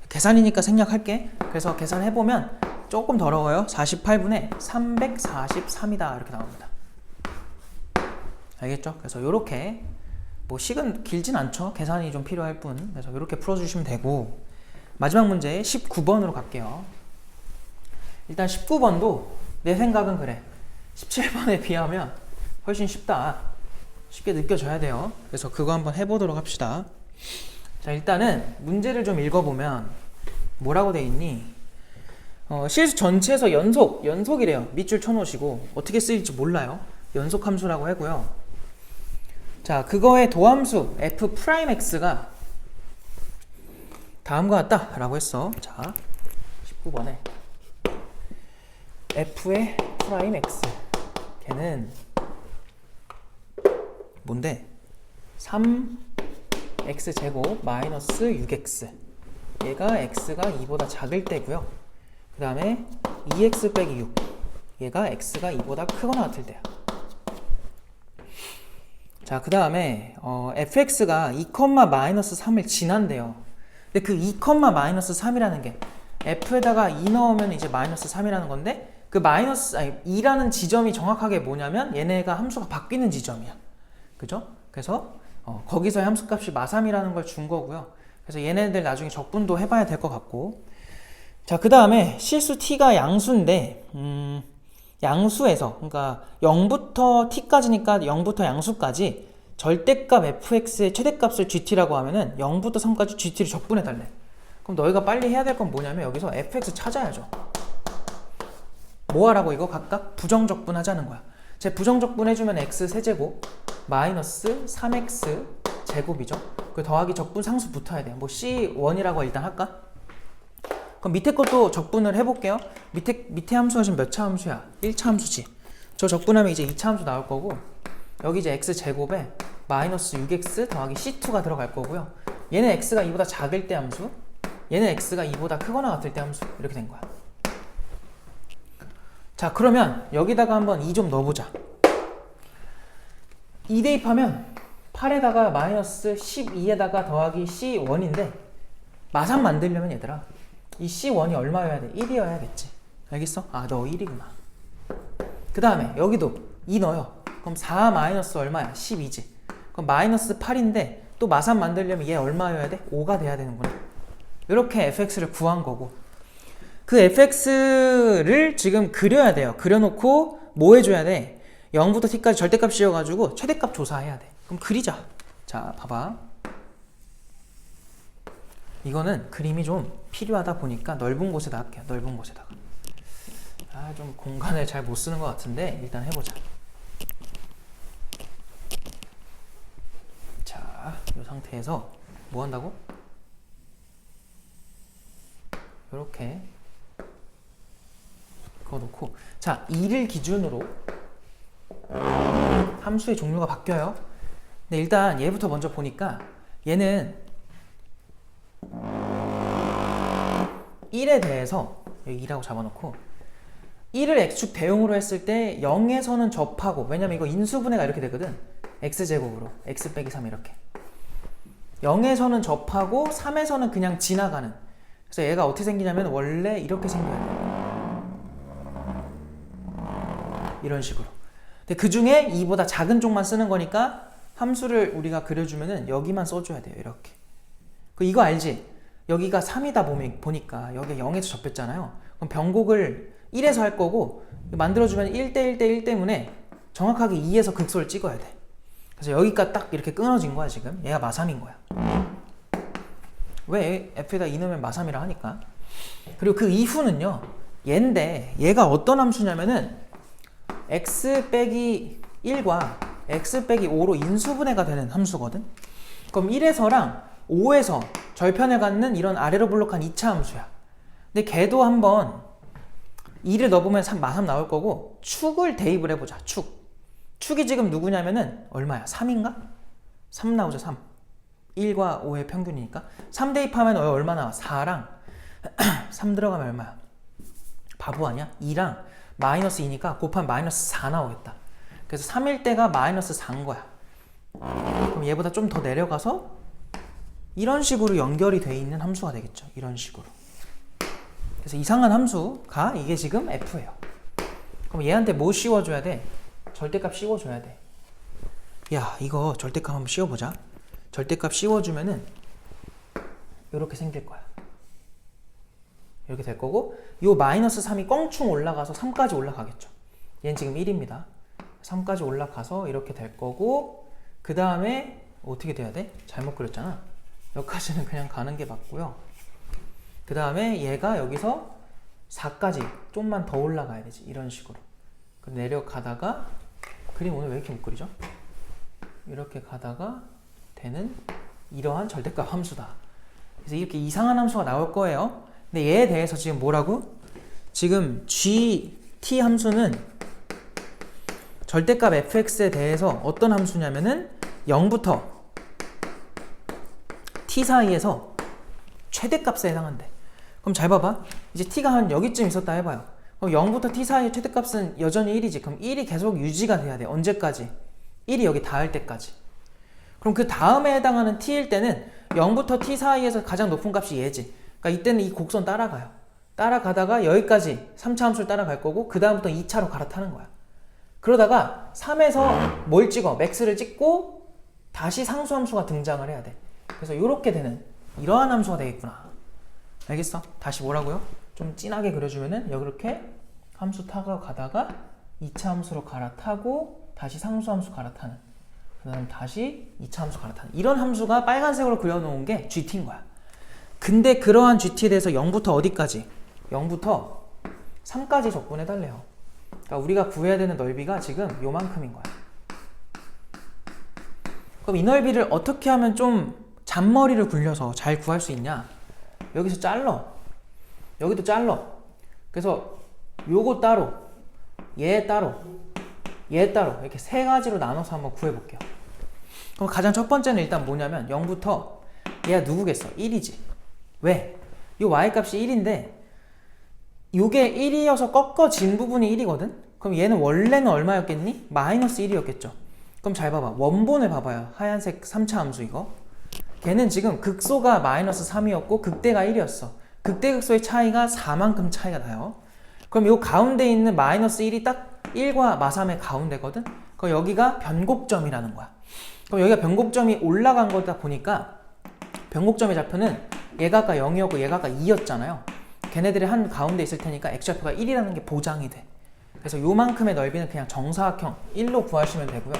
계산이니까 생략할게. 그래서 계산해보면 조금 더러워요. 48분의 343이다 이렇게 나옵니다. 알겠죠? 그래서 요렇게 뭐 식은 길진 않죠. 계산이 좀 필요할 뿐. 그래서 이렇게 풀어주시면 되고 마지막 문제 19번으로 갈게요. 일단 19번도 내 생각은 그래. 17번에 비하면 훨씬 쉽다. 쉽게 느껴져야 돼요. 그래서 그거 한번 해보도록 합시다. 자, 일단은 문제를 좀 읽어보면 뭐라고 돼 있니? 실수 전체에서 연속이래요. 밑줄 쳐놓으시고 어떻게 쓰일지 몰라요. 연속 함수라고 하고요. 자, 그거의 도함수 f'x가 다음과 같다 라고 했어. 자, 19번에 f의 프라임 x 걔는 뭔데? 3x제곱 마이너스 6x 얘가 x가 2보다 작을 때고요. 그 다음에 2x 빼기 6 얘가 x가 2보다 크거나 같을 때야. 자, 그 다음에 fx가 2, 마이너스 3을 지난대요. 근데 그 2, 마이너스 3이라는 게 f에다가 2 넣으면 이제 마이너스 3이라는 건데 그 마이너스 2라는 지점이 정확하게 뭐냐면 얘네가 함수가 바뀌는 지점이야. 그죠? 그래서 거기서의 함수값이 마3이라는 걸 준 거고요. 그래서 얘네들 나중에 적분도 해봐야 될 것 같고. 자, 그 다음에 실수 t가 양수인데 양수에서 그러니까 0부터 t까지니까 0부터 양수까지 절대값 fx의 최대값을 gt라고 하면은 0부터 3까지 gt를 적분해 달래. 그럼 너희가 빨리 해야 될 건 뭐냐면 여기서 fx 찾아야죠. 뭐 하라고 이거 각각 부정적분 하자는 거야. 제 부정적분 해주면 x 세제곱 마이너스 3x 제곱이죠. 그 더하기 적분 상수 붙어야 돼요. 뭐 c1이라고 일단 할까? 그럼 밑에 것도 적분을 해볼게요. 밑에 함수가 지금 몇 차 함수야? 1차 함수지. 저 적분하면 이제 2차 함수 나올 거고 여기 이제 x 제곱에 마이너스 6x 더하기 c2가 들어갈 거고요. 얘는 x가 2보다 작을 때 함수, 얘는 x가 2보다 크거나 같을 때 함수. 이렇게 된 거야. 자, 그러면 여기다가 한번 2 좀 넣어보자. 2 대입하면 8에다가 마이너스 12에다가 더하기 c1인데 마3 만들려면 얘들아 이 c1이 얼마여야 돼? 1이어야겠지. 알겠어? 아, 너 1이구나. 그 다음에 여기도 2 넣어요. 그럼 4 마이너스 얼마야? 12지. 그럼 마이너스 8인데 또 마3 만들려면 얘 얼마여야 돼? 5가 돼야 되는구나. 이렇게 fx를 구한 거고 그 fx를 지금 그려야 돼요. 그려놓고 뭐 해줘야 돼? 0부터 t까지 절대값 씌워가지고 최대값 조사해야 돼. 그럼 그리자. 자, 봐봐. 이거는 그림이 좀 필요하다 보니까 넓은 곳에다 할게요. 넓은 곳에다가. 좀 공간을 잘 못 쓰는 것 같은데 일단 해보자. 자, 이 상태에서 뭐 한다고? 이렇게 그거 놓고 자, 2를 기준으로 함수의 종류가 바뀌어요. 근데 일단 얘부터 먼저 보니까 얘는 1에 대해서 여기 2라고 잡아놓고 1을 x축 대응으로 했을 때 0에서는 접하고 왜냐면 이거 인수분해가 이렇게 되거든. x제곱으로 x 빼기 3 이렇게 0에서는 접하고 3에서는 그냥 지나가는. 그래서 얘가 어떻게 생기냐면 원래 이렇게 생겨야 돼요. 이런 식으로. 근데 그 중에 2보다 작은 쪽만 쓰는 거니까 함수를 우리가 그려주면은 여기만 써줘야 돼요. 이렇게. 이거 알지? 여기가 3이다 보니까 여기가 0에서 접했잖아요. 그럼 변곡을 1에서 할 거고 만들어주면 1대1 대1 때문에 정확하게 2에서 극소를 찍어야 돼. 그래서 여기가 딱 이렇게 끊어진 거야 지금. 얘가 마3인 거야. 왜? f에다 2 넣으면 마3이라 하니까. 그리고 그 이후는요. 얘인데 얘가 어떤 함수냐면은 x 빼기 1과 x 빼기 5로 인수분해가 되는 함수거든. 그럼 1에서랑 5에서 절편을 갖는 이런 아래로 블록한 2차 함수야. 근데 걔도 한번 2를 넣어보면 마3 나올 거고 축을 대입을 해보자. 축이 지금 누구냐면은 얼마야? 3인가? 3 나오죠. 3. 1과 5의 평균이니까 3 대입하면 얼마 나와? 4랑 3 들어가면 얼마야? 바보 아니야? 2랑 마이너스 2니까 곱하면 마이너스 4 나오겠다. 그래서 3일 때가 마이너스 4인 거야. 그럼 얘보다 좀 더 내려가서 이런 식으로 연결이 돼 있는 함수가 되겠죠. 이런 식으로. 그래서 이상한 함수가 이게 지금 f예요. 그럼 얘한테 뭐 씌워줘야 돼? 절대값 씌워줘야 돼. 야, 이거 절대값 한번 씌워보자. 절대값 씌워주면은 이렇게 생길 거야. 이렇게 될 거고 요 마이너스 3이 껑충 올라가서 3까지 올라가겠죠. 얘는 지금 1입니다. 3까지 올라가서 이렇게 될 거고 그 다음에 어떻게 돼야 돼? 잘못 그렸잖아. 여기까지는 그냥 가는 게 맞고요. 그 다음에 얘가 여기서 4까지 좀만 더 올라가야 되지. 이런 식으로. 내려가다가 그림 오늘 왜 이렇게 못 그리죠? 이렇게 가다가 되는 이러한 절대값 함수다. 그래서 이렇게 이상한 함수가 나올 거예요. 근데 얘에 대해서 지금 뭐라고? 지금 gt 함수는 절대값 fx에 대해서 어떤 함수냐면은 0부터 t 사이에서 최대값에 해당한대. 그럼 잘 봐봐. 이제 t가 한 여기쯤 있었다 해봐요. 그럼 0부터 t 사이의 최대값은 여전히 1이지. 그럼 1이 계속 유지가 돼야 돼. 언제까지? 1이 여기 닿을 때까지. 그럼 그 다음에 해당하는 t일 때는 0부터 t 사이에서 가장 높은 값이 얘지. 그러니까 이때는 이 곡선 따라가요. 따라가다가 여기까지 3차 함수를 따라갈 거고 그 다음부터 2차로 갈아타는 거야. 그러다가 3에서 뭘 찍어? 맥스를 찍고 다시 상수 함수가 등장을 해야 돼. 그래서 이렇게 되는 이러한 함수가 되겠구나. 알겠어? 다시 뭐라고요? 좀 진하게 그려주면은 여기 이렇게 함수 타고 가다가 2차 함수로 갈아타고 다시 상수 함수 갈아타는, 그 다음 다시 2차 함수 갈아타는 이런 함수가 빨간색으로 그려놓은 게 GT인 거야. 근데 그러한 GT에 대해서 0부터 어디까지? 0부터 3까지 적분해달래요. 그러니까 우리가 구해야 되는 넓이가 지금 요만큼인 거야. 그럼 이 넓이를 어떻게 하면 좀 잔머리를 굴려서 잘 구할 수 있냐? 여기서 잘라. 여기도 잘라. 그래서 요거 따로, 얘 따로, 얘 따로 이렇게 세 가지로 나눠서 한번 구해볼게요. 그럼 가장 첫 번째는 일단 뭐냐면 0부터 얘가 누구겠어? 1이지. 왜? 이 y값이 1인데 요게 1이어서 꺾어진 부분이 1이거든? 그럼 얘는 원래는 얼마였겠니? 마이너스 1이었겠죠. 그럼 잘 봐봐. 원본을 봐봐요. 하얀색 3차 함수 이거. 걔는 지금 극소가 마이너스 3이었고 극대가 1이었어. 극대 극소의 차이가 4만큼 차이가 나요. 그럼 요 가운데 있는 마이너스 1이 딱 1과 마3의 가운데거든? 그럼 여기가 변곡점이라는 거야. 그럼 여기가 변곡점이 올라간 거다 보니까 변곡점의 좌표는 얘가 아까 0이었고 얘가 아까 2였잖아요. 걔네들이 한 가운데 있을 테니까 x좌표가 1이라는 게 보장이 돼. 그래서 요만큼의 넓이는 그냥 정사각형 1로 구하시면 되고요.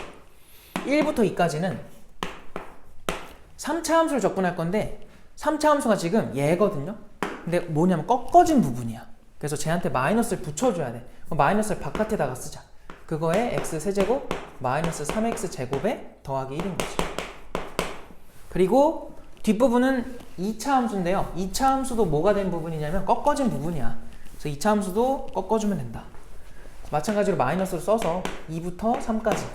1부터 2까지는 3차 함수를 적분할 건데 3차 함수가 지금 얘거든요. 근데 뭐냐면 꺾어진 부분이야. 그래서 쟤한테 마이너스를 붙여줘야 돼. 그럼 마이너스를 바깥에다가 쓰자. 그거에 x 세제곱 마이너스 3x 제곱에 더하기 1인 거지. 그리고 뒷부분은 2차 함수인데요. 2차 함수도 뭐가 된 부분이냐면 꺾어진 부분이야. 그래서 2차 함수도 꺾어주면 된다. 마찬가지로 마이너스를 써서 2부터 3까지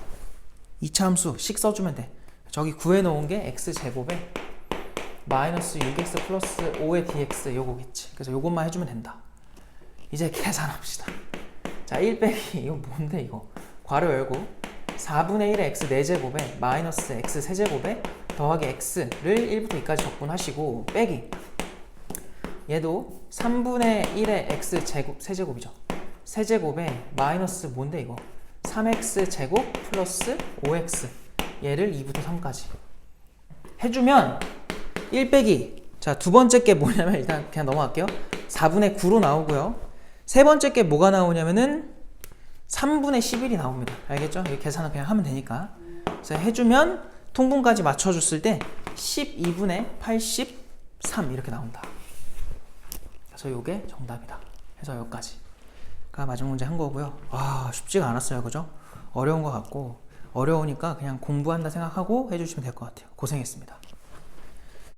2차 함수씩 써주면 돼. 저기 구해놓은 게 x제곱에 마이너스 6x 플러스 5의 dx 요거겠지. 그래서 요것만 해주면 된다. 이제 계산합시다. 자, 1 빼기 이거 뭔데 이거? 괄호 열고 4분의 1의 x 4제곱에 마이너스 x 세제곱에 더하기 x를 1부터 2까지 적분하시고 빼기 얘도 3분의 1의 x 제곱 세제곱이죠. 세제곱에 마이너스 뭔데 이거? 3x 제곱 플러스 5x 얘를 2부터 3까지 해주면 1 빼기 자, 두 번째 게 뭐냐면 일단 그냥 넘어갈게요. 4분의 9로 나오고요. 세 번째 게 뭐가 나오냐면은 3분의 11이 나옵니다. 알겠죠? 이 계산은 그냥 하면 되니까. 그래서 해주면 통분까지 맞춰줬을 때 12분의 83 이렇게 나온다. 그래서 이게 정답이다. 해서 여기까지가 마지막 문제 한 거고요. 와, 쉽지가 않았어요. 그죠? 어려운 것 같고 어려우니까 그냥 공부한다 생각하고 해주시면 될 것 같아요. 고생했습니다.